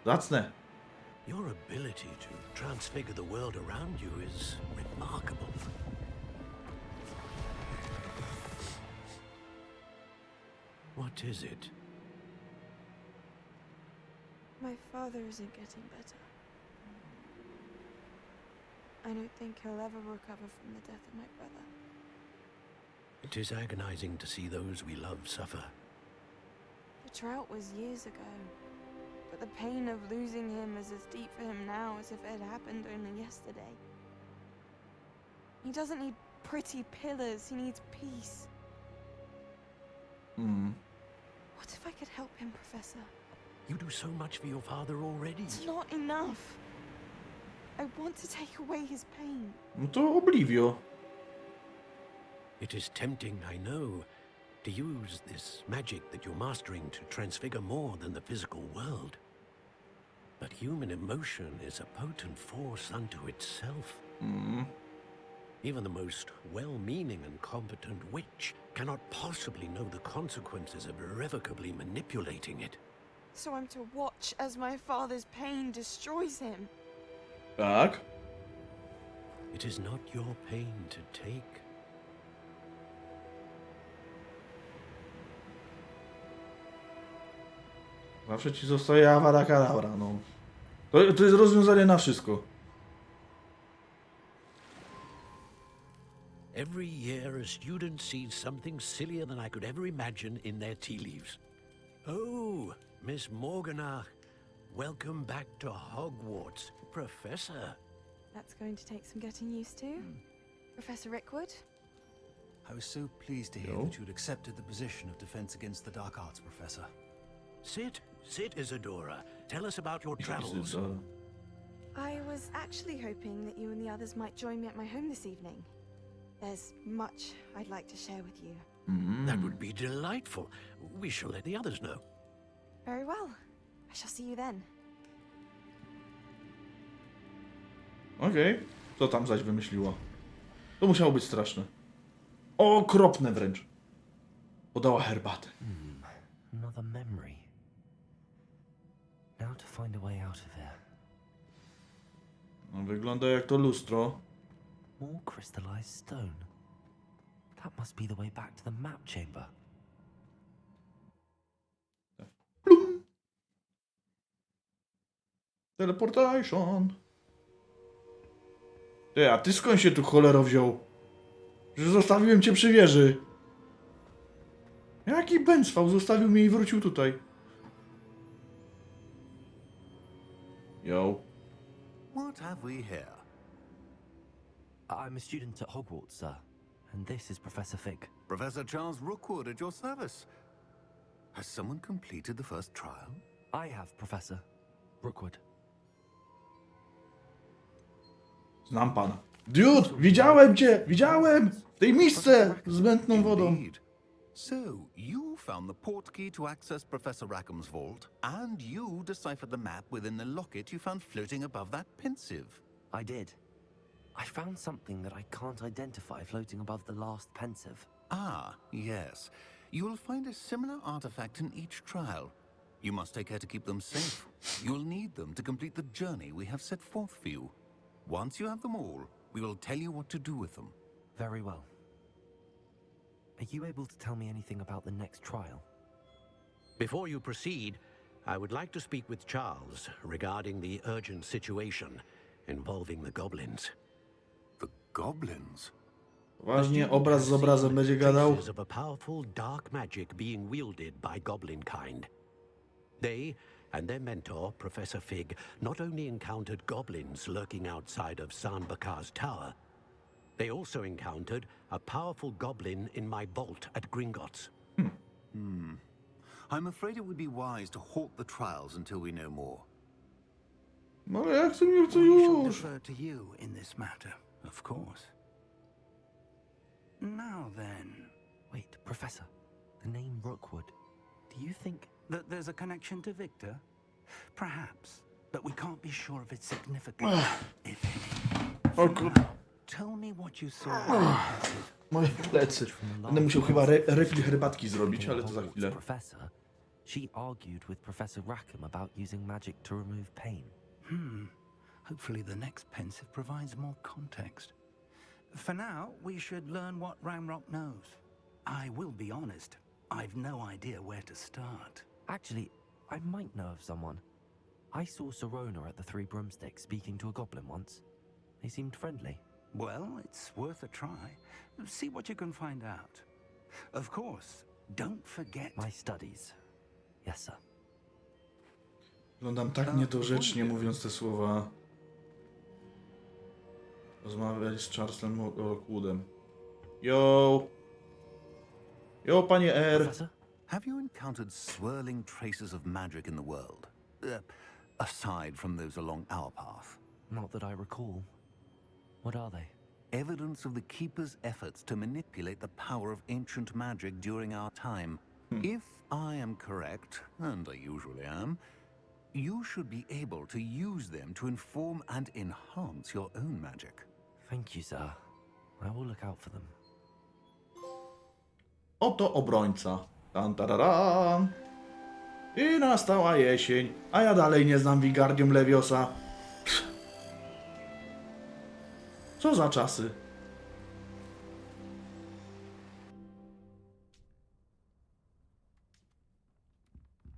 Zacne. Your ability to transfigure the world around you is remarkable. What is it? My father isn't getting better. I don't think he'll ever recover from the death of my brother. It is agonizing to see those we love suffer. The drought was years ago, but the pain of losing him is as deep for him now as if it had happened only yesterday. He doesn't need pretty pillars, he needs peace. What if I could help him, Professor? You do so much for your father already. It's not enough. I want to take away his pain. No to Oblivio. It is tempting, I know, to use this magic that you're mastering to transfigure more than the physical world. But human emotion is a potent force unto itself. Even the most well-meaning and competent witch cannot possibly know the consequences of irrevocably manipulating it. So I'm to watch as my father's pain destroys him. Tak. It is not your pain to take. Zawsze ci zostaje Avada Kedavra, no. To jest rozwiązanie na wszystko. Every year a student sees something sillier than I could ever imagine in their tea leaves. Oh, Miss Morganach, welcome back to Hogwarts, Professor. That's going to take some getting used to. Professor Rickwood? I was so pleased to hear that you'd accepted the position of Defense Against the Dark Arts, Professor. Sit, Isadora. Tell us about your travels. I was actually hoping that you and the others might join me at my home this evening. There's much I'd like to share with you. That would be delightful. We shall let the others know. Very well. I shall see you then. Okej. Co tam zaś wymyśliła? To musiało być straszne. Okropne wręcz. Podała herbatę. Another memory. Now to find a way out of here. No, wygląda jak to lustro. More crystallized stone. That must be the way back to the map chamber. Plum. Teleportation. Ty, a ty skąd się tu cholero wziął? Że zostawiłem cię przy wieży. Jaki bęcwał? Zostawił mnie i wrócił tutaj. Yo. What have we here? I'm a student at Hogwarts, sir. And this is Professor Fig. Professor Charles Rookwood at your service. Has someone completed the first trial? I have, Professor. Rookwood. Znam pana. Dude, widziałem cię! Widziałem! W tej misce z mętną wodą. Indeed. So, you found the portkey to access Professor Rackham's vault, and you deciphered the map within the locket you found floating above that pensive. I did. I found something that I can't identify floating above the last pensive. Ah, yes. You will find a similar artifact in each trial. You must take care to keep them safe. You'll need them to complete the journey we have set forth for you. Once you have them all, we will tell you what to do with them. Very well. Are you able to tell me anything about the next trial? Before you proceed, I would like to speak with Charles regarding the urgent situation involving the goblins. The goblins? Ważnie, obraz z obrazem będzie gadał. Traces of a powerful dark magic being wielded by goblin kind. They and their mentor, Professor Fig, not only encountered goblins lurking outside of Sanbakar's tower, they also encountered a powerful goblin in my vault at Gringotts. I'm afraid it would be wise to halt the trials until we know more. No ale jak to nie to We shall już? defer to you in this matter, of course. Now then, Wait, Professor, the name Rookwood. Do you think that there's a connection to Victor? Perhaps, but we can't be sure of its significance, if any. O kurde. Tell me what you saw. Moje plecy. Będę musiał chyba refil herbatki zrobić, ale to za chwilę. Professor, she argued with Professor Rackham about using magic to remove pain. Hopefully the next pensive provides more context. For now, we should learn what Ramrock knows. I will be honest, I've no idea where to start. Actually, I might know of someone. I saw Serona at the Three Broomsticks speaking to a goblin once. They seemed friendly. Well, it's worth a try. See what you can find out. Of course, don't forget my studies. Yes, sir. Wyglądam tak niedorzecznie, mówiąc te słowa. Rozmawiać z Charlesem Rookwoodem. Yo! Yo, panie R. Professor? Have you encountered swirling traces of magic in the world? Aside from those along our path? Not that I recall. What are they? Evidence of the Keeper's efforts to manipulate the power of ancient magic during our time. If I am correct, and I usually am, you should be able to use them to inform and enhance your own magic. Thank you, sir. I will look out for them. Oto obrońca. Tan, tararam. I nastała jesień, a ja dalej nie znam Wingardium Leviosa. Co za czasy.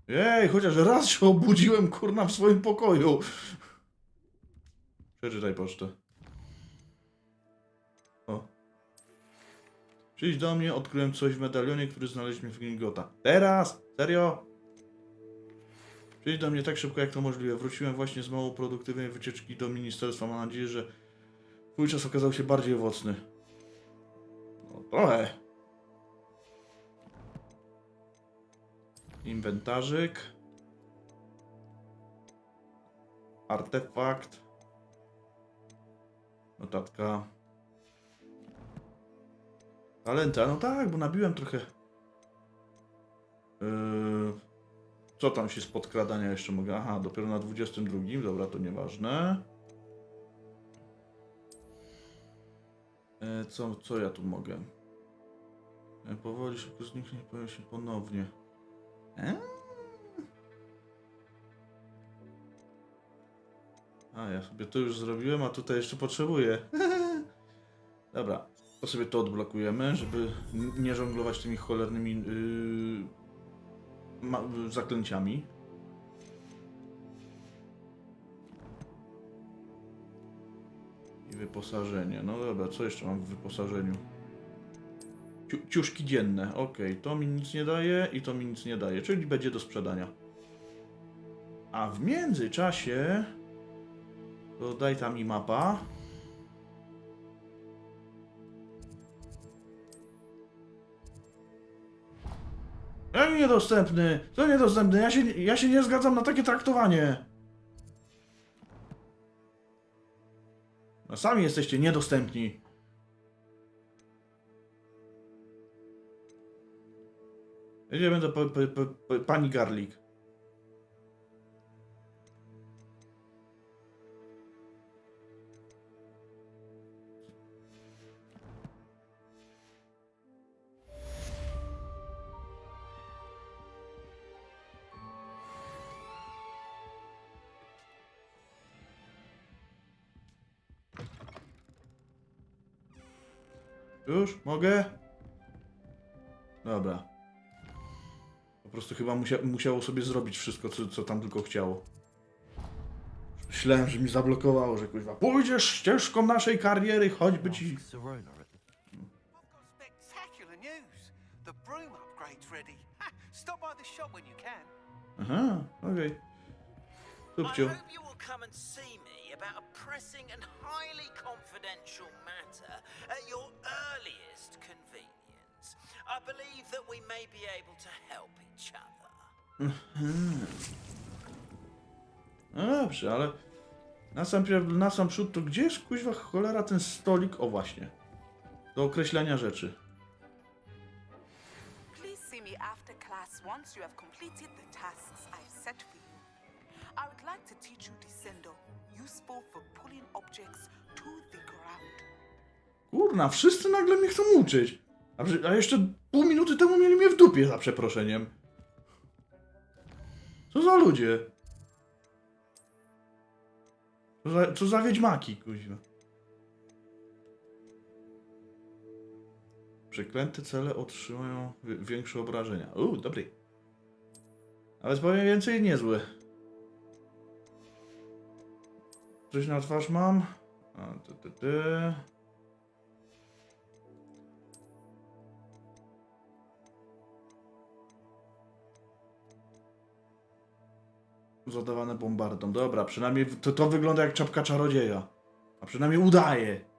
Ej, chociaż raz się obudziłem, kurna, w swoim pokoju. Przeczytaj pocztę. O. Przyjdź do mnie, odkryłem coś w medalionie, który znaleźliśmy w Gringota. Teraz? Serio? Przyjdź do mnie tak szybko, jak to możliwe. Wróciłem właśnie z mało produktywnej wycieczki do ministerstwa. Mam nadzieję, że twój czas okazał się bardziej owocny. No, trochę. Inwentarzyk. Artefakt. Notatka. Talenty, no tak, bo nabiłem trochę. Co tam się z podkradania jeszcze mogę? Aha, dopiero na 22. Dobra, to nieważne. Co ja tu mogę? Powoli szybko zniknie, pojawia się ponownie. A, ja sobie to już zrobiłem, a tutaj jeszcze potrzebuję. Dobra, to sobie to odblokujemy, żeby nie żonglować tymi cholernymi zaklęciami. I wyposażenie. No dobra, co jeszcze mam w wyposażeniu? Ciuszki dzienne. Okej, to mi nic nie daje i to mi nic nie daje, czyli będzie do sprzedania. A w międzyczasie to daj tam i mapa. Jak niedostępny? To niedostępny. Ja się nie zgadzam na takie traktowanie. No sami jesteście niedostępni. Jedziemy do pani Garlic. Już? Mogę? Dobra. Po prostu chyba musiało sobie zrobić wszystko, co tam tylko chciało. Myślałem, że mi zablokowało, że kuźwa, pójdziesz ścieżką naszej kariery, choćby ci... Spectacular news! The broom upgrade's ready. Stop by the shop when you can. Aha, okej. I Subcio. hope you will come and see me about a pressing and highly confidential matter at your earliest convenience. I believe that we may be able to help each other. No dobrze, ale na sam przód to gdzie jest kuźwa cholera ten stolik? O właśnie. Do określania rzeczy. Please see me after class once you have completed the tasks I've set for you. I would like to teach you descendo, useful for pulling objects to the ground. Kurna, wszyscy nagle mnie chcą uczyć. A jeszcze pół minuty temu mieli mnie w dupie, za przeproszeniem. Co za ludzie? Co za wiedźmaki, kuźwa. Przeklęte cele otrzymają większe obrażenia. Dobry. Ale powiem więcej, niezły. Coś na twarz mam? Zadawane bombardą. Dobra, przynajmniej to wygląda jak czapka czarodzieja. A przynajmniej udaje.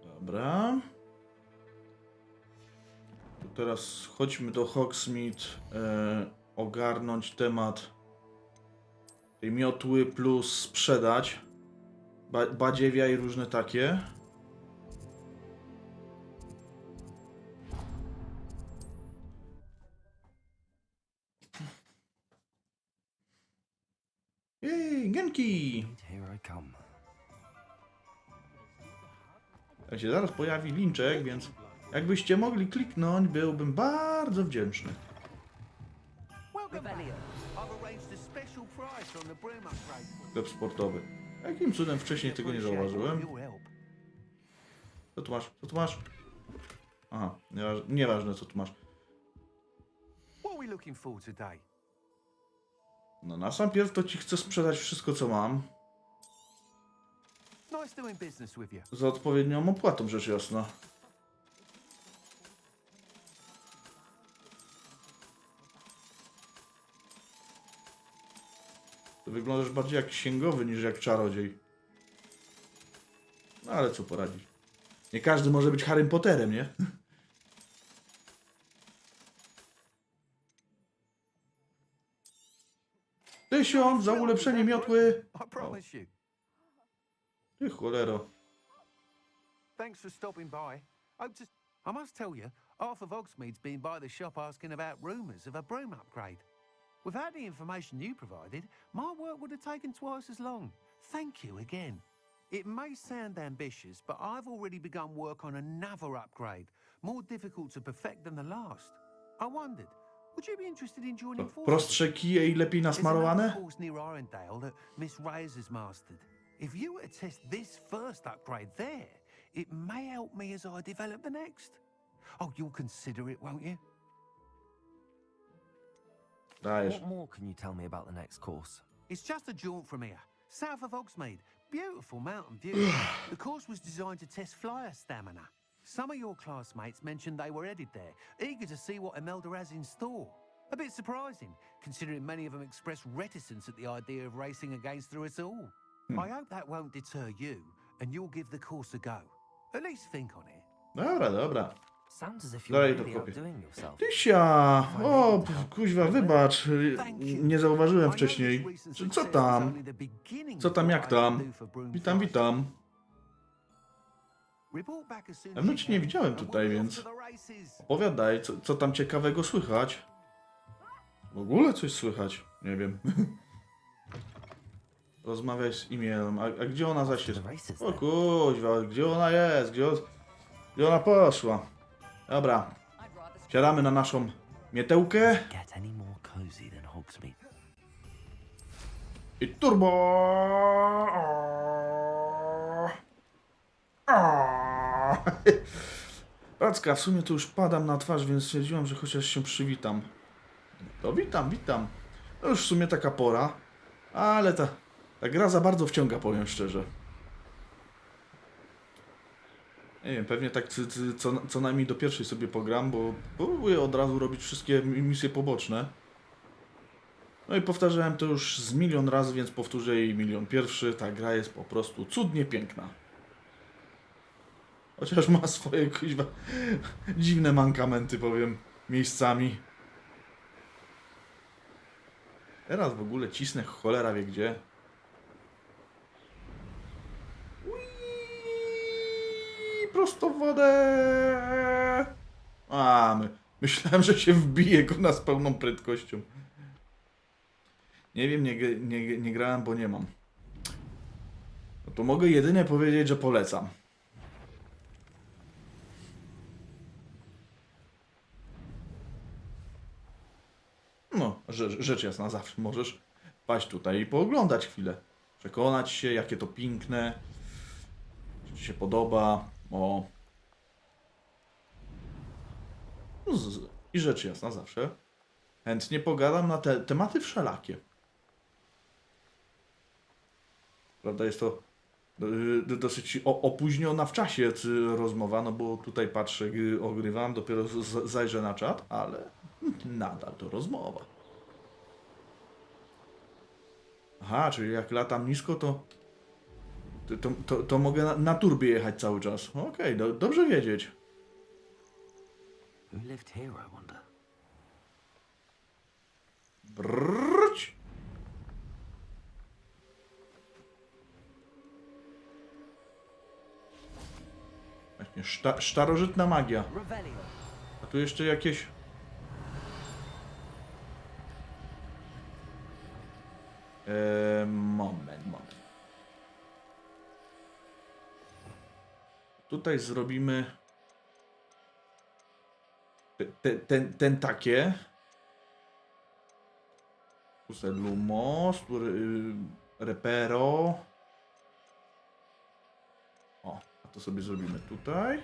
Dobra. To teraz chodźmy do Hogsmeade, ogarnąć temat tej miotły plus sprzedać. Badziewia i różne takie. Jej, Genki! Here I come. Jak się zaraz pojawi linczek, więc jakbyście mogli kliknąć, byłbym bardzo wdzięczny. Sklep sportowy. Jakim cudem wcześniej tego nie zauważyłem? Co tu masz? Co tu masz? Aha, nieważne co tu masz. No na sam pierw to ci chcę sprzedać wszystko co mam. Za odpowiednią opłatą, rzecz jasna. To wyglądasz bardziej jak księgowy niż jak czarodziej. No ale co poradzić. Nie każdy może być Harrym Potterem, nie? 1000 za ulepszenie miotły. O. Ty cholero. Thanks for stopping by. I must tell you, half of Hogsmeade's been by the shop asking about rumours of a broom upgrade. Without the information you provided, my work would have taken twice as long. Thank you again. It may sound ambitious, but I've already begun work on another upgrade, more difficult to perfect than the last. I wondered, would you be interested in joining forces? Prostsze kije i lepiej nasmarowane? There's another course near Arendale that Miss Reyes has mastered. If you were to test this first upgrade there, it may help me as I develop the next. Oh, you'll consider it, won't you? What more can you tell me about the next course? It's just a jaunt from here, south of Hogsmeade. Beautiful mountain view. The course was designed to test flyer stamina. Some of your classmates mentioned they were headed there, eager to see what Imelda has in store. A bit surprising, considering many of them expressed reticence at the idea of racing against her at all. I hope that won't deter you, and you'll give the course a go. At least think on it. Dobra, dobra. Sounds as if you're Dalej to really kopię. outdoing yourself. Tysia! O, kuźwa, wybacz. Nie zauważyłem wcześniej. Co tam? Co tam, jak tam? Witam, witam. Dawno cię nie widziałem tutaj, więc opowiadaj, co tam ciekawego słychać. W ogóle coś słychać? Nie wiem. Rozmawiaj z e-mailem. A gdzie ona zaś jest? O kuźwa, gdzie ona jest? Gdzie ona poszła? Dobra. Siadamy na naszą mietełkę. I turbo! Racka, w sumie to już padam na twarz, więc stwierdziłem, że chociaż się przywitam. To witam, witam. No już w sumie taka pora, ale ta gra za bardzo wciąga, powiem szczerze. Nie wiem, pewnie tak co najmniej do pierwszej sobie pogram, bo próbuję od razu robić wszystkie misje poboczne. No i powtarzałem to już z milion razy, więc powtórzę jej milion pierwszy. Ta gra jest po prostu cudnie piękna. Chociaż ma swoje kuźwa dziwne mankamenty, powiem, miejscami. Teraz w ogóle cisnę cholera wie gdzie. Prosto w wodę. Myślałem, że się wbije go z pełną prędkością. Nie wiem, nie grałem, bo nie mam. No to mogę jedynie powiedzieć, że polecam. No, rzecz jasna, zawsze możesz paść tutaj i pooglądać chwilę. Przekonać się, jakie to piękne. Czy ci się podoba. O. No, i rzecz jasna, zawsze chętnie pogadam na te tematy wszelakie. Prawda, jest to dosyć opóźniona w czasie rozmowa, no bo tutaj patrzę, ogrywam, dopiero zajrzę na czat, ale nadal to rozmowa. Aha, czyli jak latam nisko, to mogę na turbie jechać cały czas. Okej, dobrze wiedzieć. Who lived here, I wonder? Brrrć! Właśnie, starożytna magia. A tu jeszcze jakieś... Moment. Tutaj zrobimy... Ten takie. Lumos, repero. O, a to sobie zrobimy tutaj.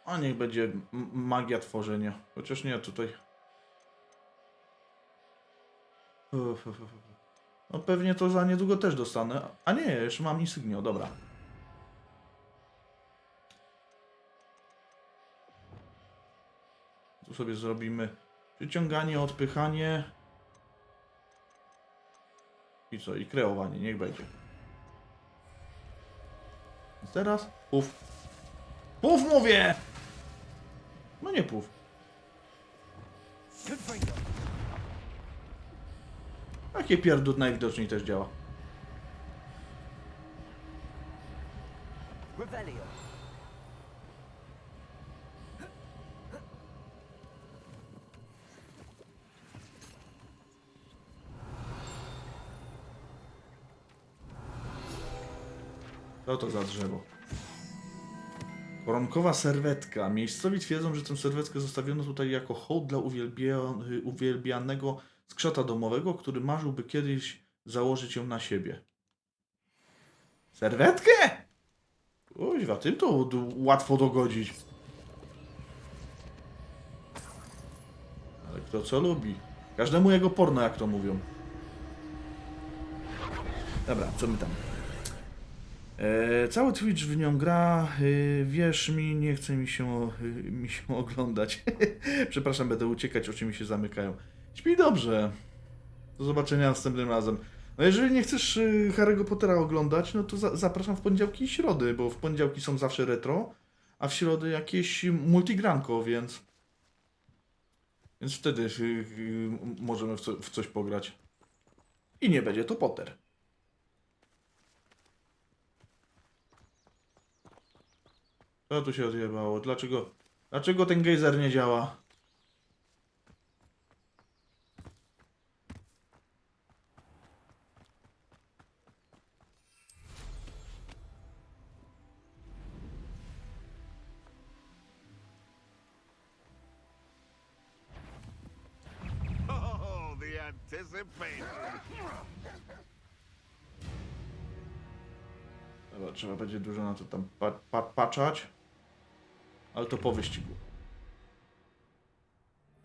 A niech będzie magia tworzenia. Chociaż nie, tutaj... No pewnie to za niedługo też dostanę. A nie, jeszcze mam insygnię, dobra. Tu sobie zrobimy przyciąganie, odpychanie. I co? I kreowanie, niech będzie. Więc teraz puf. Puf mówię! No nie puf. Takie pierdut najwidoczniej też działa. Co to za drzewo? Koronkowa serwetka. Miejscowi twierdzą, że tę serwetkę zostawiono tutaj jako hołd dla uwielbianego skrzata domowego, który marzyłby kiedyś założyć ją na siebie. Serwetkę? Kuźwa, tym to łatwo dogodzić. Ale kto co lubi? Każdemu jego porno, jak to mówią. Dobra, co my tam? Cały Twitch w nią gra, wierz mi, nie chce mi się oglądać. Przepraszam, będę uciekać, oczy mi się zamykają. Śpi dobrze. Do zobaczenia następnym razem. No jeżeli nie chcesz Harry'ego Pottera oglądać, no to zapraszam w poniedziałki i środy, bo w poniedziałki są zawsze retro, a w środy jakieś multigranko, więc wtedy możemy w coś pograć. I nie będzie to Potter. Co tu się odjebało? Dlaczego ten gejzer nie działa? Oh, the anticipation. Dobra, trzeba będzie dużo na to tam patrzeć. Ale to po wyścigu.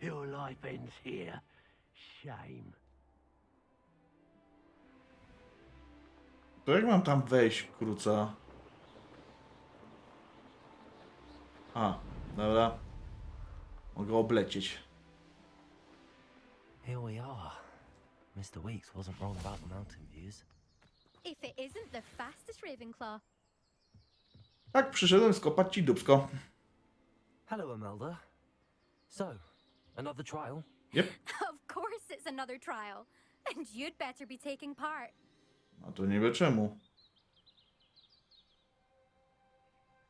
Your life ends here. Shame. To jak mam tam wejść, kruca? A, dobra. Mogę oblecieć. Here we are. Mr. Weeks wasn't wrong about the mountain views. If it isn't the fastest Ravenclaw. Tak, przyszedłem skopać ci dupsko. Hello, Imelda. So, another trial? Yep. Of course it's another trial. And you'd better be taking part. A to nie wie czemu.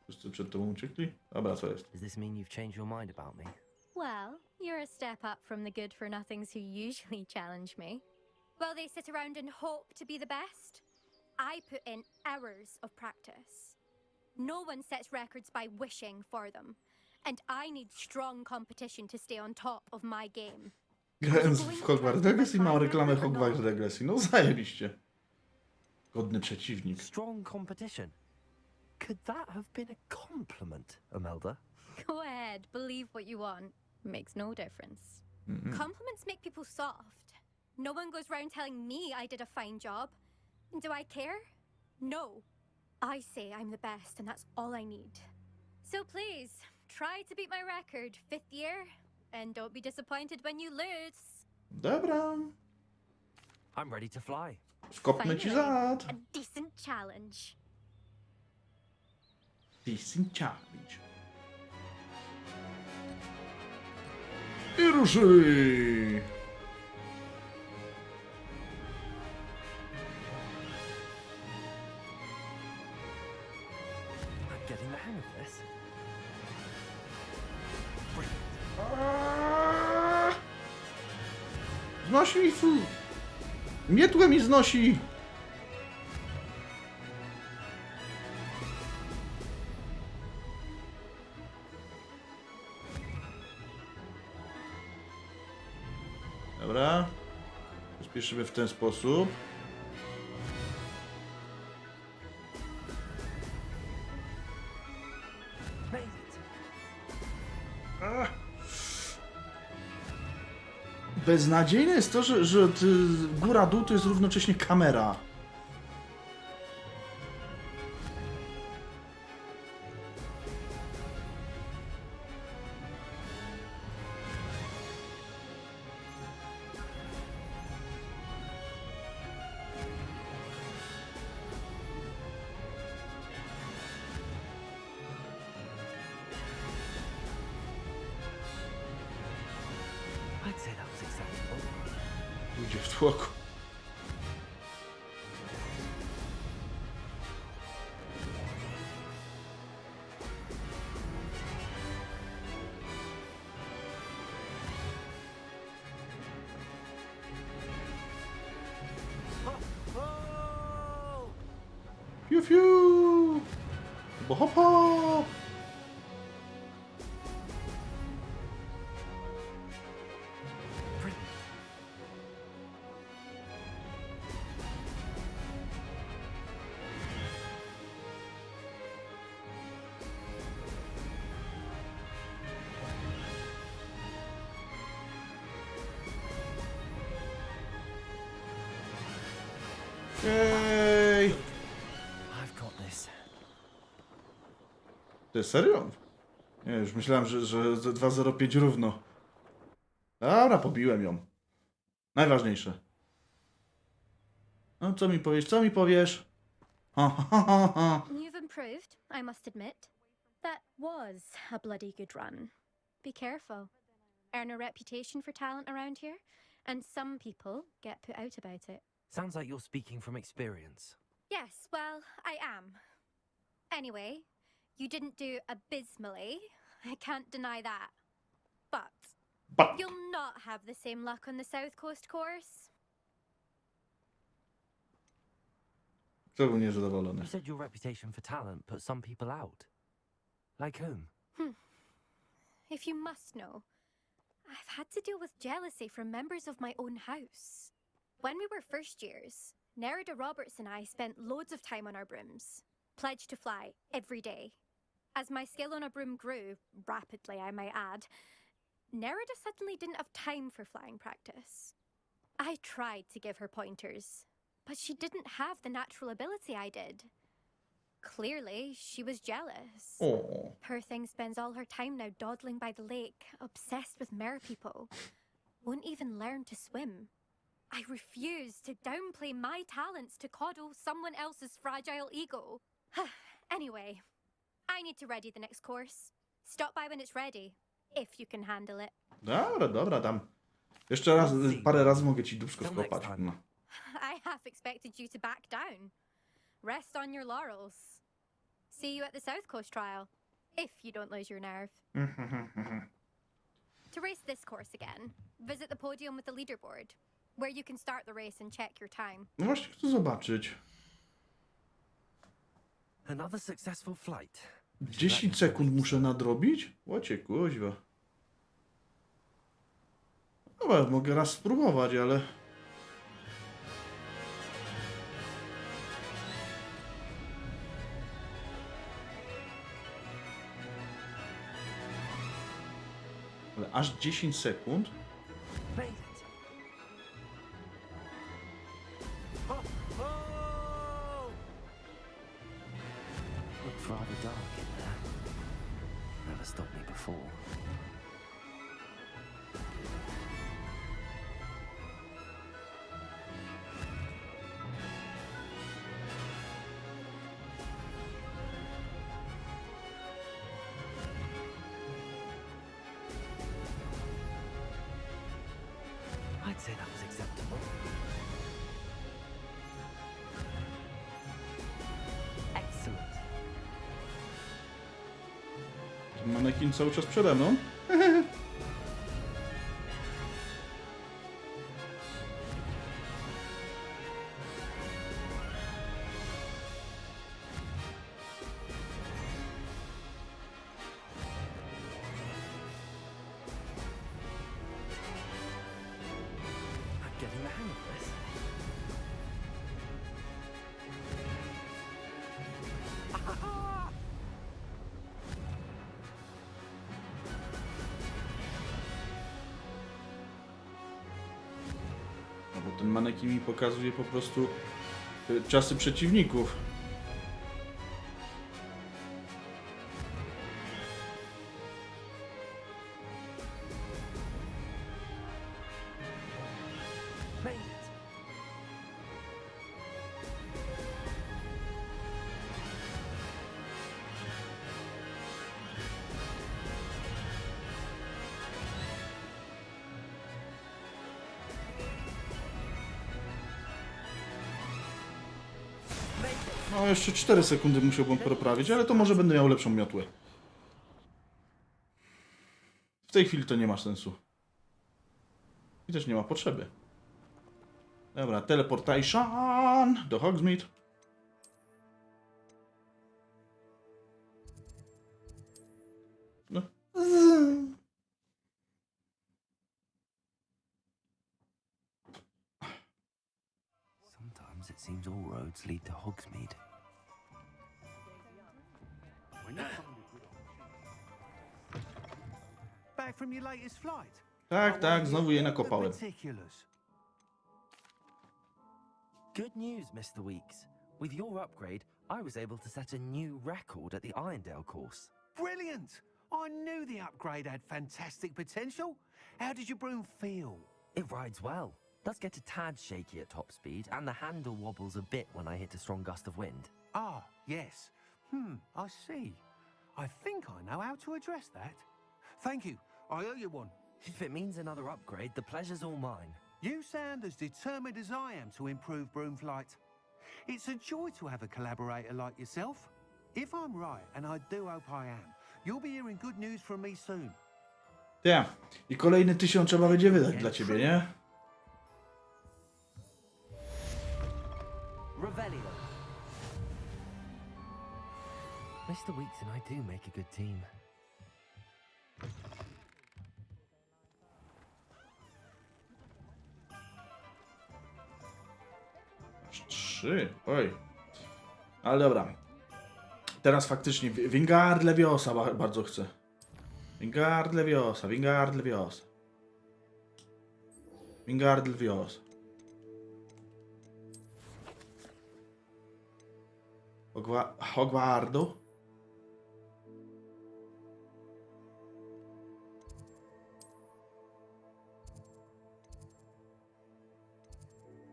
Wszyscy przed tobą uciekli? Dobra, co jest? Does this mean you've changed your mind about me? Well, you're a step up from the good-for-nothings who usually challenge me. While they sit around and hope to be the best, I put in hours of practice. No one sets records by wishing for them, and I need strong competition to stay on top of my game. Grałem w Hogwarts Legacy i mam reklamę Hogwarts Legacy. No zajebiście. Godny przeciwnik. Strong competition. Could that have been a compliment, Imelda? Go ahead, believe what you want. Makes no difference. Compliments make people soft. No one goes round telling me I did a fine job. Do I care? No. I say I'm the best, and that's all I need. So please, try to beat my record 5th year, and don't be disappointed when you lose. Dobra. I'm ready to fly. Skopnę ci zad. A decent challenge. Decent challenge. I ruszyj! I'm getting the hang of this. Znosi mi fu... Mietłe mi znosi! Dobra. Spieszymy w ten sposób. Beznadziejne jest to, że góra-dół to jest równocześnie kamera. I'd say that was acceptable. Ludzie w tłoku. Fiu fiu! Bo hop hop! Ej! I've got this. Ty serio? Nie, już myślałem, że 2:05 równo. Dobra, pobiłem ją. Najważniejsze. No, co mi powiesz? Co mi powiesz? Ha, ha, ha, ha. You've improved, I must admit. That was a bloody good run. Be careful. Earn a reputation for talent around here, and some people get put out about it. Sounds like you're speaking from experience. Yes, well, I am. Anyway, you didn't do abysmally. I can't deny that. But you'll not have the same luck on the South Coast course. Kto był niezadowolony? You said your reputation for talent put some people out. Like whom? If you must know, I've had to deal with jealousy from members of my own house. When we were first years, Nerida Roberts and I spent loads of time on our brooms, pledged to fly every day. As my skill on a broom grew, rapidly I might add, Nerida suddenly didn't have time for flying practice. I tried to give her pointers, but she didn't have the natural ability I did. Clearly, she was jealous. O. Poor thing spends all her time now dawdling by the lake, obsessed with mer-people. Won't even learn to swim. I refuse to downplay my talents to coddle someone else's fragile ego. Anyway, I need to ready the next course. Stop by when it's ready, if you can handle it. Dobra, dobra, tam. Jeszcze raz, parę razy mogę ci dupsko skopać. No. I half expected you to back down. Rest on your laurels. See you at the South Coast trial, if you don't lose your nerve. To race this course again, visit the podium with the leaderboard, where you can start the race and check your time. No właśnie chcę zobaczyć. Another successful flight. 10 sekund muszę nadrobić? Łocie kuźwa. Dobra, mogę raz spróbować, ale... Ale aż 10 sekund? Looks rather dark in there. Never stopped me before. I'd say that was acceptable. Excellent. Ten manekin cały czas przede mną. Getting the hang of this. No bo ten manekin mi pokazuje po prostu czasy przeciwników. Made it. No jeszcze 4 sekundy musiałbym poprawić, ale to może będę miał lepszą miotłę. W tej chwili to nie ma sensu. I też nie ma potrzeby. Dobra, teleportation do Hogsmeade. No. Sometimes it seems all roads lead to Hogsmeade. Back from your latest flight? Tak, tak, znowu je nakopałem. Ridiculous. Good news, Mr. Weeks. With your upgrade, I was able to set a new record at the Irondale course. Brilliant! I knew the upgrade had fantastic potential. How did your broom feel? It rides well. Does get a tad shaky at top speed, and the handle wobbles a bit when I hit a strong gust of wind. Ah, yes. I see. I think I know how to address that. Thank you. I owe you one. If it means another upgrade, the pleasure's all mine. You sound as determined as I am to improve broom flight. It's a joy to have a collaborator like yourself. If I'm right, and I do hope I am, you'll be hearing good news from me soon. Ja. I kolejny 1000 trzeba będzie wydać dla ciebie, nie? Revelio. Mr. Weeks and I do make a good team. 3. Oj. Ale dobra. Teraz faktycznie Wingard Leviosa bardzo chcę. Wingard Leviosa, Wingard Leviosa. Wingard Leviosa. Hogwardu.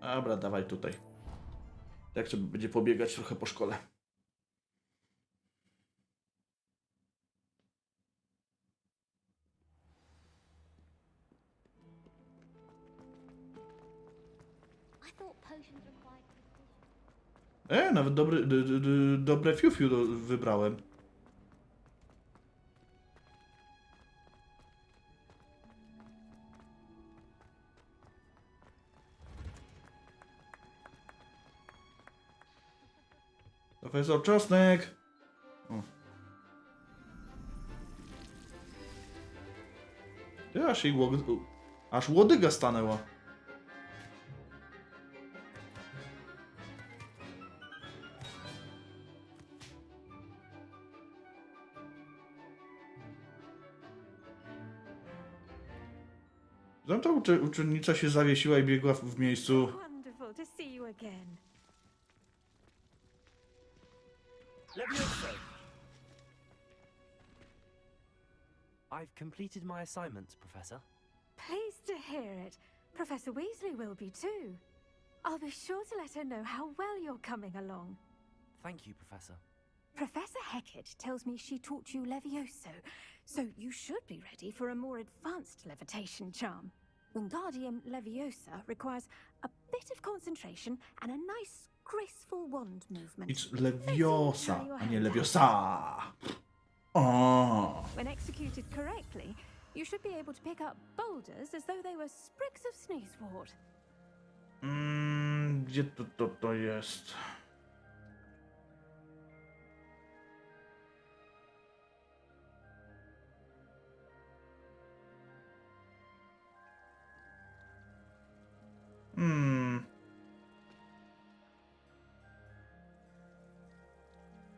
Dobra, dawaj tutaj. Tak trzeba będzie pobiegać trochę po szkole. Nawet dobre fiu-fiu wybrałem. Profesor Czosnek! O. Ty, aż łodyga stanęła. Tamta uczennica się zawiesiła i biegła w miejscu. Wonderful to see you again. I've completed my assignments, Professor. Pleased to hear it. Professor Weasley will be too. I'll be sure to let her know how well you're coming along. Thank you, Professor. Professor Hecat tells me she taught you Levioso, so you should be ready for a more advanced levitation charm. Wingardium Leviosa requires a bit of concentration and a nice, graceful wand movement. It's Leviosa, a nie Leviosa. Oh. When executed correctly, you should be able to pick up boulders as though they were sprigs of sneezewort. Gdzie to jest?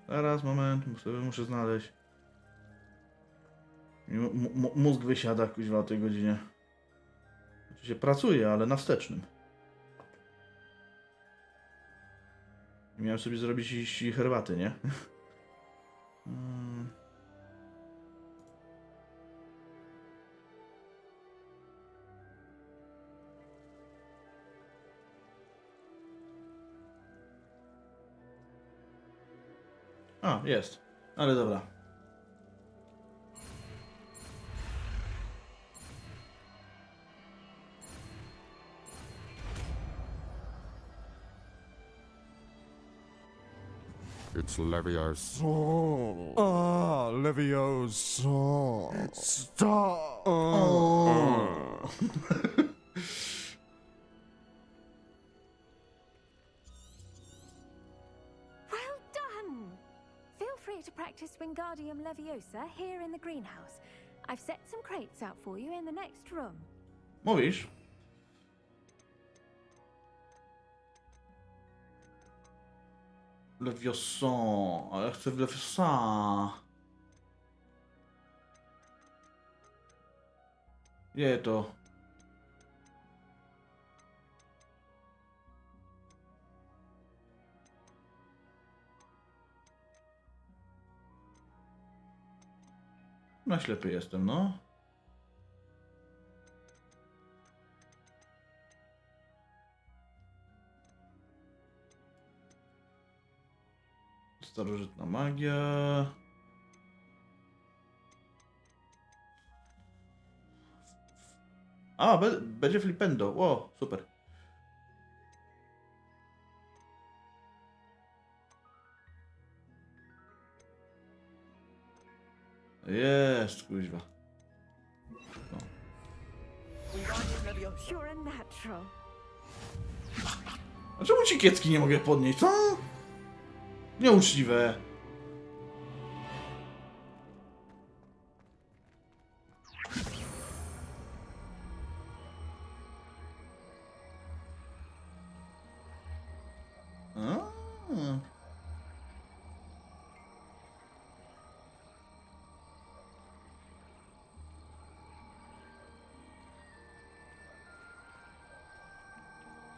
Zaraz, moment, muszę znaleźć. Mózg wysiada kuźwa o tej godzinie. Oczywiście pracuje, ale na wstecznym. Miałem sobie zrobić herbaty, nie? A, jest. Ale dobra. It's Leviosa. Leviosa. Stop. Well done! Feel free to practice Wingardium Leviosa here in the greenhouse. I've set some crates out for you in the next room. Mówisz? Leviosa, a ja chcę w Leviosa. Nie to. Na ślepy jestem, no. Starożytna magia. A, będzie flipendo. O, super. Jest, kuźwa. No. You're a natural. A czemu ci kiecki nie mogę podnieść, co? Nieuczciwe.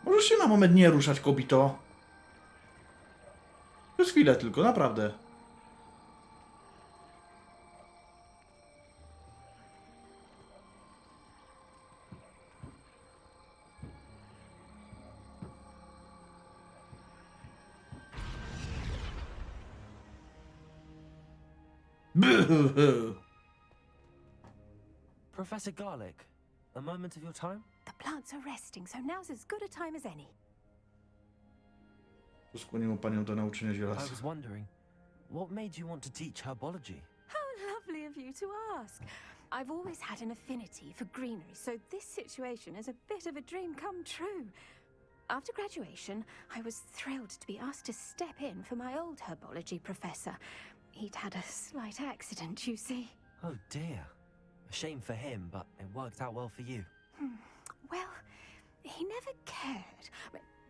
Możesz się na moment nie ruszać, kobito. Przez chwilę tylko, naprawdę. Professor Garlic, a moment of your time? The plants are resting, so now's as good a time as any. Skłoniło panią do nauczenia I ziela. was wondering, what made you want to teach herbology? How lovely of you to ask. I've always had an affinity for greenery, so this situation is a bit of a dream come true. After graduation, I was thrilled to be asked to step in for my old herbology professor. He'd had a slight accident, you see. Oh dear. A shame for him, but it worked out well for you. Well, he never cared,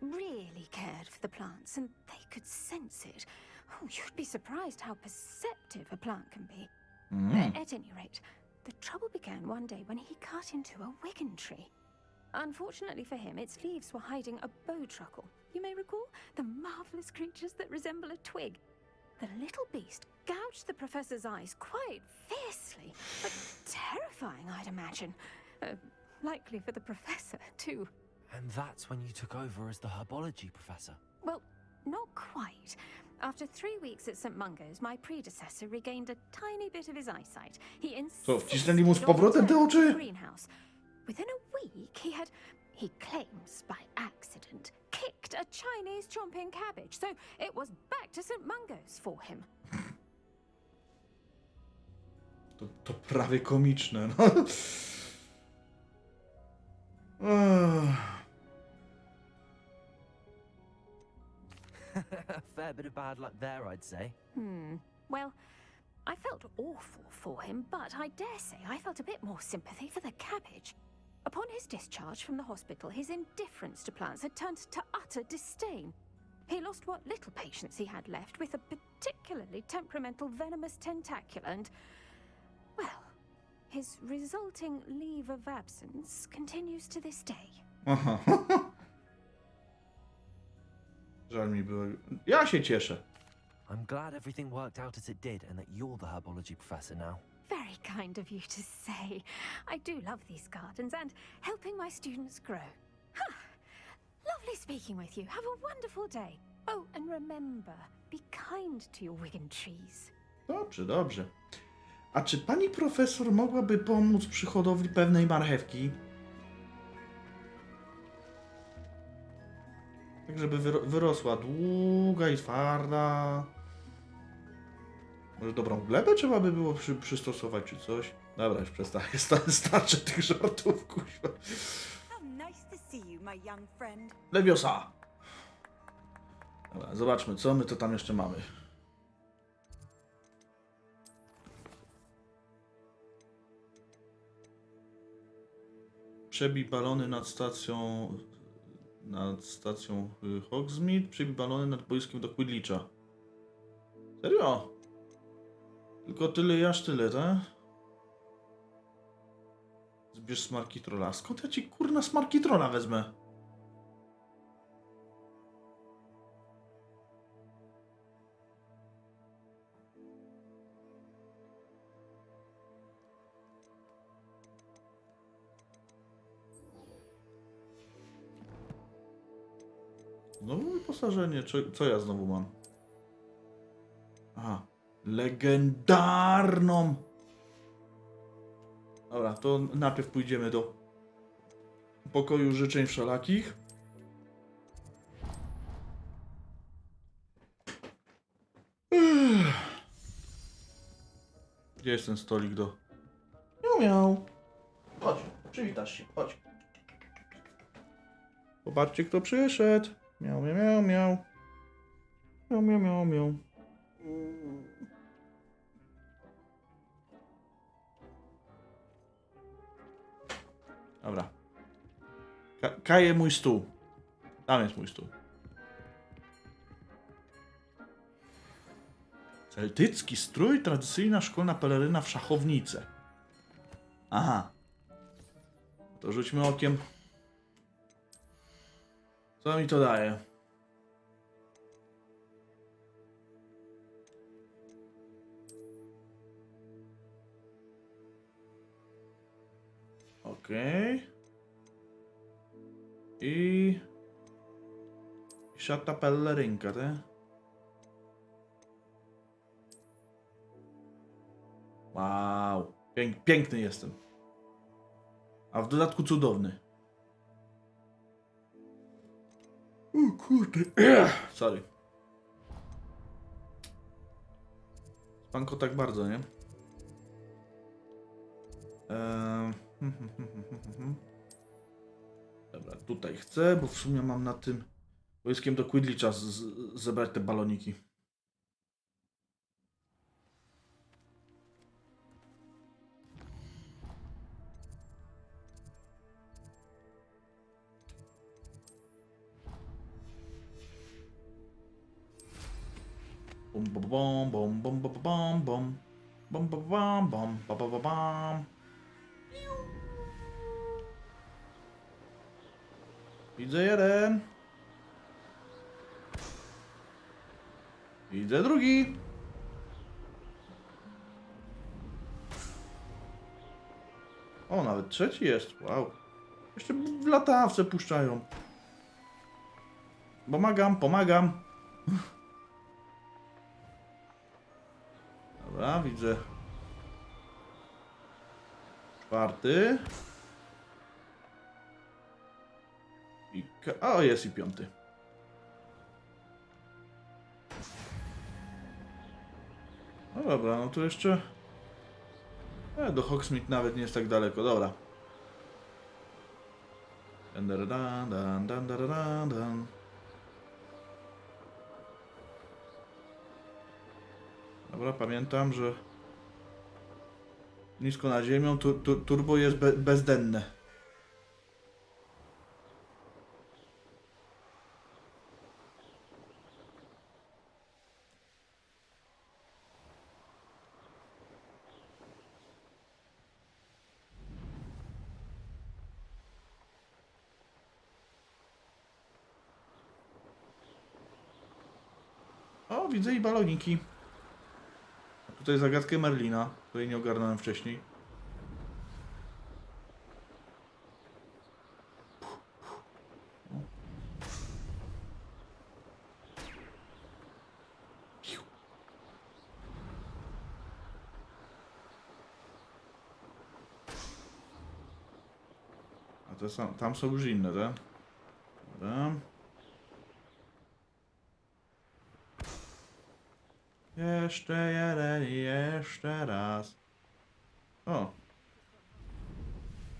really cared for the plants, and they could sense it. Oh, you'd be surprised how perceptive a plant can be. At any rate, the trouble began one day when he cut into a wigan tree. Unfortunately for him, its leaves were hiding a bowtruckle. You may recall the marvelous creatures that resemble a twig. The little beast gouged the professor's eyes quite fiercely, but terrifying, I'd imagine. Likely for the professor, too. And that's when you took over as the herbology professor? Well, not quite. After 3 weeks at St. Mungo's, my predecessor regained a tiny bit of his eyesight. He Co, wcisnęli mu z powrotem te oczy? greenhouse. Within a week, he claims by accident, kicked a Chinese chomping cabbage, so it was back to St. Mungo's for him. To prawie komiczne, no. A fair bit of bad luck there, I'd say. Well, I felt awful for him, but I dare say I felt a bit more sympathy for the cabbage. Upon his discharge from the hospital, his indifference to plants had turned to utter disdain. He lost what little patience he had left with a particularly temperamental venomous tentacula and, well, his resulting leave of absence continues to this day. Aha. Żal mi było. Ja się cieszę. I'm glad everything worked out as it did and that you're the herbology professor now. Very kind of you to say. I do love these gardens and helping my students grow. Lovely speaking with you. Have a wonderful day. Oh, and remember, be kind to your wigan trees. Dobrze, dobrze. A czy pani profesor mogłaby pomóc przy hodowli pewnej marchewki? Tak, żeby wyrosła długa i twarda. Może dobrą glebę trzeba by było przystosować czy coś? Dobra, już przestaję. Starczy tych żartów, kuźwa. Lewiosa! Dobra, zobaczmy, co my to tam jeszcze mamy. Przebij balony nad stacją Hogsmeade, przebij balony nad boiskiem do Quidditcha. Serio? Tylko tyle i aż tyle, tak? Zbierz smarki trolla. Skąd ja ci kurna smarki trolla wezmę? Znowu wyposażenie. Co ja znowu mam? Aha. Legendarną. Dobra, to najpierw pójdziemy do pokoju życzeń wszelakich. Gdzie jest ten stolik do... Miau, miau. Chodź, przywitasz się, chodź. Popatrzcie, kto przyszedł. Miau, miau, miau, miau. Miau, miau, miau, miau. Dobra. Kaję mój stół. Tam jest mój stół. Celtycki strój, tradycyjna szkolna peleryna w szachownicę. Aha. To rzućmy okiem. Co mi to daje? Okej. I szata pelerynka, tak? Wow. Piękny jestem. A w dodatku cudowny. O kurde. Sorry. Spanko tak bardzo, nie? Dobra, tutaj chcę, bo w sumie mam na tym wojskiem do Quidditcha zebrać te baloniki. Bum bum bum bum bum bum bum bum bum bum bum bum bum bum. Widzę jeden. Widzę drugi. O, nawet trzeci jest. Wow. Jeszcze w latawce puszczają. Pomagam. Dobra, widzę. Czwarty. O, jest i piąty. No dobra, no to jeszcze... do Hogsmeade nawet nie jest tak daleko, dobra. Dobra, pamiętam, że nisko nad ziemią turbo jest bezdenne. O, widzę i baloniki. A tutaj zagadkę Merlina, której nie ogarnąłem wcześniej. A te są, tam są już inne, tak? Dobra. Jeszcze jeden i jeszcze raz. O.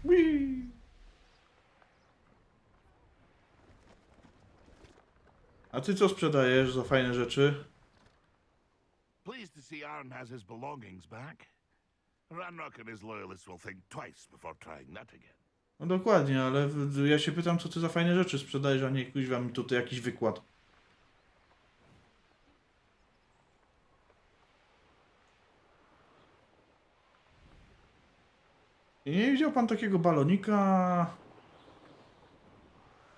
Whee! A ty co sprzedajesz za fajne rzeczy? Pleased to see Arn has his belongings back. Ranrock and his loyalists will think twice before trying that again. No dokładnie, ale ja się pytam, co ty za fajne rzeczy sprzedajesz, a nie kuźwa mi tutaj jakiś wykład. I nie widział pan takiego balonika,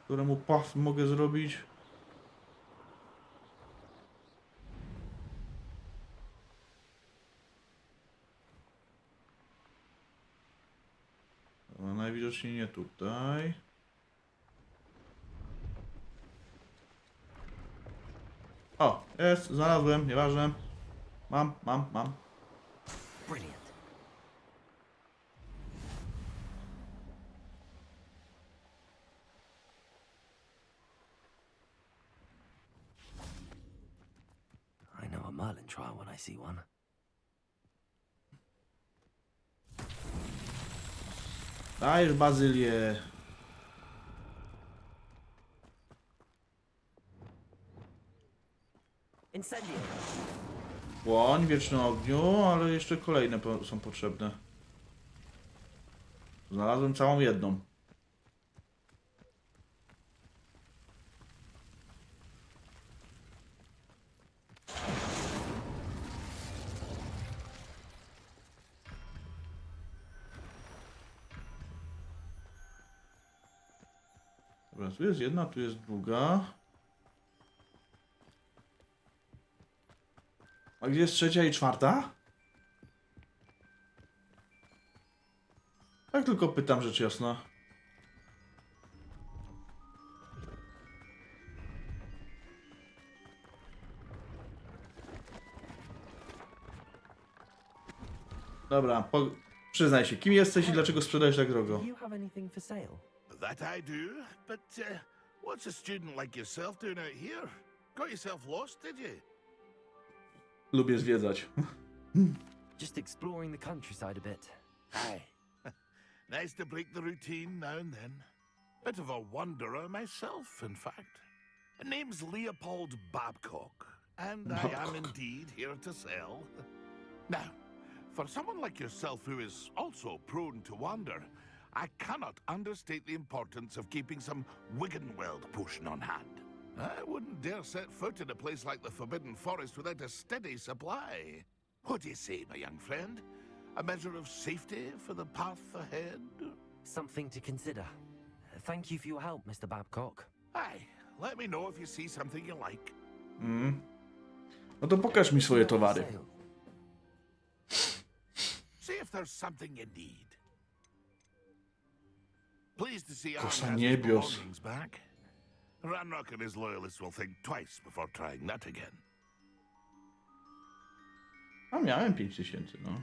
któremu puff mogę zrobić? No, najwidoczniej nie tutaj. O, jest, znalazłem, nieważne. Mam. Brilliant. I know a Merlin trial when I see one. Dajesz bazylię. Incendio. Płoń, wieczny ogniu, ale jeszcze kolejne są potrzebne. Znalazłem całą jedną. Dobra, tu jest jedna, tu jest druga. A gdzie jest trzecia i czwarta? Tak tylko pytam, rzecz jasna. Dobra, przyznaj się, kim jesteś i dlaczego sprzedajesz tak drogo? Do you have anything for sale? That I do, but what's a student like yourself doing out here? Got yourself lost, did you? Lubię zwiedzać. Just exploring the countryside a bit. Aye. Nice to break the routine now and then. Bit of a wanderer myself, in fact. Name's Leopold Babcock, and I am indeed here to sell. Now, for someone like yourself who is also prone to wander, I cannot understate the importance of keeping some Wiggenweld potion on hand. I wouldn't dare set foot in a place like the Forbidden Forest without a steady supply. What do you say, my young friend? A measure of safety for the path ahead? Something to consider. Thank you for your help, Mr. Babcock. Aye, let me know if you see something you like. No to pokaż mi swoje towary. See if there's something you need. Pleased to see Kosa Arne has his niebios. belongings back. Ranrock and his loyalists will think twice before trying that again. A miałem 5000, no.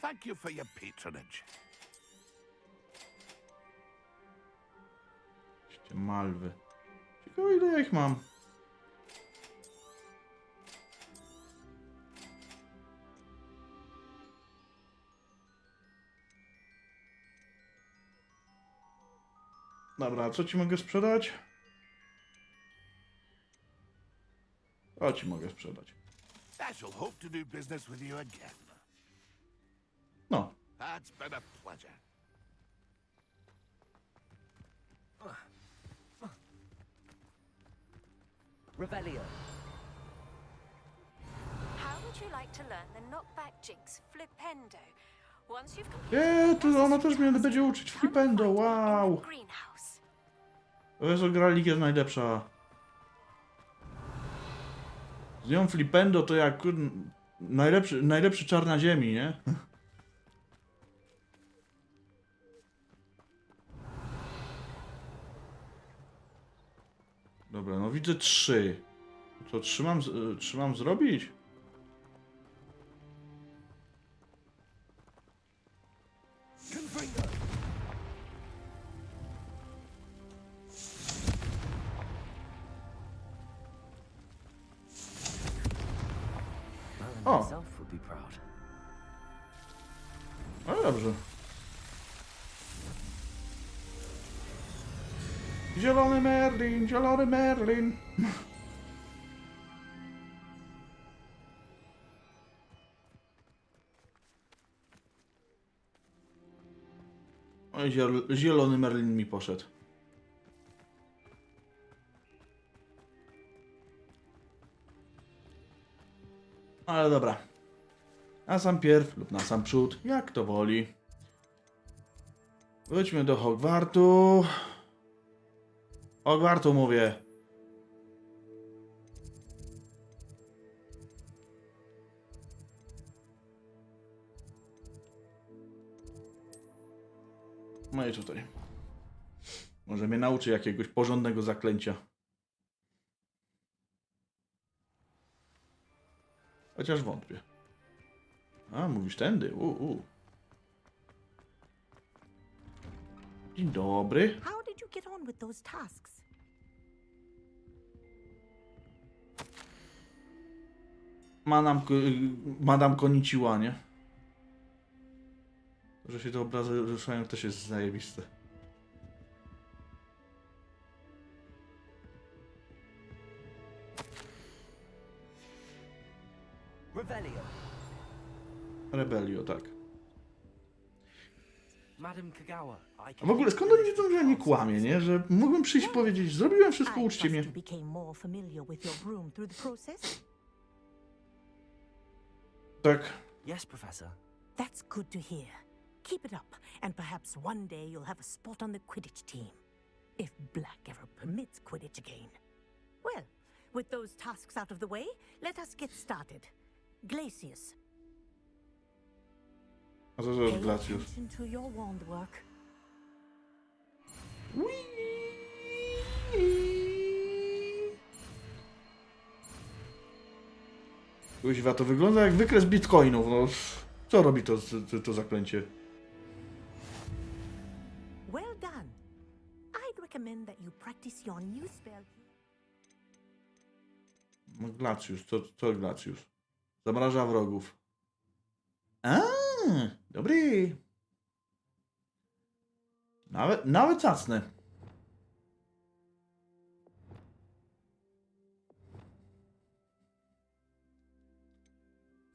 Thank you for your patronage. Jeszcze malwy. Ciekawe ile ja ich mam. Dobra, co ci mogę sprzedać? Co ci mogę sprzedać? I shall hope to do business with you again. No. That's been a pleasure. Revelio. How would you like to learn the knockback jinx flipendo? Once you've completed To ona też mnie będzie uczyć flipendo, wow! greenhouse. Jezu, Gralik jest najlepsza. Z nią flipendo to jak najlepszy czar na ziemi, nie? Dobra, no widzę 3. To trzymam zrobić? Merlin himself would be proud. No dobrze. Zielony Merlin, zielony Merlin. Oj, zielony Merlin mi poszedł. Ale dobra. Na sam pierw lub na sam przód, jak to woli. Wróćmy do Hogwartu. Hogwartu mówię. No i tutaj. Może mnie nauczy jakiegoś porządnego zaklęcia. Chociaż wątpię. A, mówisz tędy. Dzień dobry. How did you get on with those tasks? Madam Koniciła, nie? Że się te obrazy ruszają, też jest zajebiste. Rebelio, tak. A w ogóle skąd oni wiedzą, że ja nie kłamię, nie? Że mógłbym przyjść i powiedzieć, zrobiłem wszystko, uczcie mnie. Became more familiar with your room through the process? Tak. Yes, Professor. That's good to hear. Keep it up, and perhaps one day you'll have a spot on the Quidditch team. If Black ever permits Quidditch again. Well, with those tasks out of the way, let us get started. Glacius. A co to jest Glacius? Attention to your wand work. Kuźwa, to wygląda jak wykres bitcoinów, no. Co robi to zaklęcie? Well done. I'd recommend that you practice your new spell. No, Glacius, co Glacius? Zamraża wrogów. A, dobry. Nawet zacne.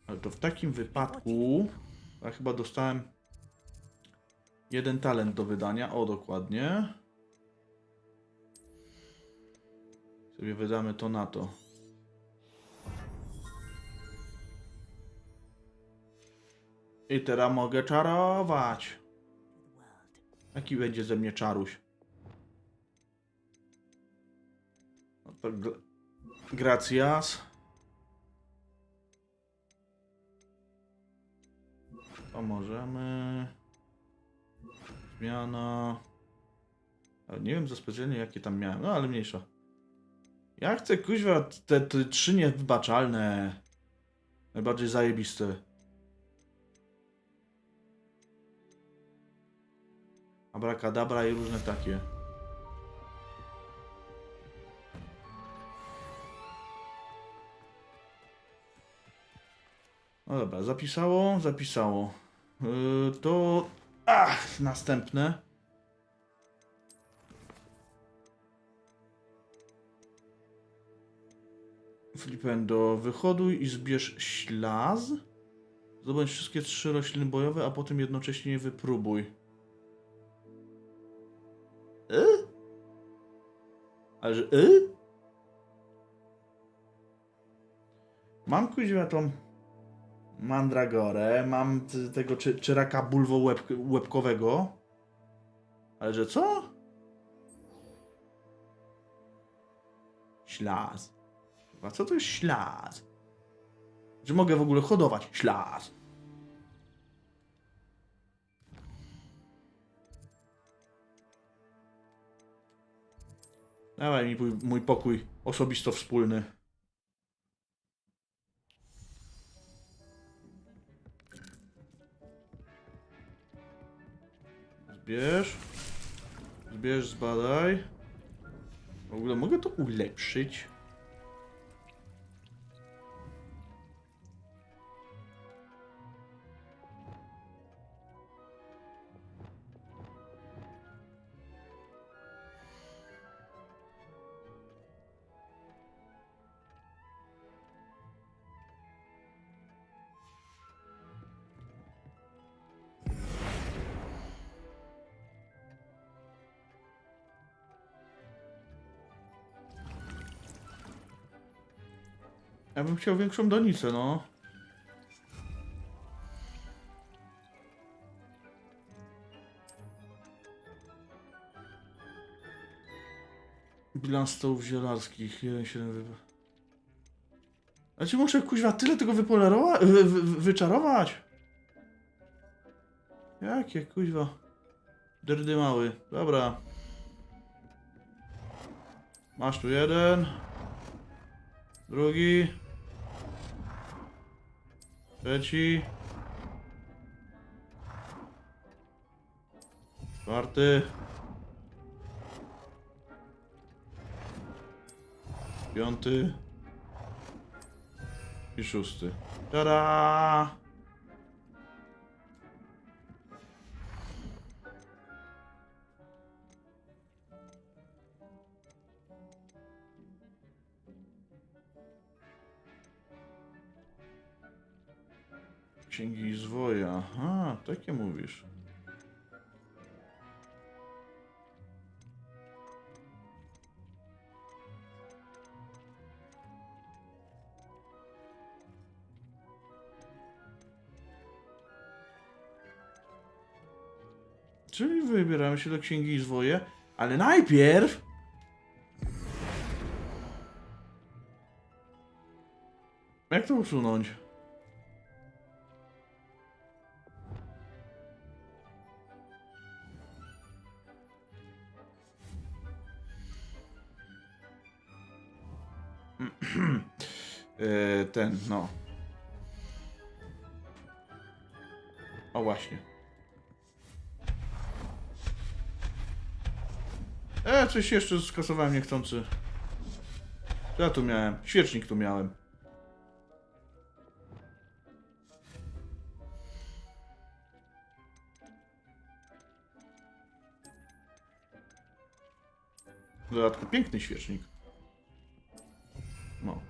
Ale to w takim wypadku ja chyba dostałem jeden talent do wydania. O, dokładnie. Sobie wydamy to na to. I teraz mogę czarować. Jaki będzie ze mnie czaruś? No to gracias. To możemy. Zmiana. Ale nie wiem za specjalnie jakie tam miałem. No ale mniejsza. Ja chcę kuźwa te 3 niewybaczalne. Najbardziej zajebiste. Abracadabra i różne takie. No dobra, zapisało. To... następne. Flipendo, wyhoduj i zbierz ślaz. Zdobądź wszystkie 3 rośliny bojowe, a potem jednocześnie je wypróbuj. Ale że... Mam kuźwa tą mandragorę, mam tego czyraka bulwołebkowego. Ale że co? Ślaz. A co to jest ślaz? Czy mogę w ogóle hodować ślaz? Dawaj mi mój pokój osobisto wspólny. Zbierz, zbadaj. W ogóle mogę to ulepszyć? Ja bym chciał większą donicę, no. Bilans stołów zielarskich. 1,7 A ci muszę kuźwa tyle tego wyczarować? Jakie kuźwa? Dyrdy mały. Dobra. Masz tu jeden. Drugi. Trzeci. Czwarty. Piąty. I 6. Tada! Księgi zwoja. Aha, takie mówisz. Czyli wybieramy się do księgi i zwoje, ale najpierw... Jak to usunąć? No. O właśnie. Coś jeszcze skasowałem niechcący. Co ja tu miałem? Świecznik tu miałem. W dodatku piękny świecznik. No.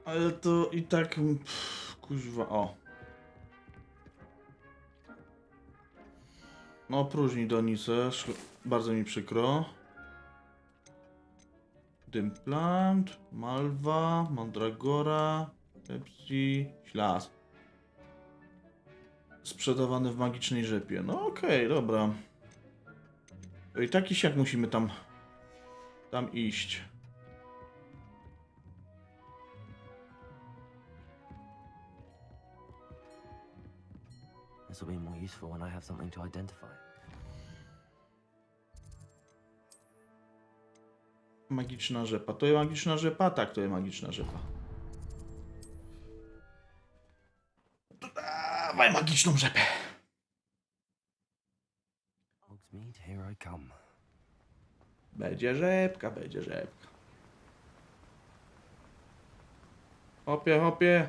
Ale to i tak... kuźwa, o. No, próżni donicę. Bardzo mi przykro. Dymplant, malwa, mandragora, pepsi, ślas. Sprzedawany w magicznej rzepie. No okej, dobra. To i tak i siak musimy tam iść. This will be more useful when I have something to identify. Magiczna rzepa. To jest magiczna rzepa? Tak, to jest magiczna rzepa. To dawaj magiczną rzepę. Hogsmeade, here I come. Będzie rzepka, będzie rzepka. Hopie, hopie.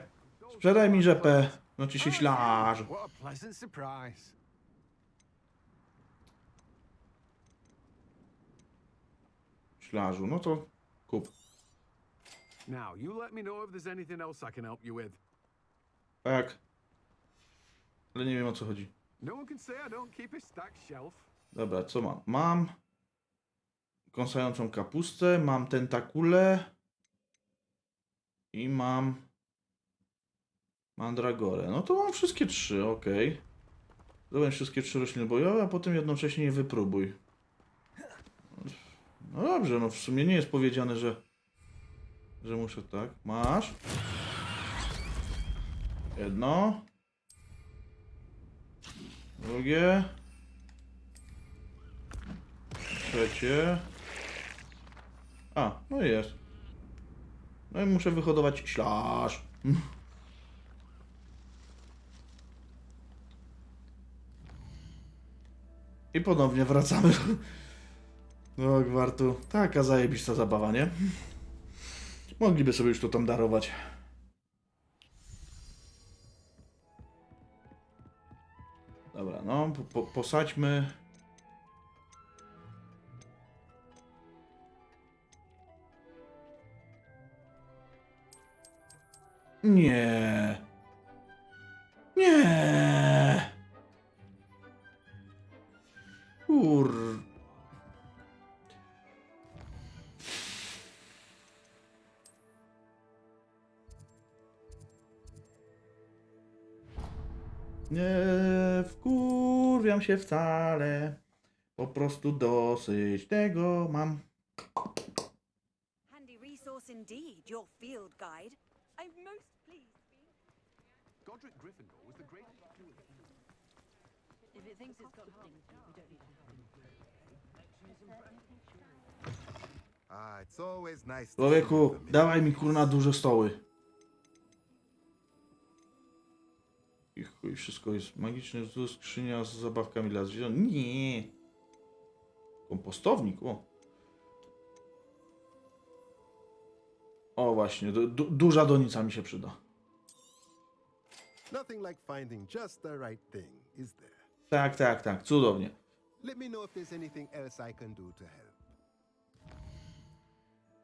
Sprzedaj mi rzepę. No ci się ślarz. What a pleasant surprise. Ślarzu, no to kup. Now, you let me know if there's anything else I can help you with. Tak. Ale nie wiem, o co chodzi. No one can say I don't keep a stacked shelf. Dobra, co mam? Mam kąsającą kapustę, mam tentakulę i mam mandragorę. No to mam wszystkie trzy, ok. Zdobądź wszystkie trzy rośliny bojowe, a potem jednocześnie je wypróbuj. No dobrze, no w sumie nie jest powiedziane, że muszę tak. Masz. Jedno. Drugie. Trzecie. A, no jest. No i muszę wyhodować ślarz. I ponownie wracamy do Hogwartu. Taka zajebista zabawa, nie? Mogliby sobie już to tam darować. Dobra, no, posadźmy. Nie. Nie. Kur... Nie wkurwiam się wcale. Po prostu dosyć tego mam. Handy resource indeed, your field guide. I'm most pleased. Godric Gryffindor was the greatest steward. If it thinks it's got things, we don't need to It's always nice. Człowieku, dawaj mi kurna duże stoły. I chuj, wszystko jest magiczne, tu skrzynia z zabawkami dla zwierząt. Nie. Kompostownik, o. O właśnie, duża donica mi się przyda. Nothing like finding just the right thing, is there? Tak, tak, tak, cudownie. Let me know if there's anything else I can do to help.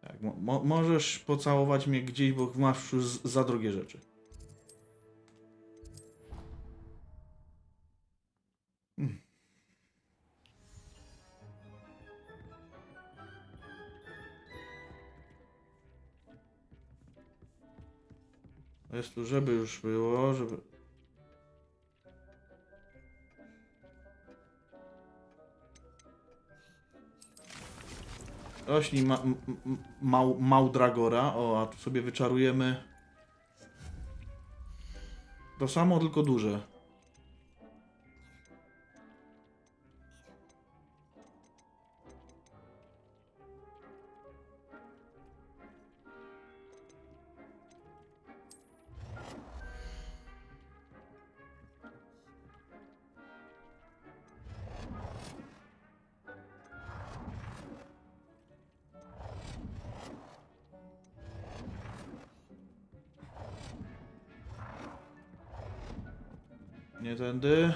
Tak, możesz pocałować mnie gdzieś, bo masz już za drogie rzeczy. Jest tu, żeby już było, żeby... Rośnij Małdragora. O, a tu sobie wyczarujemy to samo, tylko duże. Nie tędy.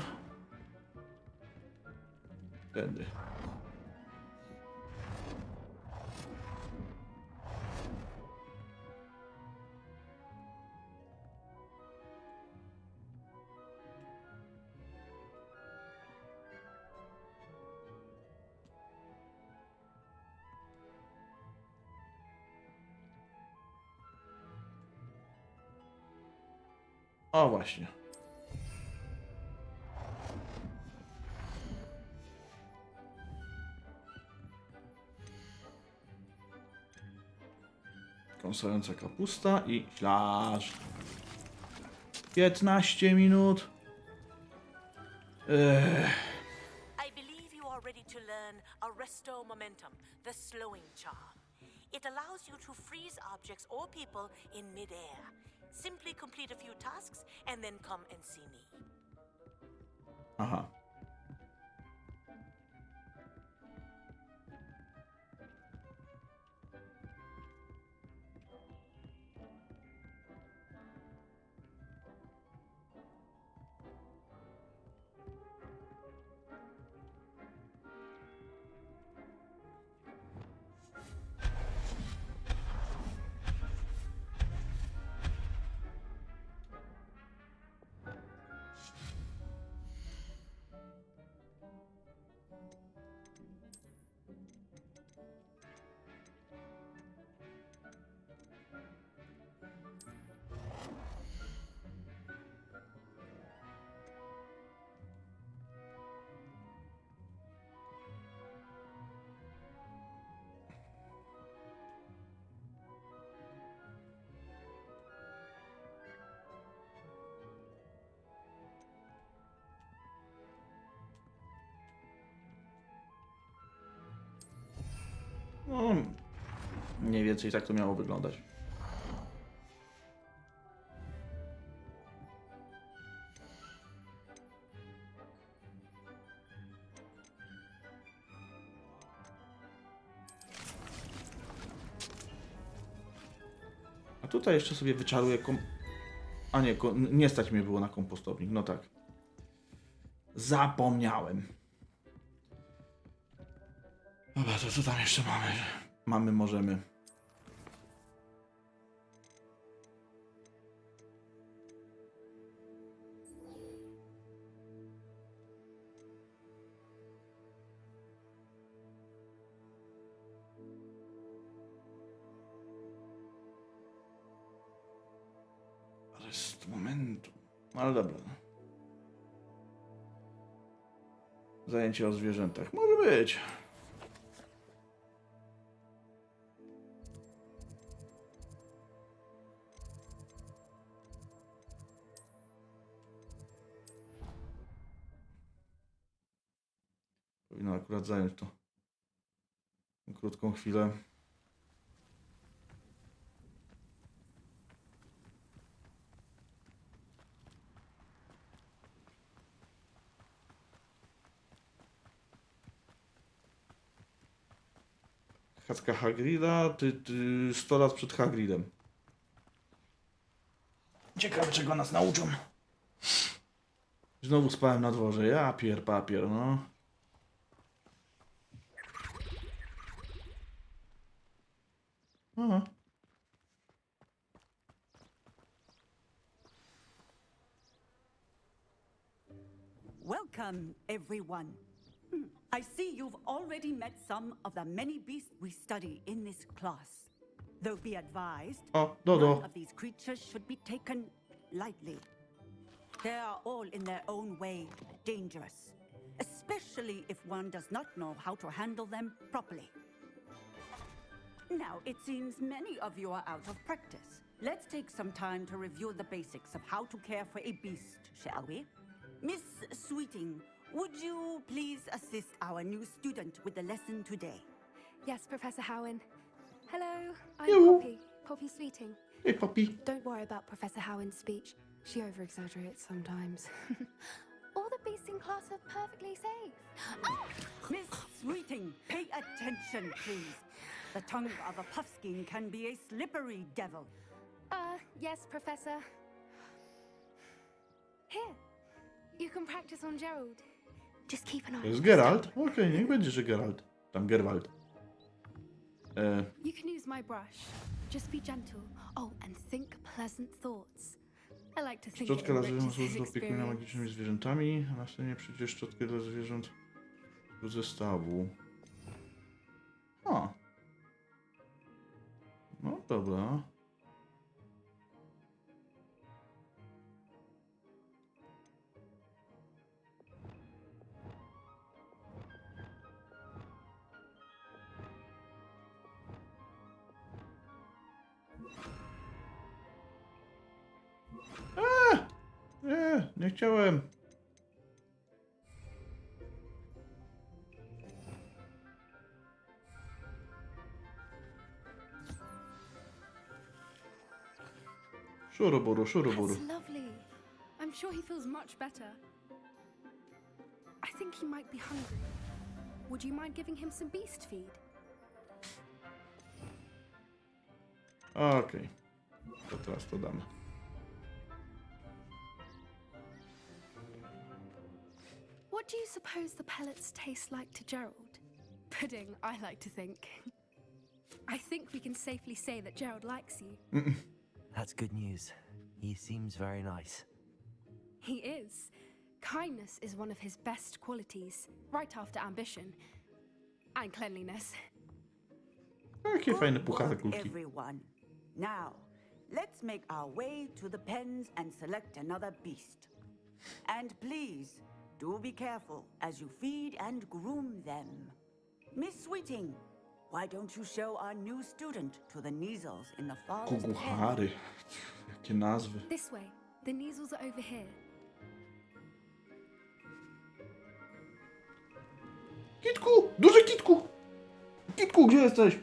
Tędy. O właśnie. Kąsająca kapusta i ślarz. 15 minut. I believe you are ready to learn Arresto Momentum, the slowing charm. It allows you to freeze objects or people in mid-air. Simply complete a few tasks and then come and see me. Aha. No, mniej więcej tak to miało wyglądać. A tutaj jeszcze sobie wyczaruję A nie, nie stać mnie było na kompostownik, no tak. Zapomniałem. Dobra, to co tam jeszcze mamy? Możemy. Rest momentu. Ale dobra. Zajęcie o zwierzętach. Może być. Powinno akurat zająć to krótką chwilę. Chacka Hagrida, 100 lat przed Hagridem. Ciekawe, czego nas nauczą. Znowu spałem na dworze. Ja papier, no. Aha. Welcome, everyone. I see you've already met some of the many beasts we study in this class. Though be advised, O, Dodo. none of these creatures should be taken lightly. They are all in their own way dangerous, especially if one does not know how to handle them properly. Now, it seems many of you are out of practice. Let's take some time to review the basics of how to care for a beast, shall we? Miss Sweeting, would you please assist our new student with the lesson today? Yes, Professor Howen. Hello, Hello. I'm Poppy. Poppy Sweeting. Hey, Poppy. Don't worry about Professor Howen's speech. She over-exaggerates sometimes. All the beasts in class are perfectly safe. Ah! Miss Sweeting, pay attention, please. The tongue of a puffskein can be a slippery devil. Yes, Professor. Here, you can practice on Gerald. Just keep an eye To on jest his Geralt? step. Okej, niech będzie, że Geralt. Tam Gerwald. You can use my brush. Just be gentle. Oh, and think pleasant thoughts. I like to think it Szczotka dla zwierząt enriches his służy do opiekunia experience. magicznymi zwierzętami, a następnie przyjdzie szczotkę dla zwierząt do zestawu. O. No dobra. Nie chciałem. Szuruburu, szuruburu. That's lovely. I'm sure he feels much better. I think he might be hungry. Would you mind giving him some beast feed? Okej. To teraz to damy. What do you suppose the pellets taste like to Gerald? Pudding, I like to think. I think we can safely say that Gerald likes you. That's good news. He seems very nice. He is. Kindness is one of his best qualities, right after ambition and cleanliness. Jakie fajne puchate kulki. Everyone. Now, let's make our way to the pens and select another beast. And please, do be careful as you feed and groom them. Miss Sweeting, why don't you show our new student to the Neasels in the farthest pen? Kuguchary. Jakie nazwy. This way. The Neasels are over here. Kitku! Duży kitku! Kitku, gdzie jesteś?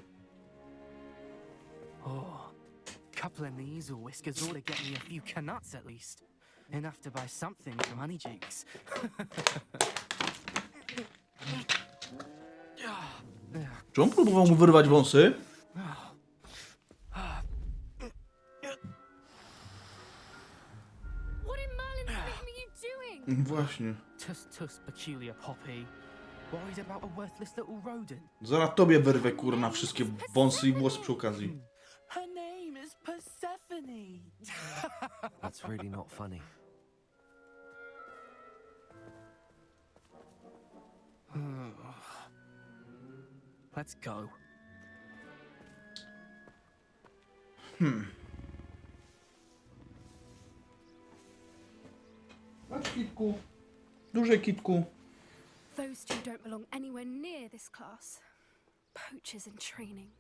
Oh, couple of these whiskers ought to get me a few canuts at least. Enough to buy something from Honeycheeks. Czy on próbował mu wyrwać wąsy? What in Merlin's name are you doing? Właśnie. Tus, peculiar Poppy. Worried about a worthless little rodent. Zaraz tobie wyrwę, kurna, wszystkie wąsy i włosy przy okazji. Her name is Persephone. That's really not funny. Let's go. Chodź, kitku. Duże kitku. Those two don't belong anywhere near this class. Poachers in training.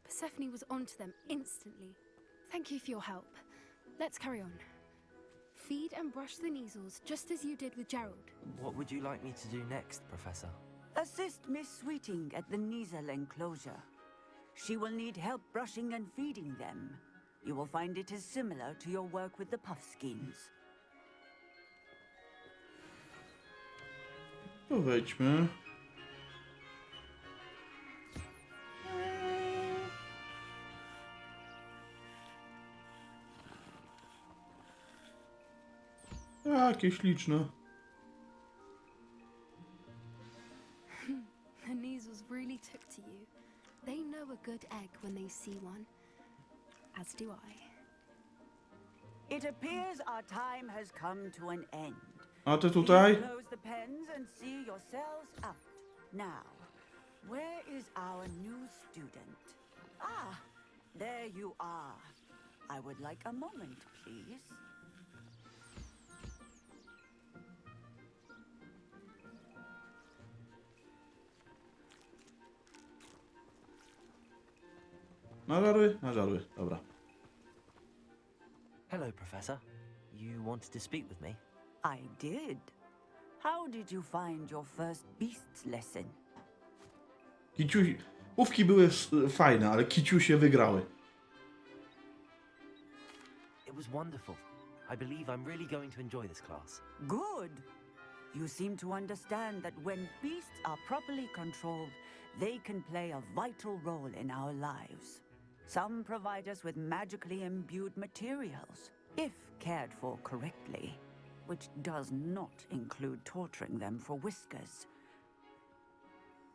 Persephone was onto them instantly. Thank you for your help. Let's carry on. Feed and brush the Neasels just as you did with Gerald. What would you like me to do next, Professor? Assist Miss Sweeting at the Neasel enclosure. She will need help brushing and feeding them. You will find it is similar to your work with the puffskins. To wejdźmy. Jakie śliczne. The Neasels really took to you. They know a good egg when they see one. As do I. It appears our time has come to an end. A ty tutaj? Please close the pens and see yourselves out. Now, where is our new student? Ah, There you are. I would like a moment, please. Nażarły? Nażarły, dobra. Hello, Professor. You wanted to speak with me? I did. How did you find your first beasts lesson? Łówki były fajne, ale kiciusie wygrały. It was wonderful. I believe I'm really going to enjoy this class. Good. You seem to understand that when beasts are properly controlled, they can play a vital role in our lives. Some provide us with magically imbued materials, if cared for correctly, which does not include torturing them for whiskers.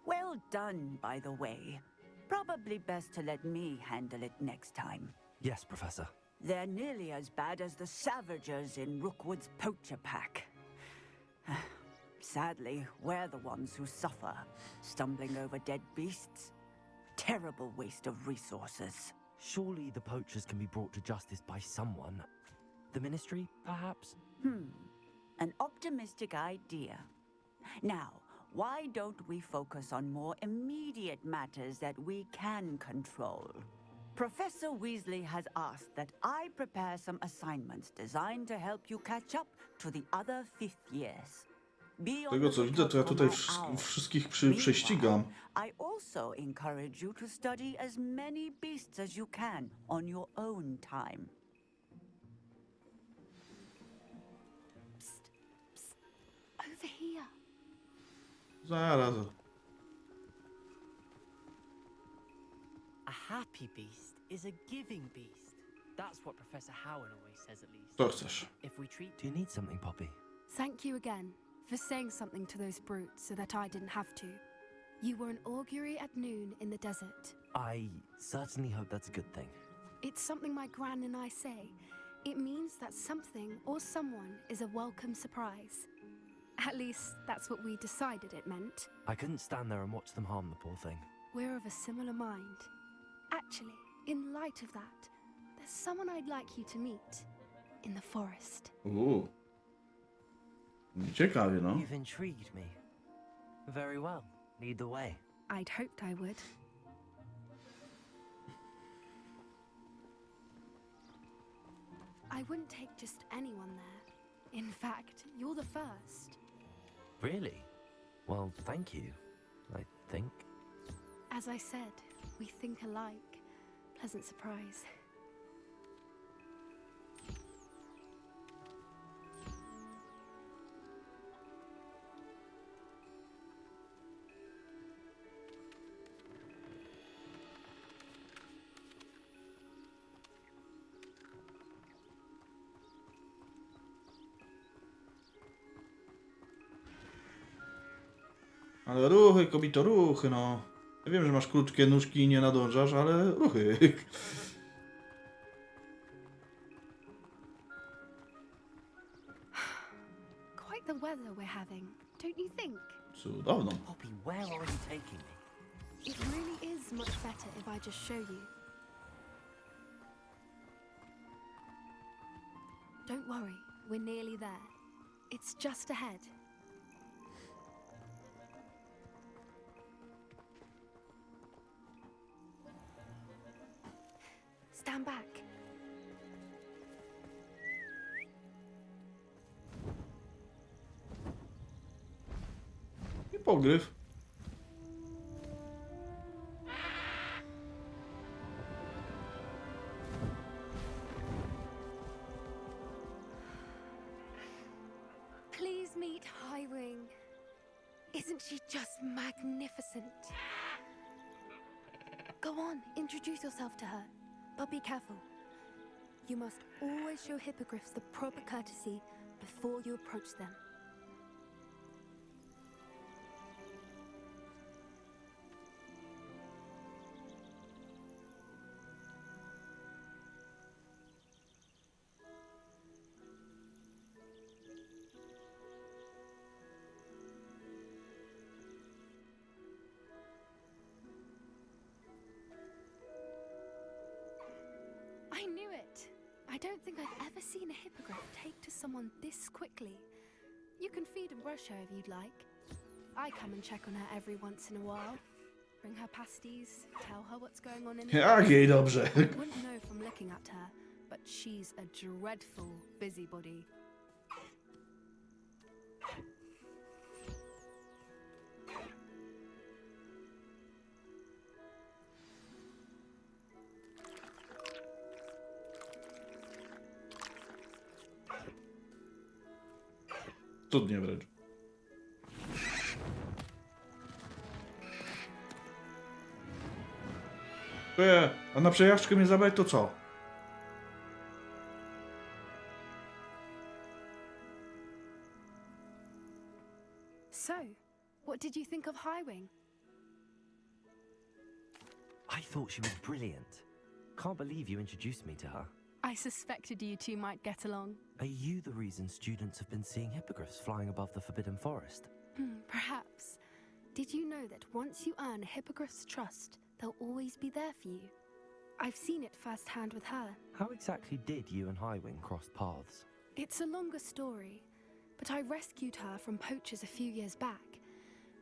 Well done, by the way. Probably best to let me handle it next time. Yes, Professor. They're nearly as bad as the Savagers in Rookwood's poacher pack. Sadly, we're the ones who suffer, stumbling over dead beasts. Terrible waste of resources. Surely the poachers can be brought to justice by someone. The Ministry, perhaps? An optimistic idea. Now, why don't we focus on more immediate matters that we can control? Professor Weasley has asked that I prepare some assignments designed to help you catch up to the other fifth years. Z tego co widzę, to ja tutaj wszystkich prześcigam. I also encourage you to study as many beasts as you can on your own time. Psst, psst. Over here. Zaraz. A happy beast is a giving beast. That's what Professor Howard always says, at least. Co chcesz? If we treat... Do you need something, Poppy? Thank you again for saying something to those brutes so that I didn't have to. You were an augury at noon in the desert. I certainly hope that's a good thing. It's something my gran and I say. It means that something or someone is a welcome surprise. At least, that's what we decided it meant. I couldn't stand there and watch them harm the poor thing. We're of a similar mind. Actually, in light of that, there's someone I'd like you to meet in the forest. Ciekawie, no. You've intrigued me. Very well. Lead the way. I'd hoped I would. I wouldn't take just anyone there. In fact, you're the first. Really? Well, thank you, I think. As I said, we think alike. Pleasant surprise. Ale ruchy, kobito, ruchy, no. Ja wiem, że masz krótkie nóżki i nie nadążasz, ale ruchy. Quite the weather we're having, don't you think? Cudowną. Poppy, where are you taking me? It really is much better if I just show you. Don't worry, we're nearly there. It's just ahead. Stand back. I pogryw. Please meet Highwing. Isn't she just magnificent? Go on, introduce yourself to her. But be careful. You must always show hippogriffs the proper courtesy before you approach them. I don't think I've ever seen a hippogriff take to someone this quickly. You can feed and brush her if you'd like. I come and check on her every once in a while. Bring her pasties, tell her what's going on in the Jak jej dobrze. Wouldn't know from looking at her, but she's a dreadful busybody. Cudnie wręcz. A na przejażdżkę mnie zabrać to co? So, what did you think of Highwing? I thought she was brilliant. Can't believe you introduced me to her. I suspected you two might get along. Are you the reason students have been seeing hippogriffs flying above the Forbidden Forest? Perhaps. Did you know that once you earn a hippogriff's trust, they'll always be there for you? I've seen it firsthand with her. How exactly did you and Highwing cross paths? It's a longer story, but I rescued her from poachers a few years back.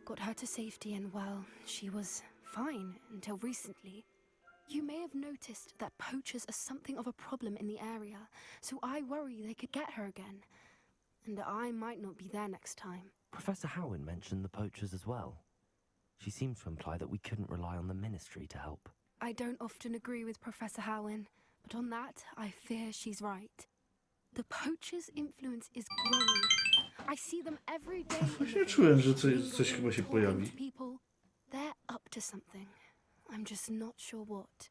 Got her to safety and, well, she was fine until recently. You may have noticed that poachers are something of a problem in the area, so I worry they could get her again. And I might not be there next time. Professor Howin mentioned the poachers as well. She seemed to imply that we couldn't rely on the Ministry to help. I don't often agree with Professor Howin, but on that, I fear she's right. The poachers' influence is growing. I see them every day. Właśnie czułem, że coś chyba się pojawi. People, they're up to something. I'm just not sure what.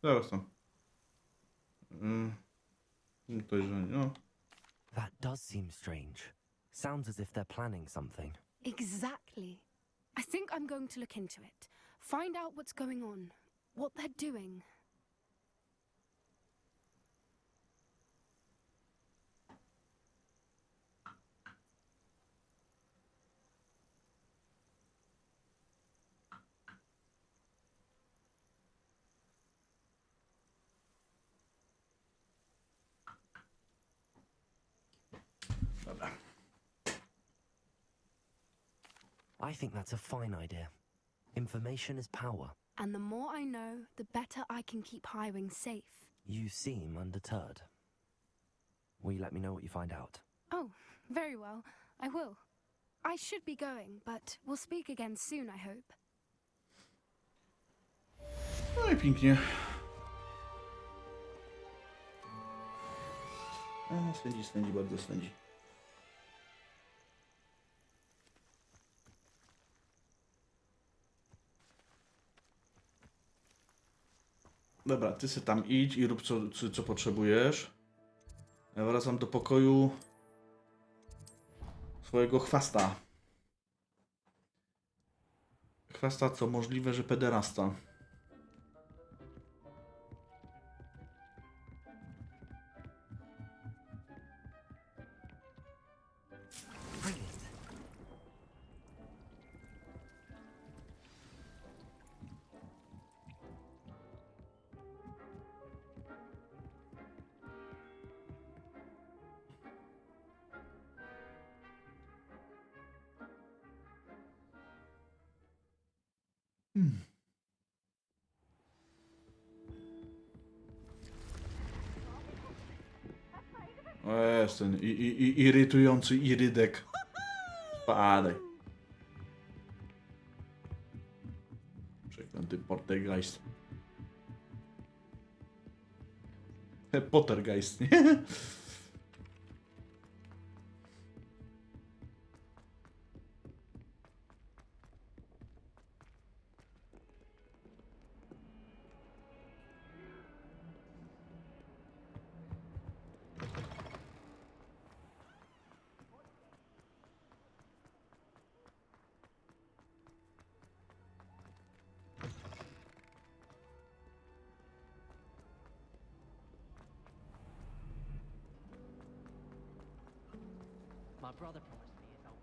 Zaraz tam. Podejrzenie, no. That does seem strange. Sounds as if they're planning something. Exactly. I think I'm going to look into it. Find out what's going on, what they're doing. Dobra. I think that's a fine idea. Information is power. And the more I know, the better I can keep Highwing safe. You seem undeterred. Will you let me know what you find out? Oh, very well. I will. I should be going, but we'll speak again soon, I hope. No i pięknie. Swędzi, bardzo swędzi. Dobra, ty se tam idź i rób co potrzebujesz. Ja wracam do pokoju swojego chwasta. Chwasta, co możliwe, że pederasta. O, jest ten irytujący irydek. Spadaj. Przeklęty Poltergeist. Pottergeist, nie? My brother promised me his old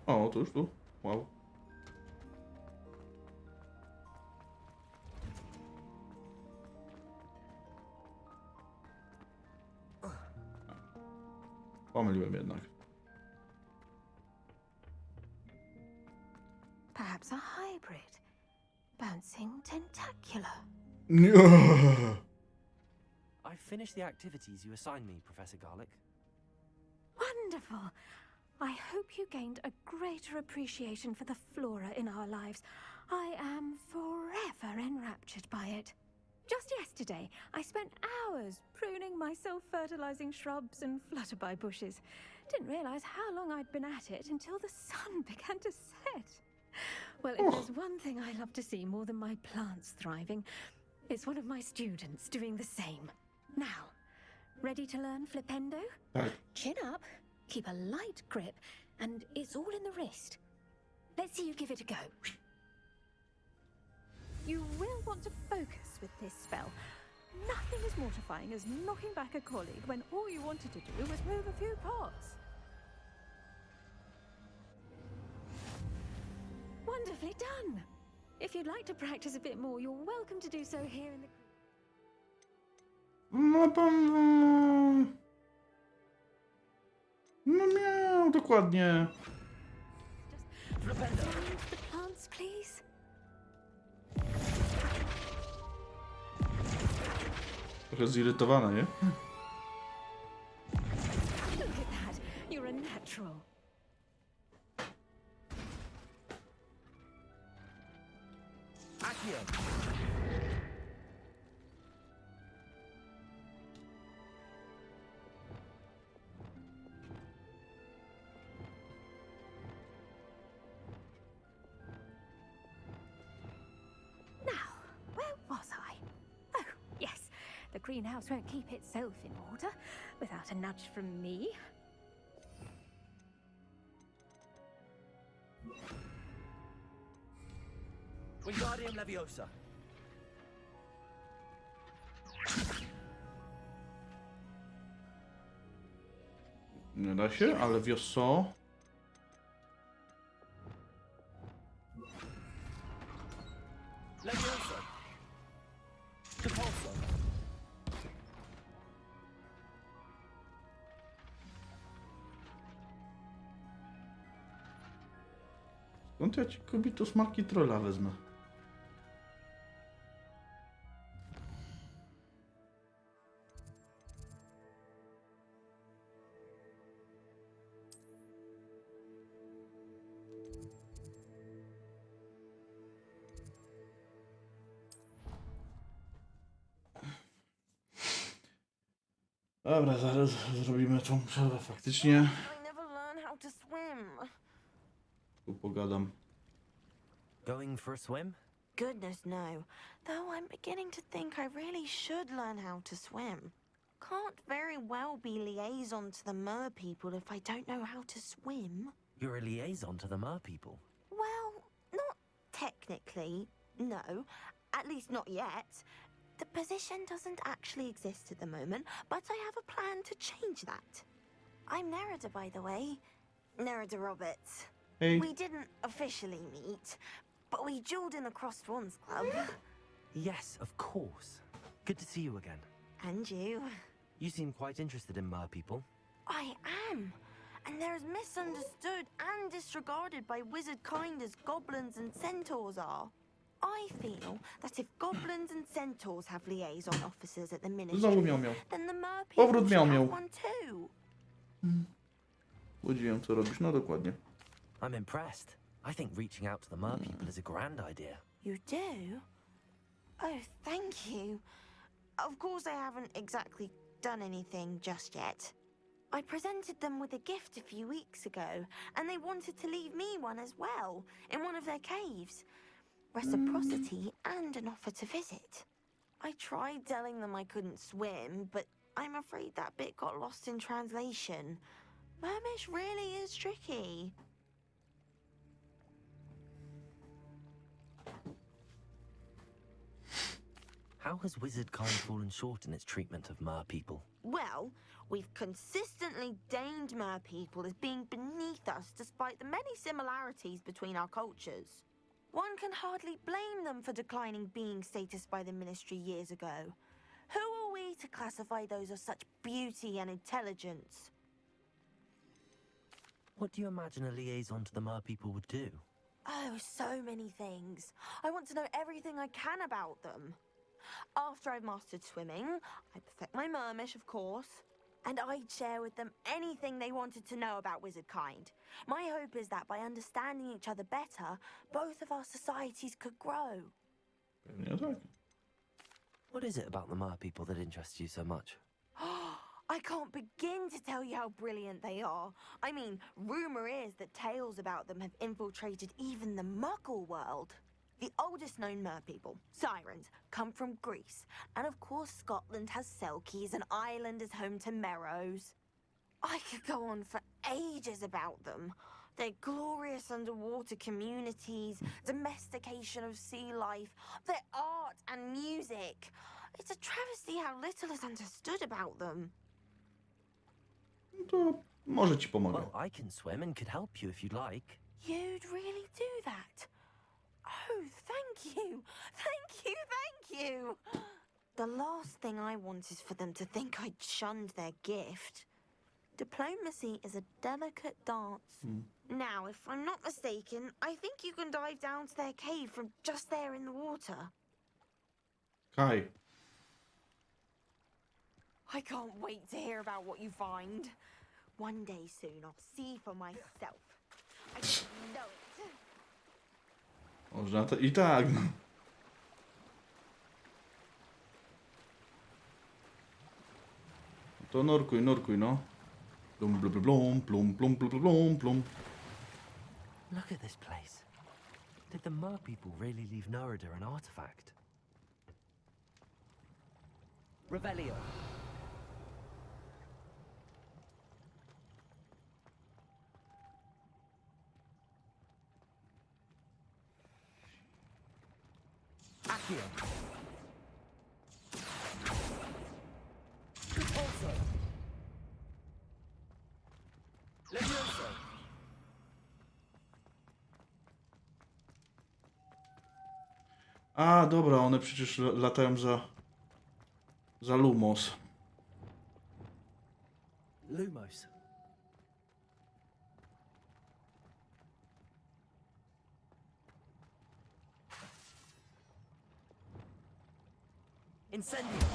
O, to już tu. Wow. Pomyliłem jednak. Perhaps a hybrid. Bouncing tentacular. I finished the activities you assigned me, Professor Garlic. Wonderful. I hope you gained a greater appreciation for the flora in our lives. I am forever enraptured by it. Just yesterday, I spent hours pruning my self-fertilizing shrubs and flutterby bushes. Didn't realize how long I'd been at it until the sun began to set. Well, if there's one thing I love to see more than my plants thriving, it's one of my students doing the same. Now, ready to learn flipendo? Chin up, keep a light grip, and it's all in the wrist. Let's see you give it a go. You will want to focus with this spell. Nothing as mortifying as knocking back a colleague when all you wanted to do was move a few parts. Wonderfully done. If you'd like to practice a bit more, you're welcome to do so here in the... No pan... No miał, dokładnie. The plants, please. Trochę zirytowana, nie? Look at that. You're a natural. The greenhouse won't keep itself in order without a nudge from me. Wingardium Leviosa. Nie da się, ale wioso. Leviosa. Depulso. Skąd ja ci kobito smaki trolla wezmę? Dobra, zaraz zrobimy tą przerwę faktycznie. I never learned how to swim. Tu pogadam. Going for a swim? Goodness, no. Though I'm beginning to think I really should learn how to swim. Can't very well be liaison to the mer people if I don't know how to swim. You're a liaison to the mer people. Well, not technically, no. At least not yet. The position doesn't actually exist at the moment, but I have a plan to change that. I'm Nerida, by the way. Nerida Roberts. Hey. We didn't officially meet, but we dueled in the Crossed Wands Club. Yes, of course. Good to see you again. And you. You seem quite interested in mer people. I am. And they're as misunderstood and disregarded by wizard kind as goblins and centaurs are. I feel that if goblins and centaurs have liaison officers at the Znowu ministry, miał miał. then the mer people Powrót should miał have miał. one too. Podziwiam, co robisz. No dokładnie. I'm impressed. I think reaching out to the mer people is a grand idea. You do? Oh, thank you. Of course I haven't exactly done anything just yet. I presented them with a gift a few weeks ago, and they wanted to leave me one as well, in one of their caves. Reciprocity and an offer to visit. I tried telling them I couldn't swim, but I'm afraid that bit got lost in translation. Mermish really is tricky. How has wizard kind fallen short in its treatment of mer people? Well, We've consistently deemed mer people as being beneath us despite the many similarities between our cultures. One can hardly blame them for declining being status by the Ministry years ago. Who are we to classify those of such beauty and intelligence? What do you imagine a liaison to the mer people would do? Oh, so many things. I want to know everything I can about them. After I've mastered swimming, I'd perfect my mermish, of course, and I'd share with them anything they wanted to know about wizard kind. My hope is that by understanding each other better, both of our societies could grow. Pewnie tak. What is it about the mer people that interests you so much? I can't begin to tell you how brilliant they are. I mean, rumor is that tales about them have infiltrated even the Muggle world. The oldest known mer people, sirens, come from Greece. And of course Scotland has Selkies and Ireland is home to Merrows. I could go on for ages about them. Their glorious underwater communities, domestication of sea life, their art and music. It's a travesty how little is understood about them. To może ci pomogę. Well, I can swim and could help you if you'd like. You'd really do that? Oh, thank you! Thank you, thank you! The last thing I want is for them to think I'd shunned their gift. Diplomacy is a delicate dance. Now, if I'm not mistaken, I think you can dive down to their cave from just there in the water. Kaj. I can't wait to hear about what you find. One day soon, I'll see for myself. I just know it. Można to i tak. No. To nurkuj, nurkuj, no. Plum, blum, blum, plum, plum, plum, plum, plum. Look at this place. Did the mer people really leave Nerida an artifact? Revelio. Accio. Repulso. Levioso. A, dobra, one przecież latają za Lumos. Lumos. Incendio.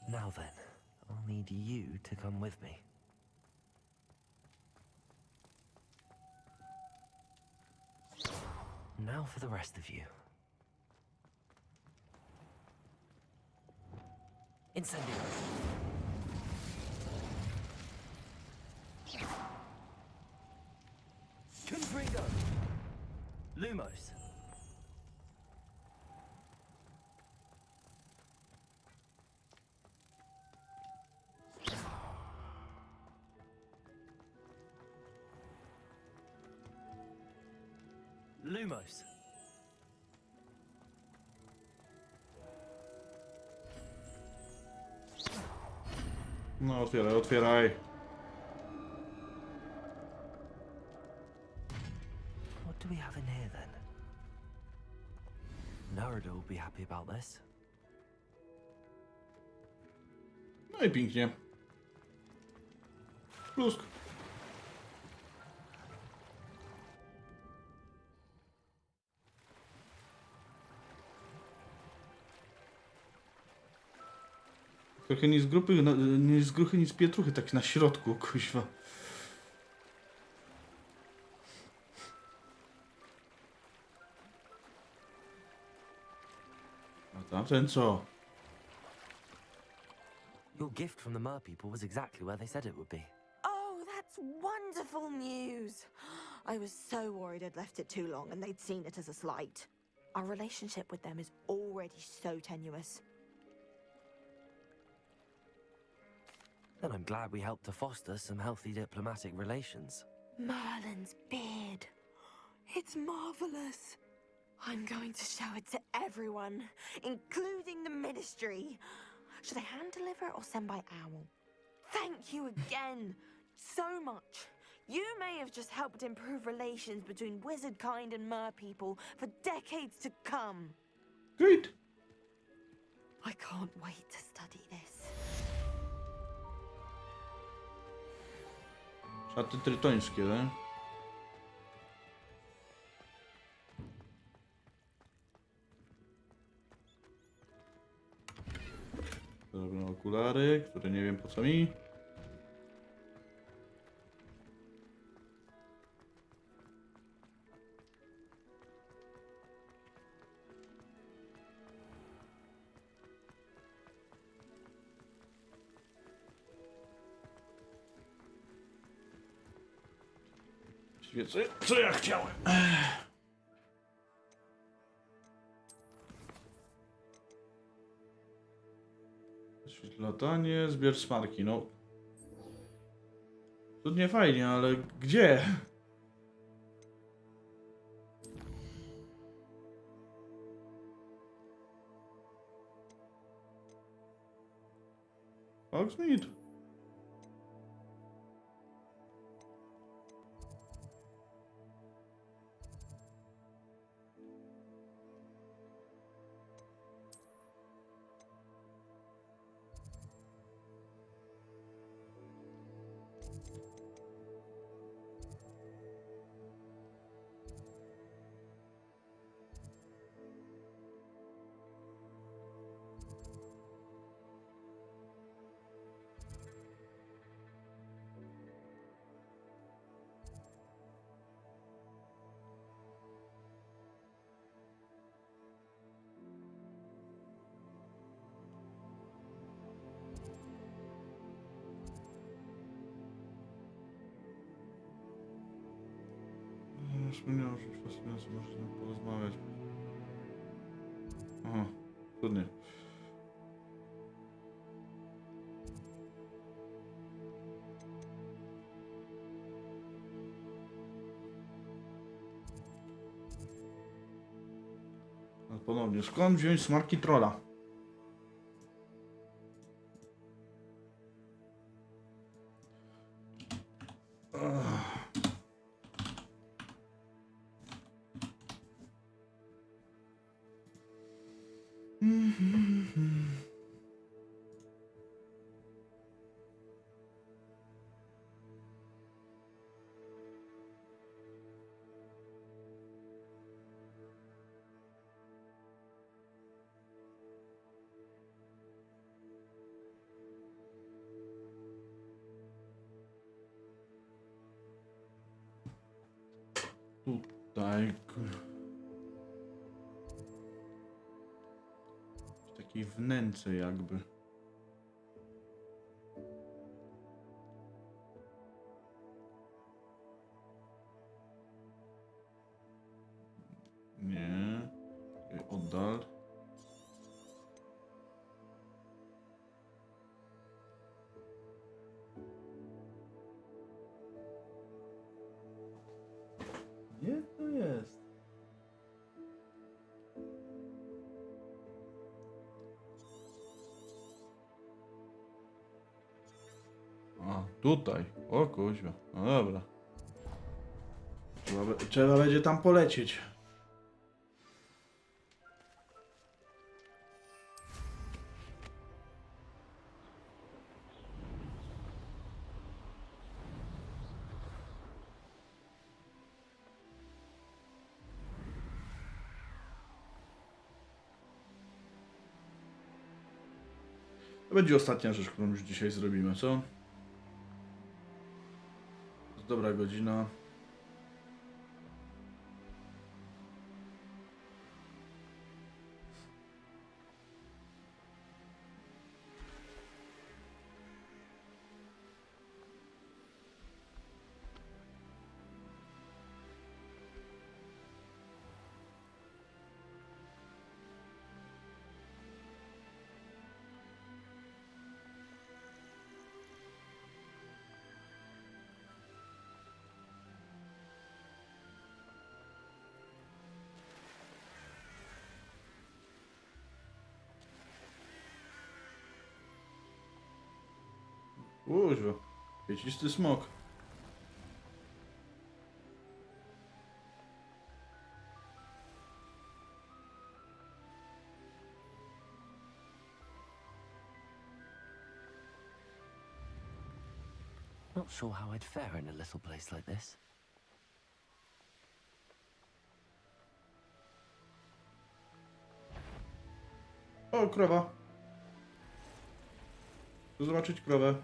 Now then, I'll need you to come with me. Now for the rest of you. Incendio. Confringo. Lumos. Lumos. No, otwieraj, otwieraj. What do we have in here then? Nerida will be happy about this. No i pięknie. Plusk. Trochę nic z grupy, nie z gruchy, nic z pietruchy, tak na środku, kuźwa. A tamten co? Your gift from the mer people was exactly where they said it would be. Oh, that's wonderful news. I was so worried I'd left it too long and they'd seen it as a slight. Our relationship with them is already so tenuous. Then I'm glad we helped to foster some healthy diplomatic relations. Merlin's beard. It's marvelous. I'm going to show it to everyone, including the ministry. Should I hand deliver it or send by owl? Thank you again so much. You may have just helped improve relations between wizard kind and mer people for decades to come. Great. I can't wait to study this. Szaty trytońskie, tak? Zrobię okulary, które nie wiem po co mi. Co ja chciałem? Latanie, zbierz smarki, no. To nie fajnie, ale gdzie? Hogsmeade. Wspomniałem, że fascynująco można porozmawiać. Aha, trudnie. A ponownie, skąd wziąć smarki trolla? Tutaj. W takiej wnęce jakby. Nie. Oddal. Gdzie to jest? A, tutaj. O kuźwa. No dobra. Trzeba będzie tam polecieć. To będzie ostatnia rzecz, którą już dzisiaj zrobimy, co? Jest dobra godzina. Kuźwa. Świecisty smok. Not sure how I'd fare in a little place like this. O, krowa. Chcę zobaczyć krowę.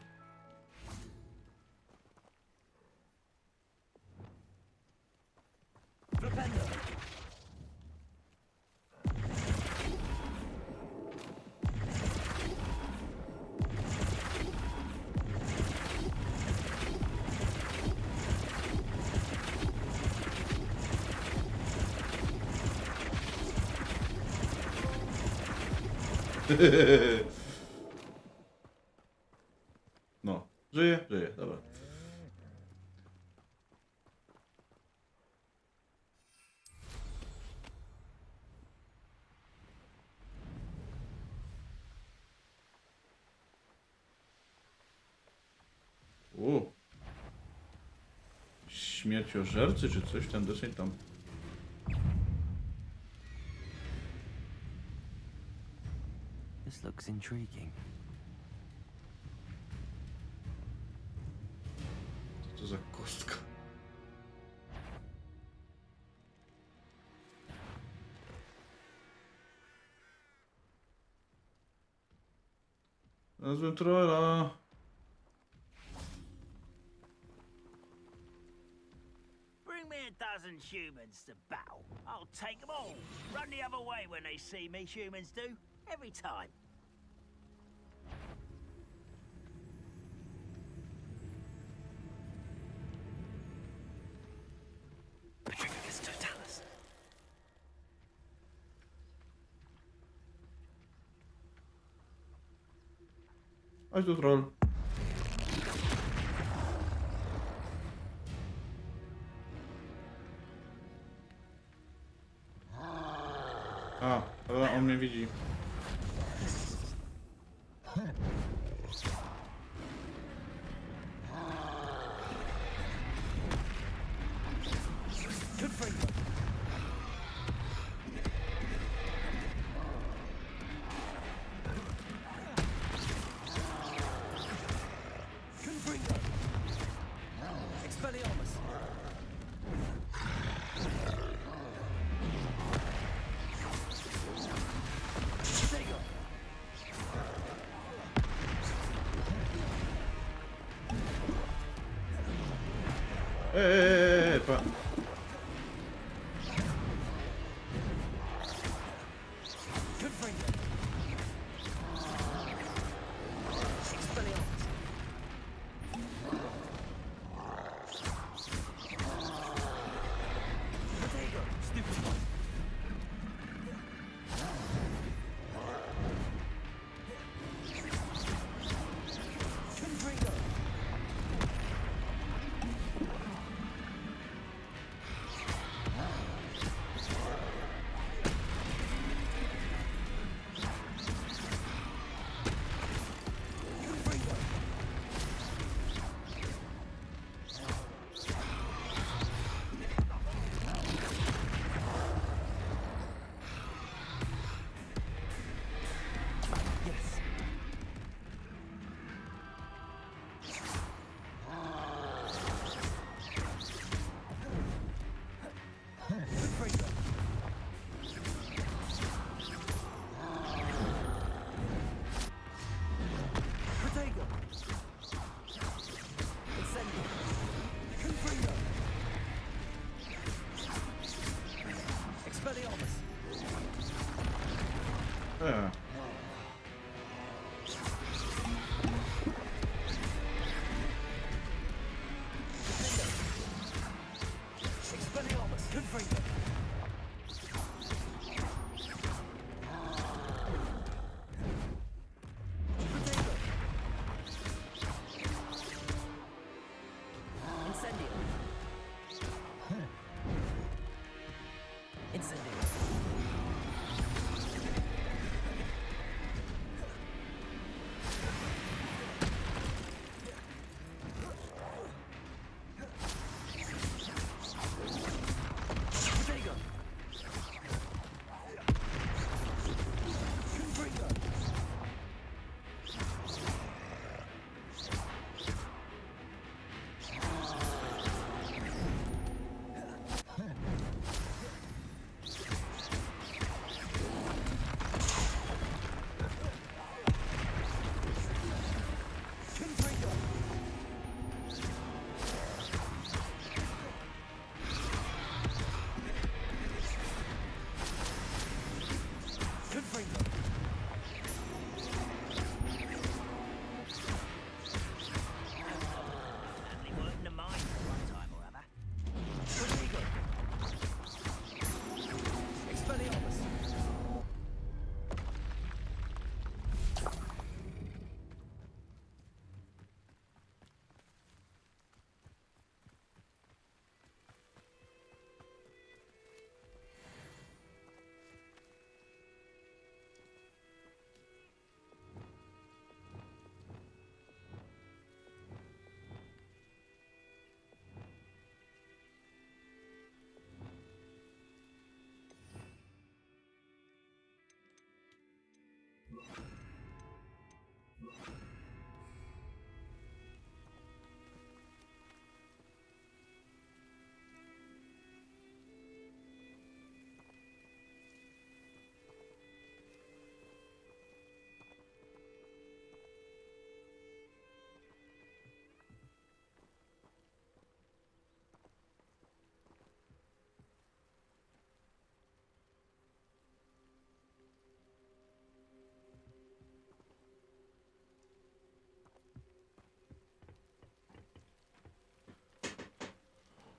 No, żyje, dobra. Śmierciożercy czy coś tam dosyć tam. This looks intriguing. Co to za kostka? Nazwę trolla. Bring me a dozen humans to battle. I'll take them all. Run the other way when they see me, humans do. Every time. Patricius Totalis. Chodź tu, troll. A, dobra, on mnie widzi. Pa.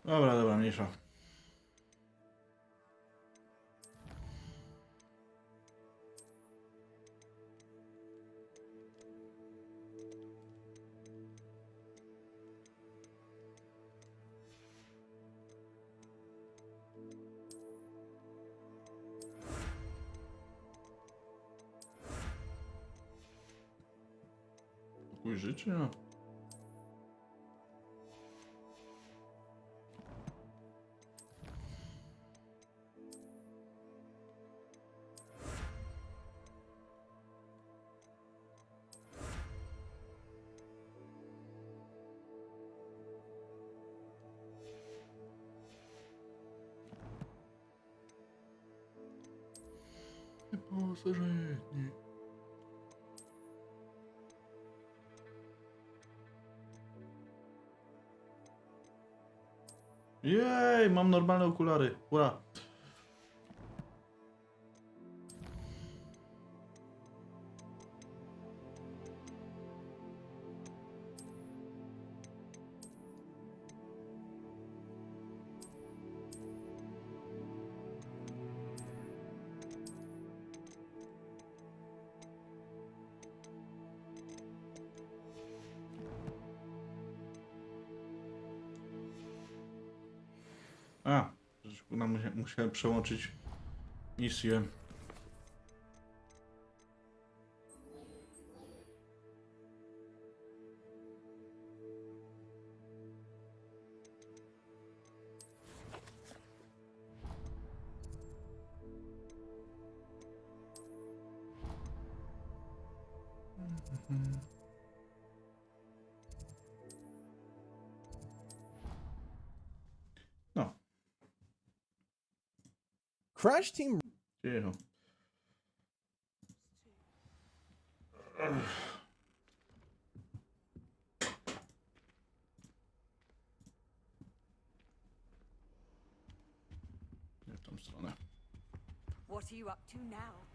Dobra, dobra, mniejsza. Pokój życia. Pasażerni. Jej, mam normalne okulary. Ura. A, musiałem przełączyć misję. No. Crash Team. Cicho. Nie w tą stronę. What are you up to now?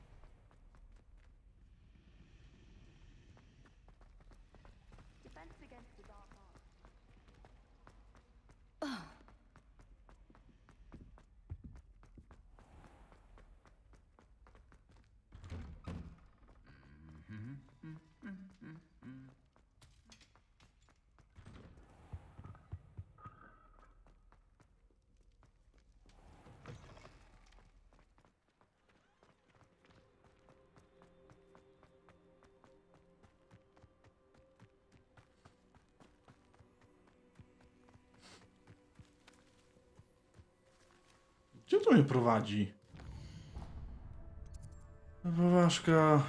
Defense against the dark arts. Gdzie to mnie prowadzi? Poważka.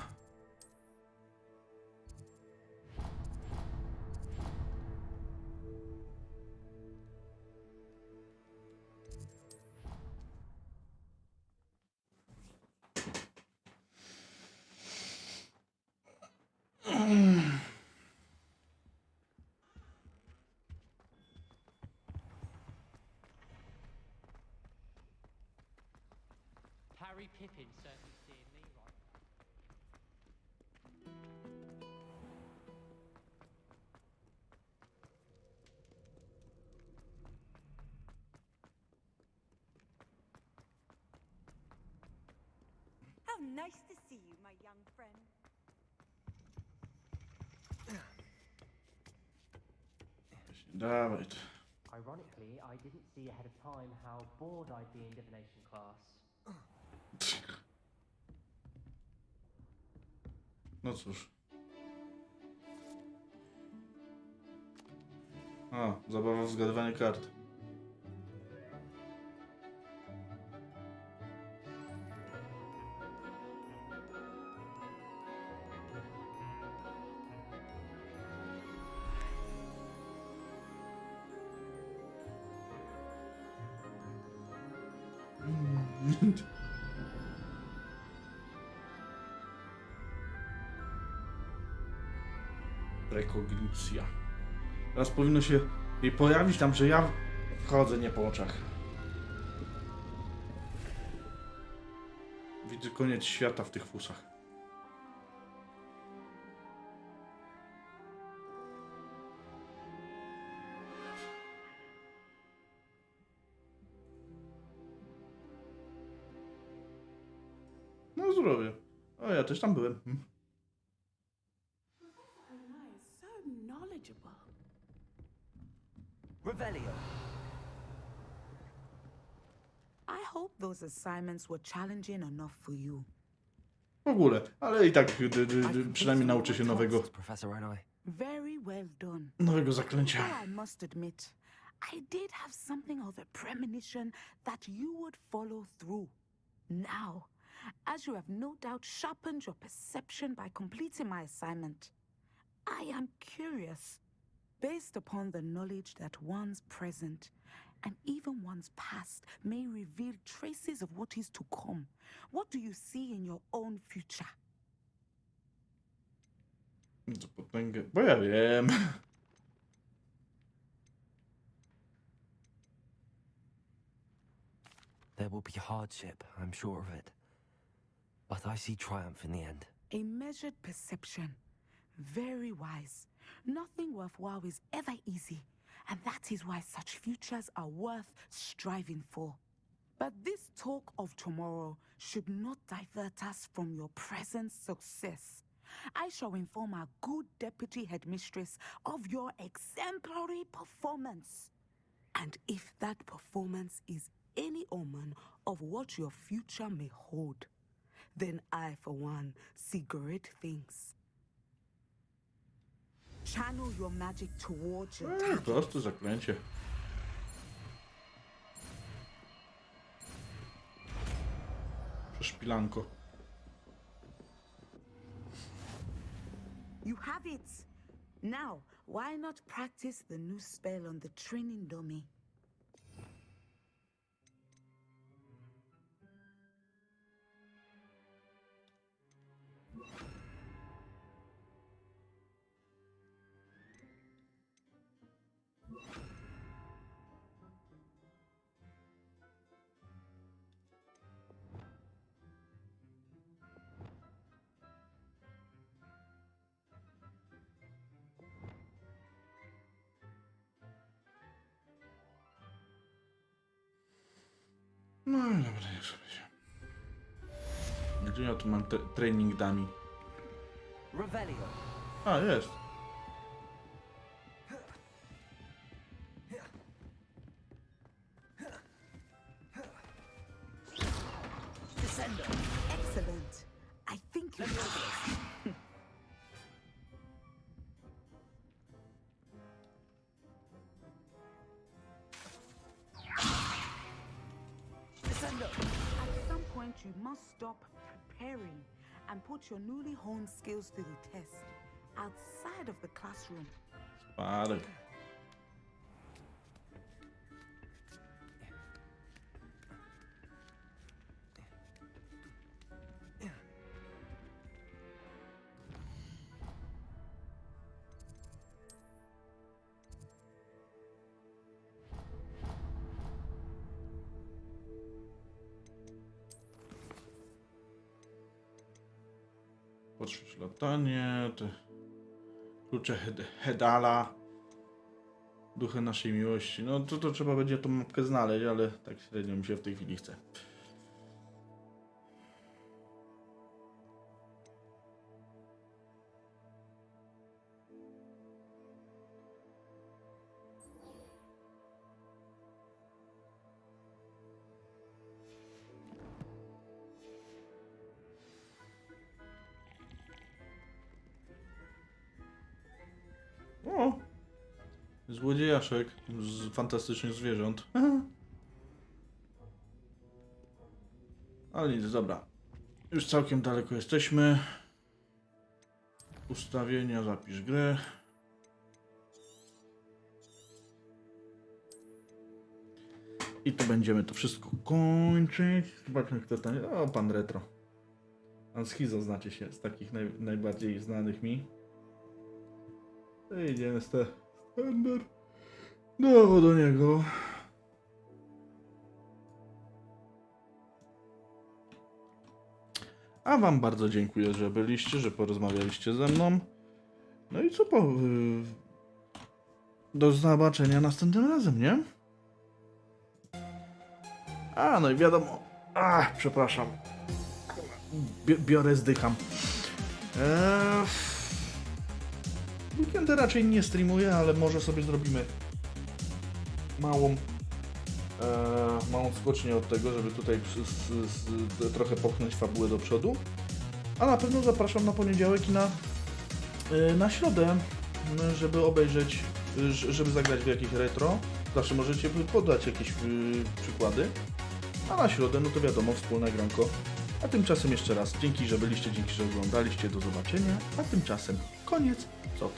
Harry Pippin certainly seeing me right. How nice to see you, my young friend. Dawaj. Ironically, I didn't see ahead of time how bored I'd be in divination class. No cóż. A, zabawa w zgadywanie kart. Rekognicja. Teraz powinno się jej pojawić tam, że ja wchodzę nie po oczach. Widzę koniec świata w tych fusach. No zdrowie. O, ja też tam byłem. So knowledgeable. Revelio. I hope those assignments were challenging enough for you. W ogóle, ale i tak przynajmniej nauczę się Very well done. nowego zaklęcia. But I must admit, I did have something of a premonition that you would follow through. Now, as you have no doubt sharpened your perception by completing my assignment, I am curious, based upon the knowledge that one's present and even one's past may reveal traces of what is to come. What do you see in your own future? Co potęgę, bo ja wiem. There will be hardship, I'm sure of it. But I see triumph in the end. A measured perception. Very wise. Nothing worthwhile is ever easy, and that is why such futures are worth striving for. But this talk of tomorrow should not divert us from your present success. I shall inform our good deputy headmistress of your exemplary performance. And if that performance is any omen of what your future may hold, then I, for one, see great things. Channel your magic towards your target. Proste zaklęcie. Przeszpilanko. You have it. Now, why not practice the new spell on the training dummy? No i dobra, już będzie. Gdzie ja tu mam training dummy? Revelio. A, jest. Descendo. Excellent. I think you know this. Descendo. At some point, you must stop preparing and put your newly honed skills to the test outside of the classroom. Spadaj. Potrzebuję latanie, te klucze Hedala, duchy naszej miłości. No to trzeba będzie tą mapkę znaleźć, ale tak średnio mi się w tej chwili chce. O! Złodziejaszek z fantastycznych zwierząt. Ale nic, dobra. Już całkiem daleko jesteśmy. Ustawienia, zapisz grę. I tu będziemy to wszystko kończyć. Zobaczmy, kto tam jest. O, pan Retro. Pan Schizo znacie się z takich najbardziej znanych mi. To idziemy z te standard. No, do niego. A wam bardzo dziękuję, że byliście, że porozmawialiście ze mną. No i co do zobaczenia następnym razem, nie? A, no i wiadomo. Przepraszam. Biorę, zdycham. Weekendy raczej nie streamuję, ale może sobie zrobimy małą skocznię od tego, żeby tutaj trochę popchnąć fabułę do przodu. A na pewno zapraszam na poniedziałek i na środę, żeby obejrzeć, żeby zagrać w jakieś retro. Zawsze możecie podać jakieś przykłady. A na środę, no to wiadomo, wspólne granko. A tymczasem jeszcze raz dzięki, że byliście, dzięki, że oglądaliście. Do zobaczenia. A tymczasem koniec. Co to?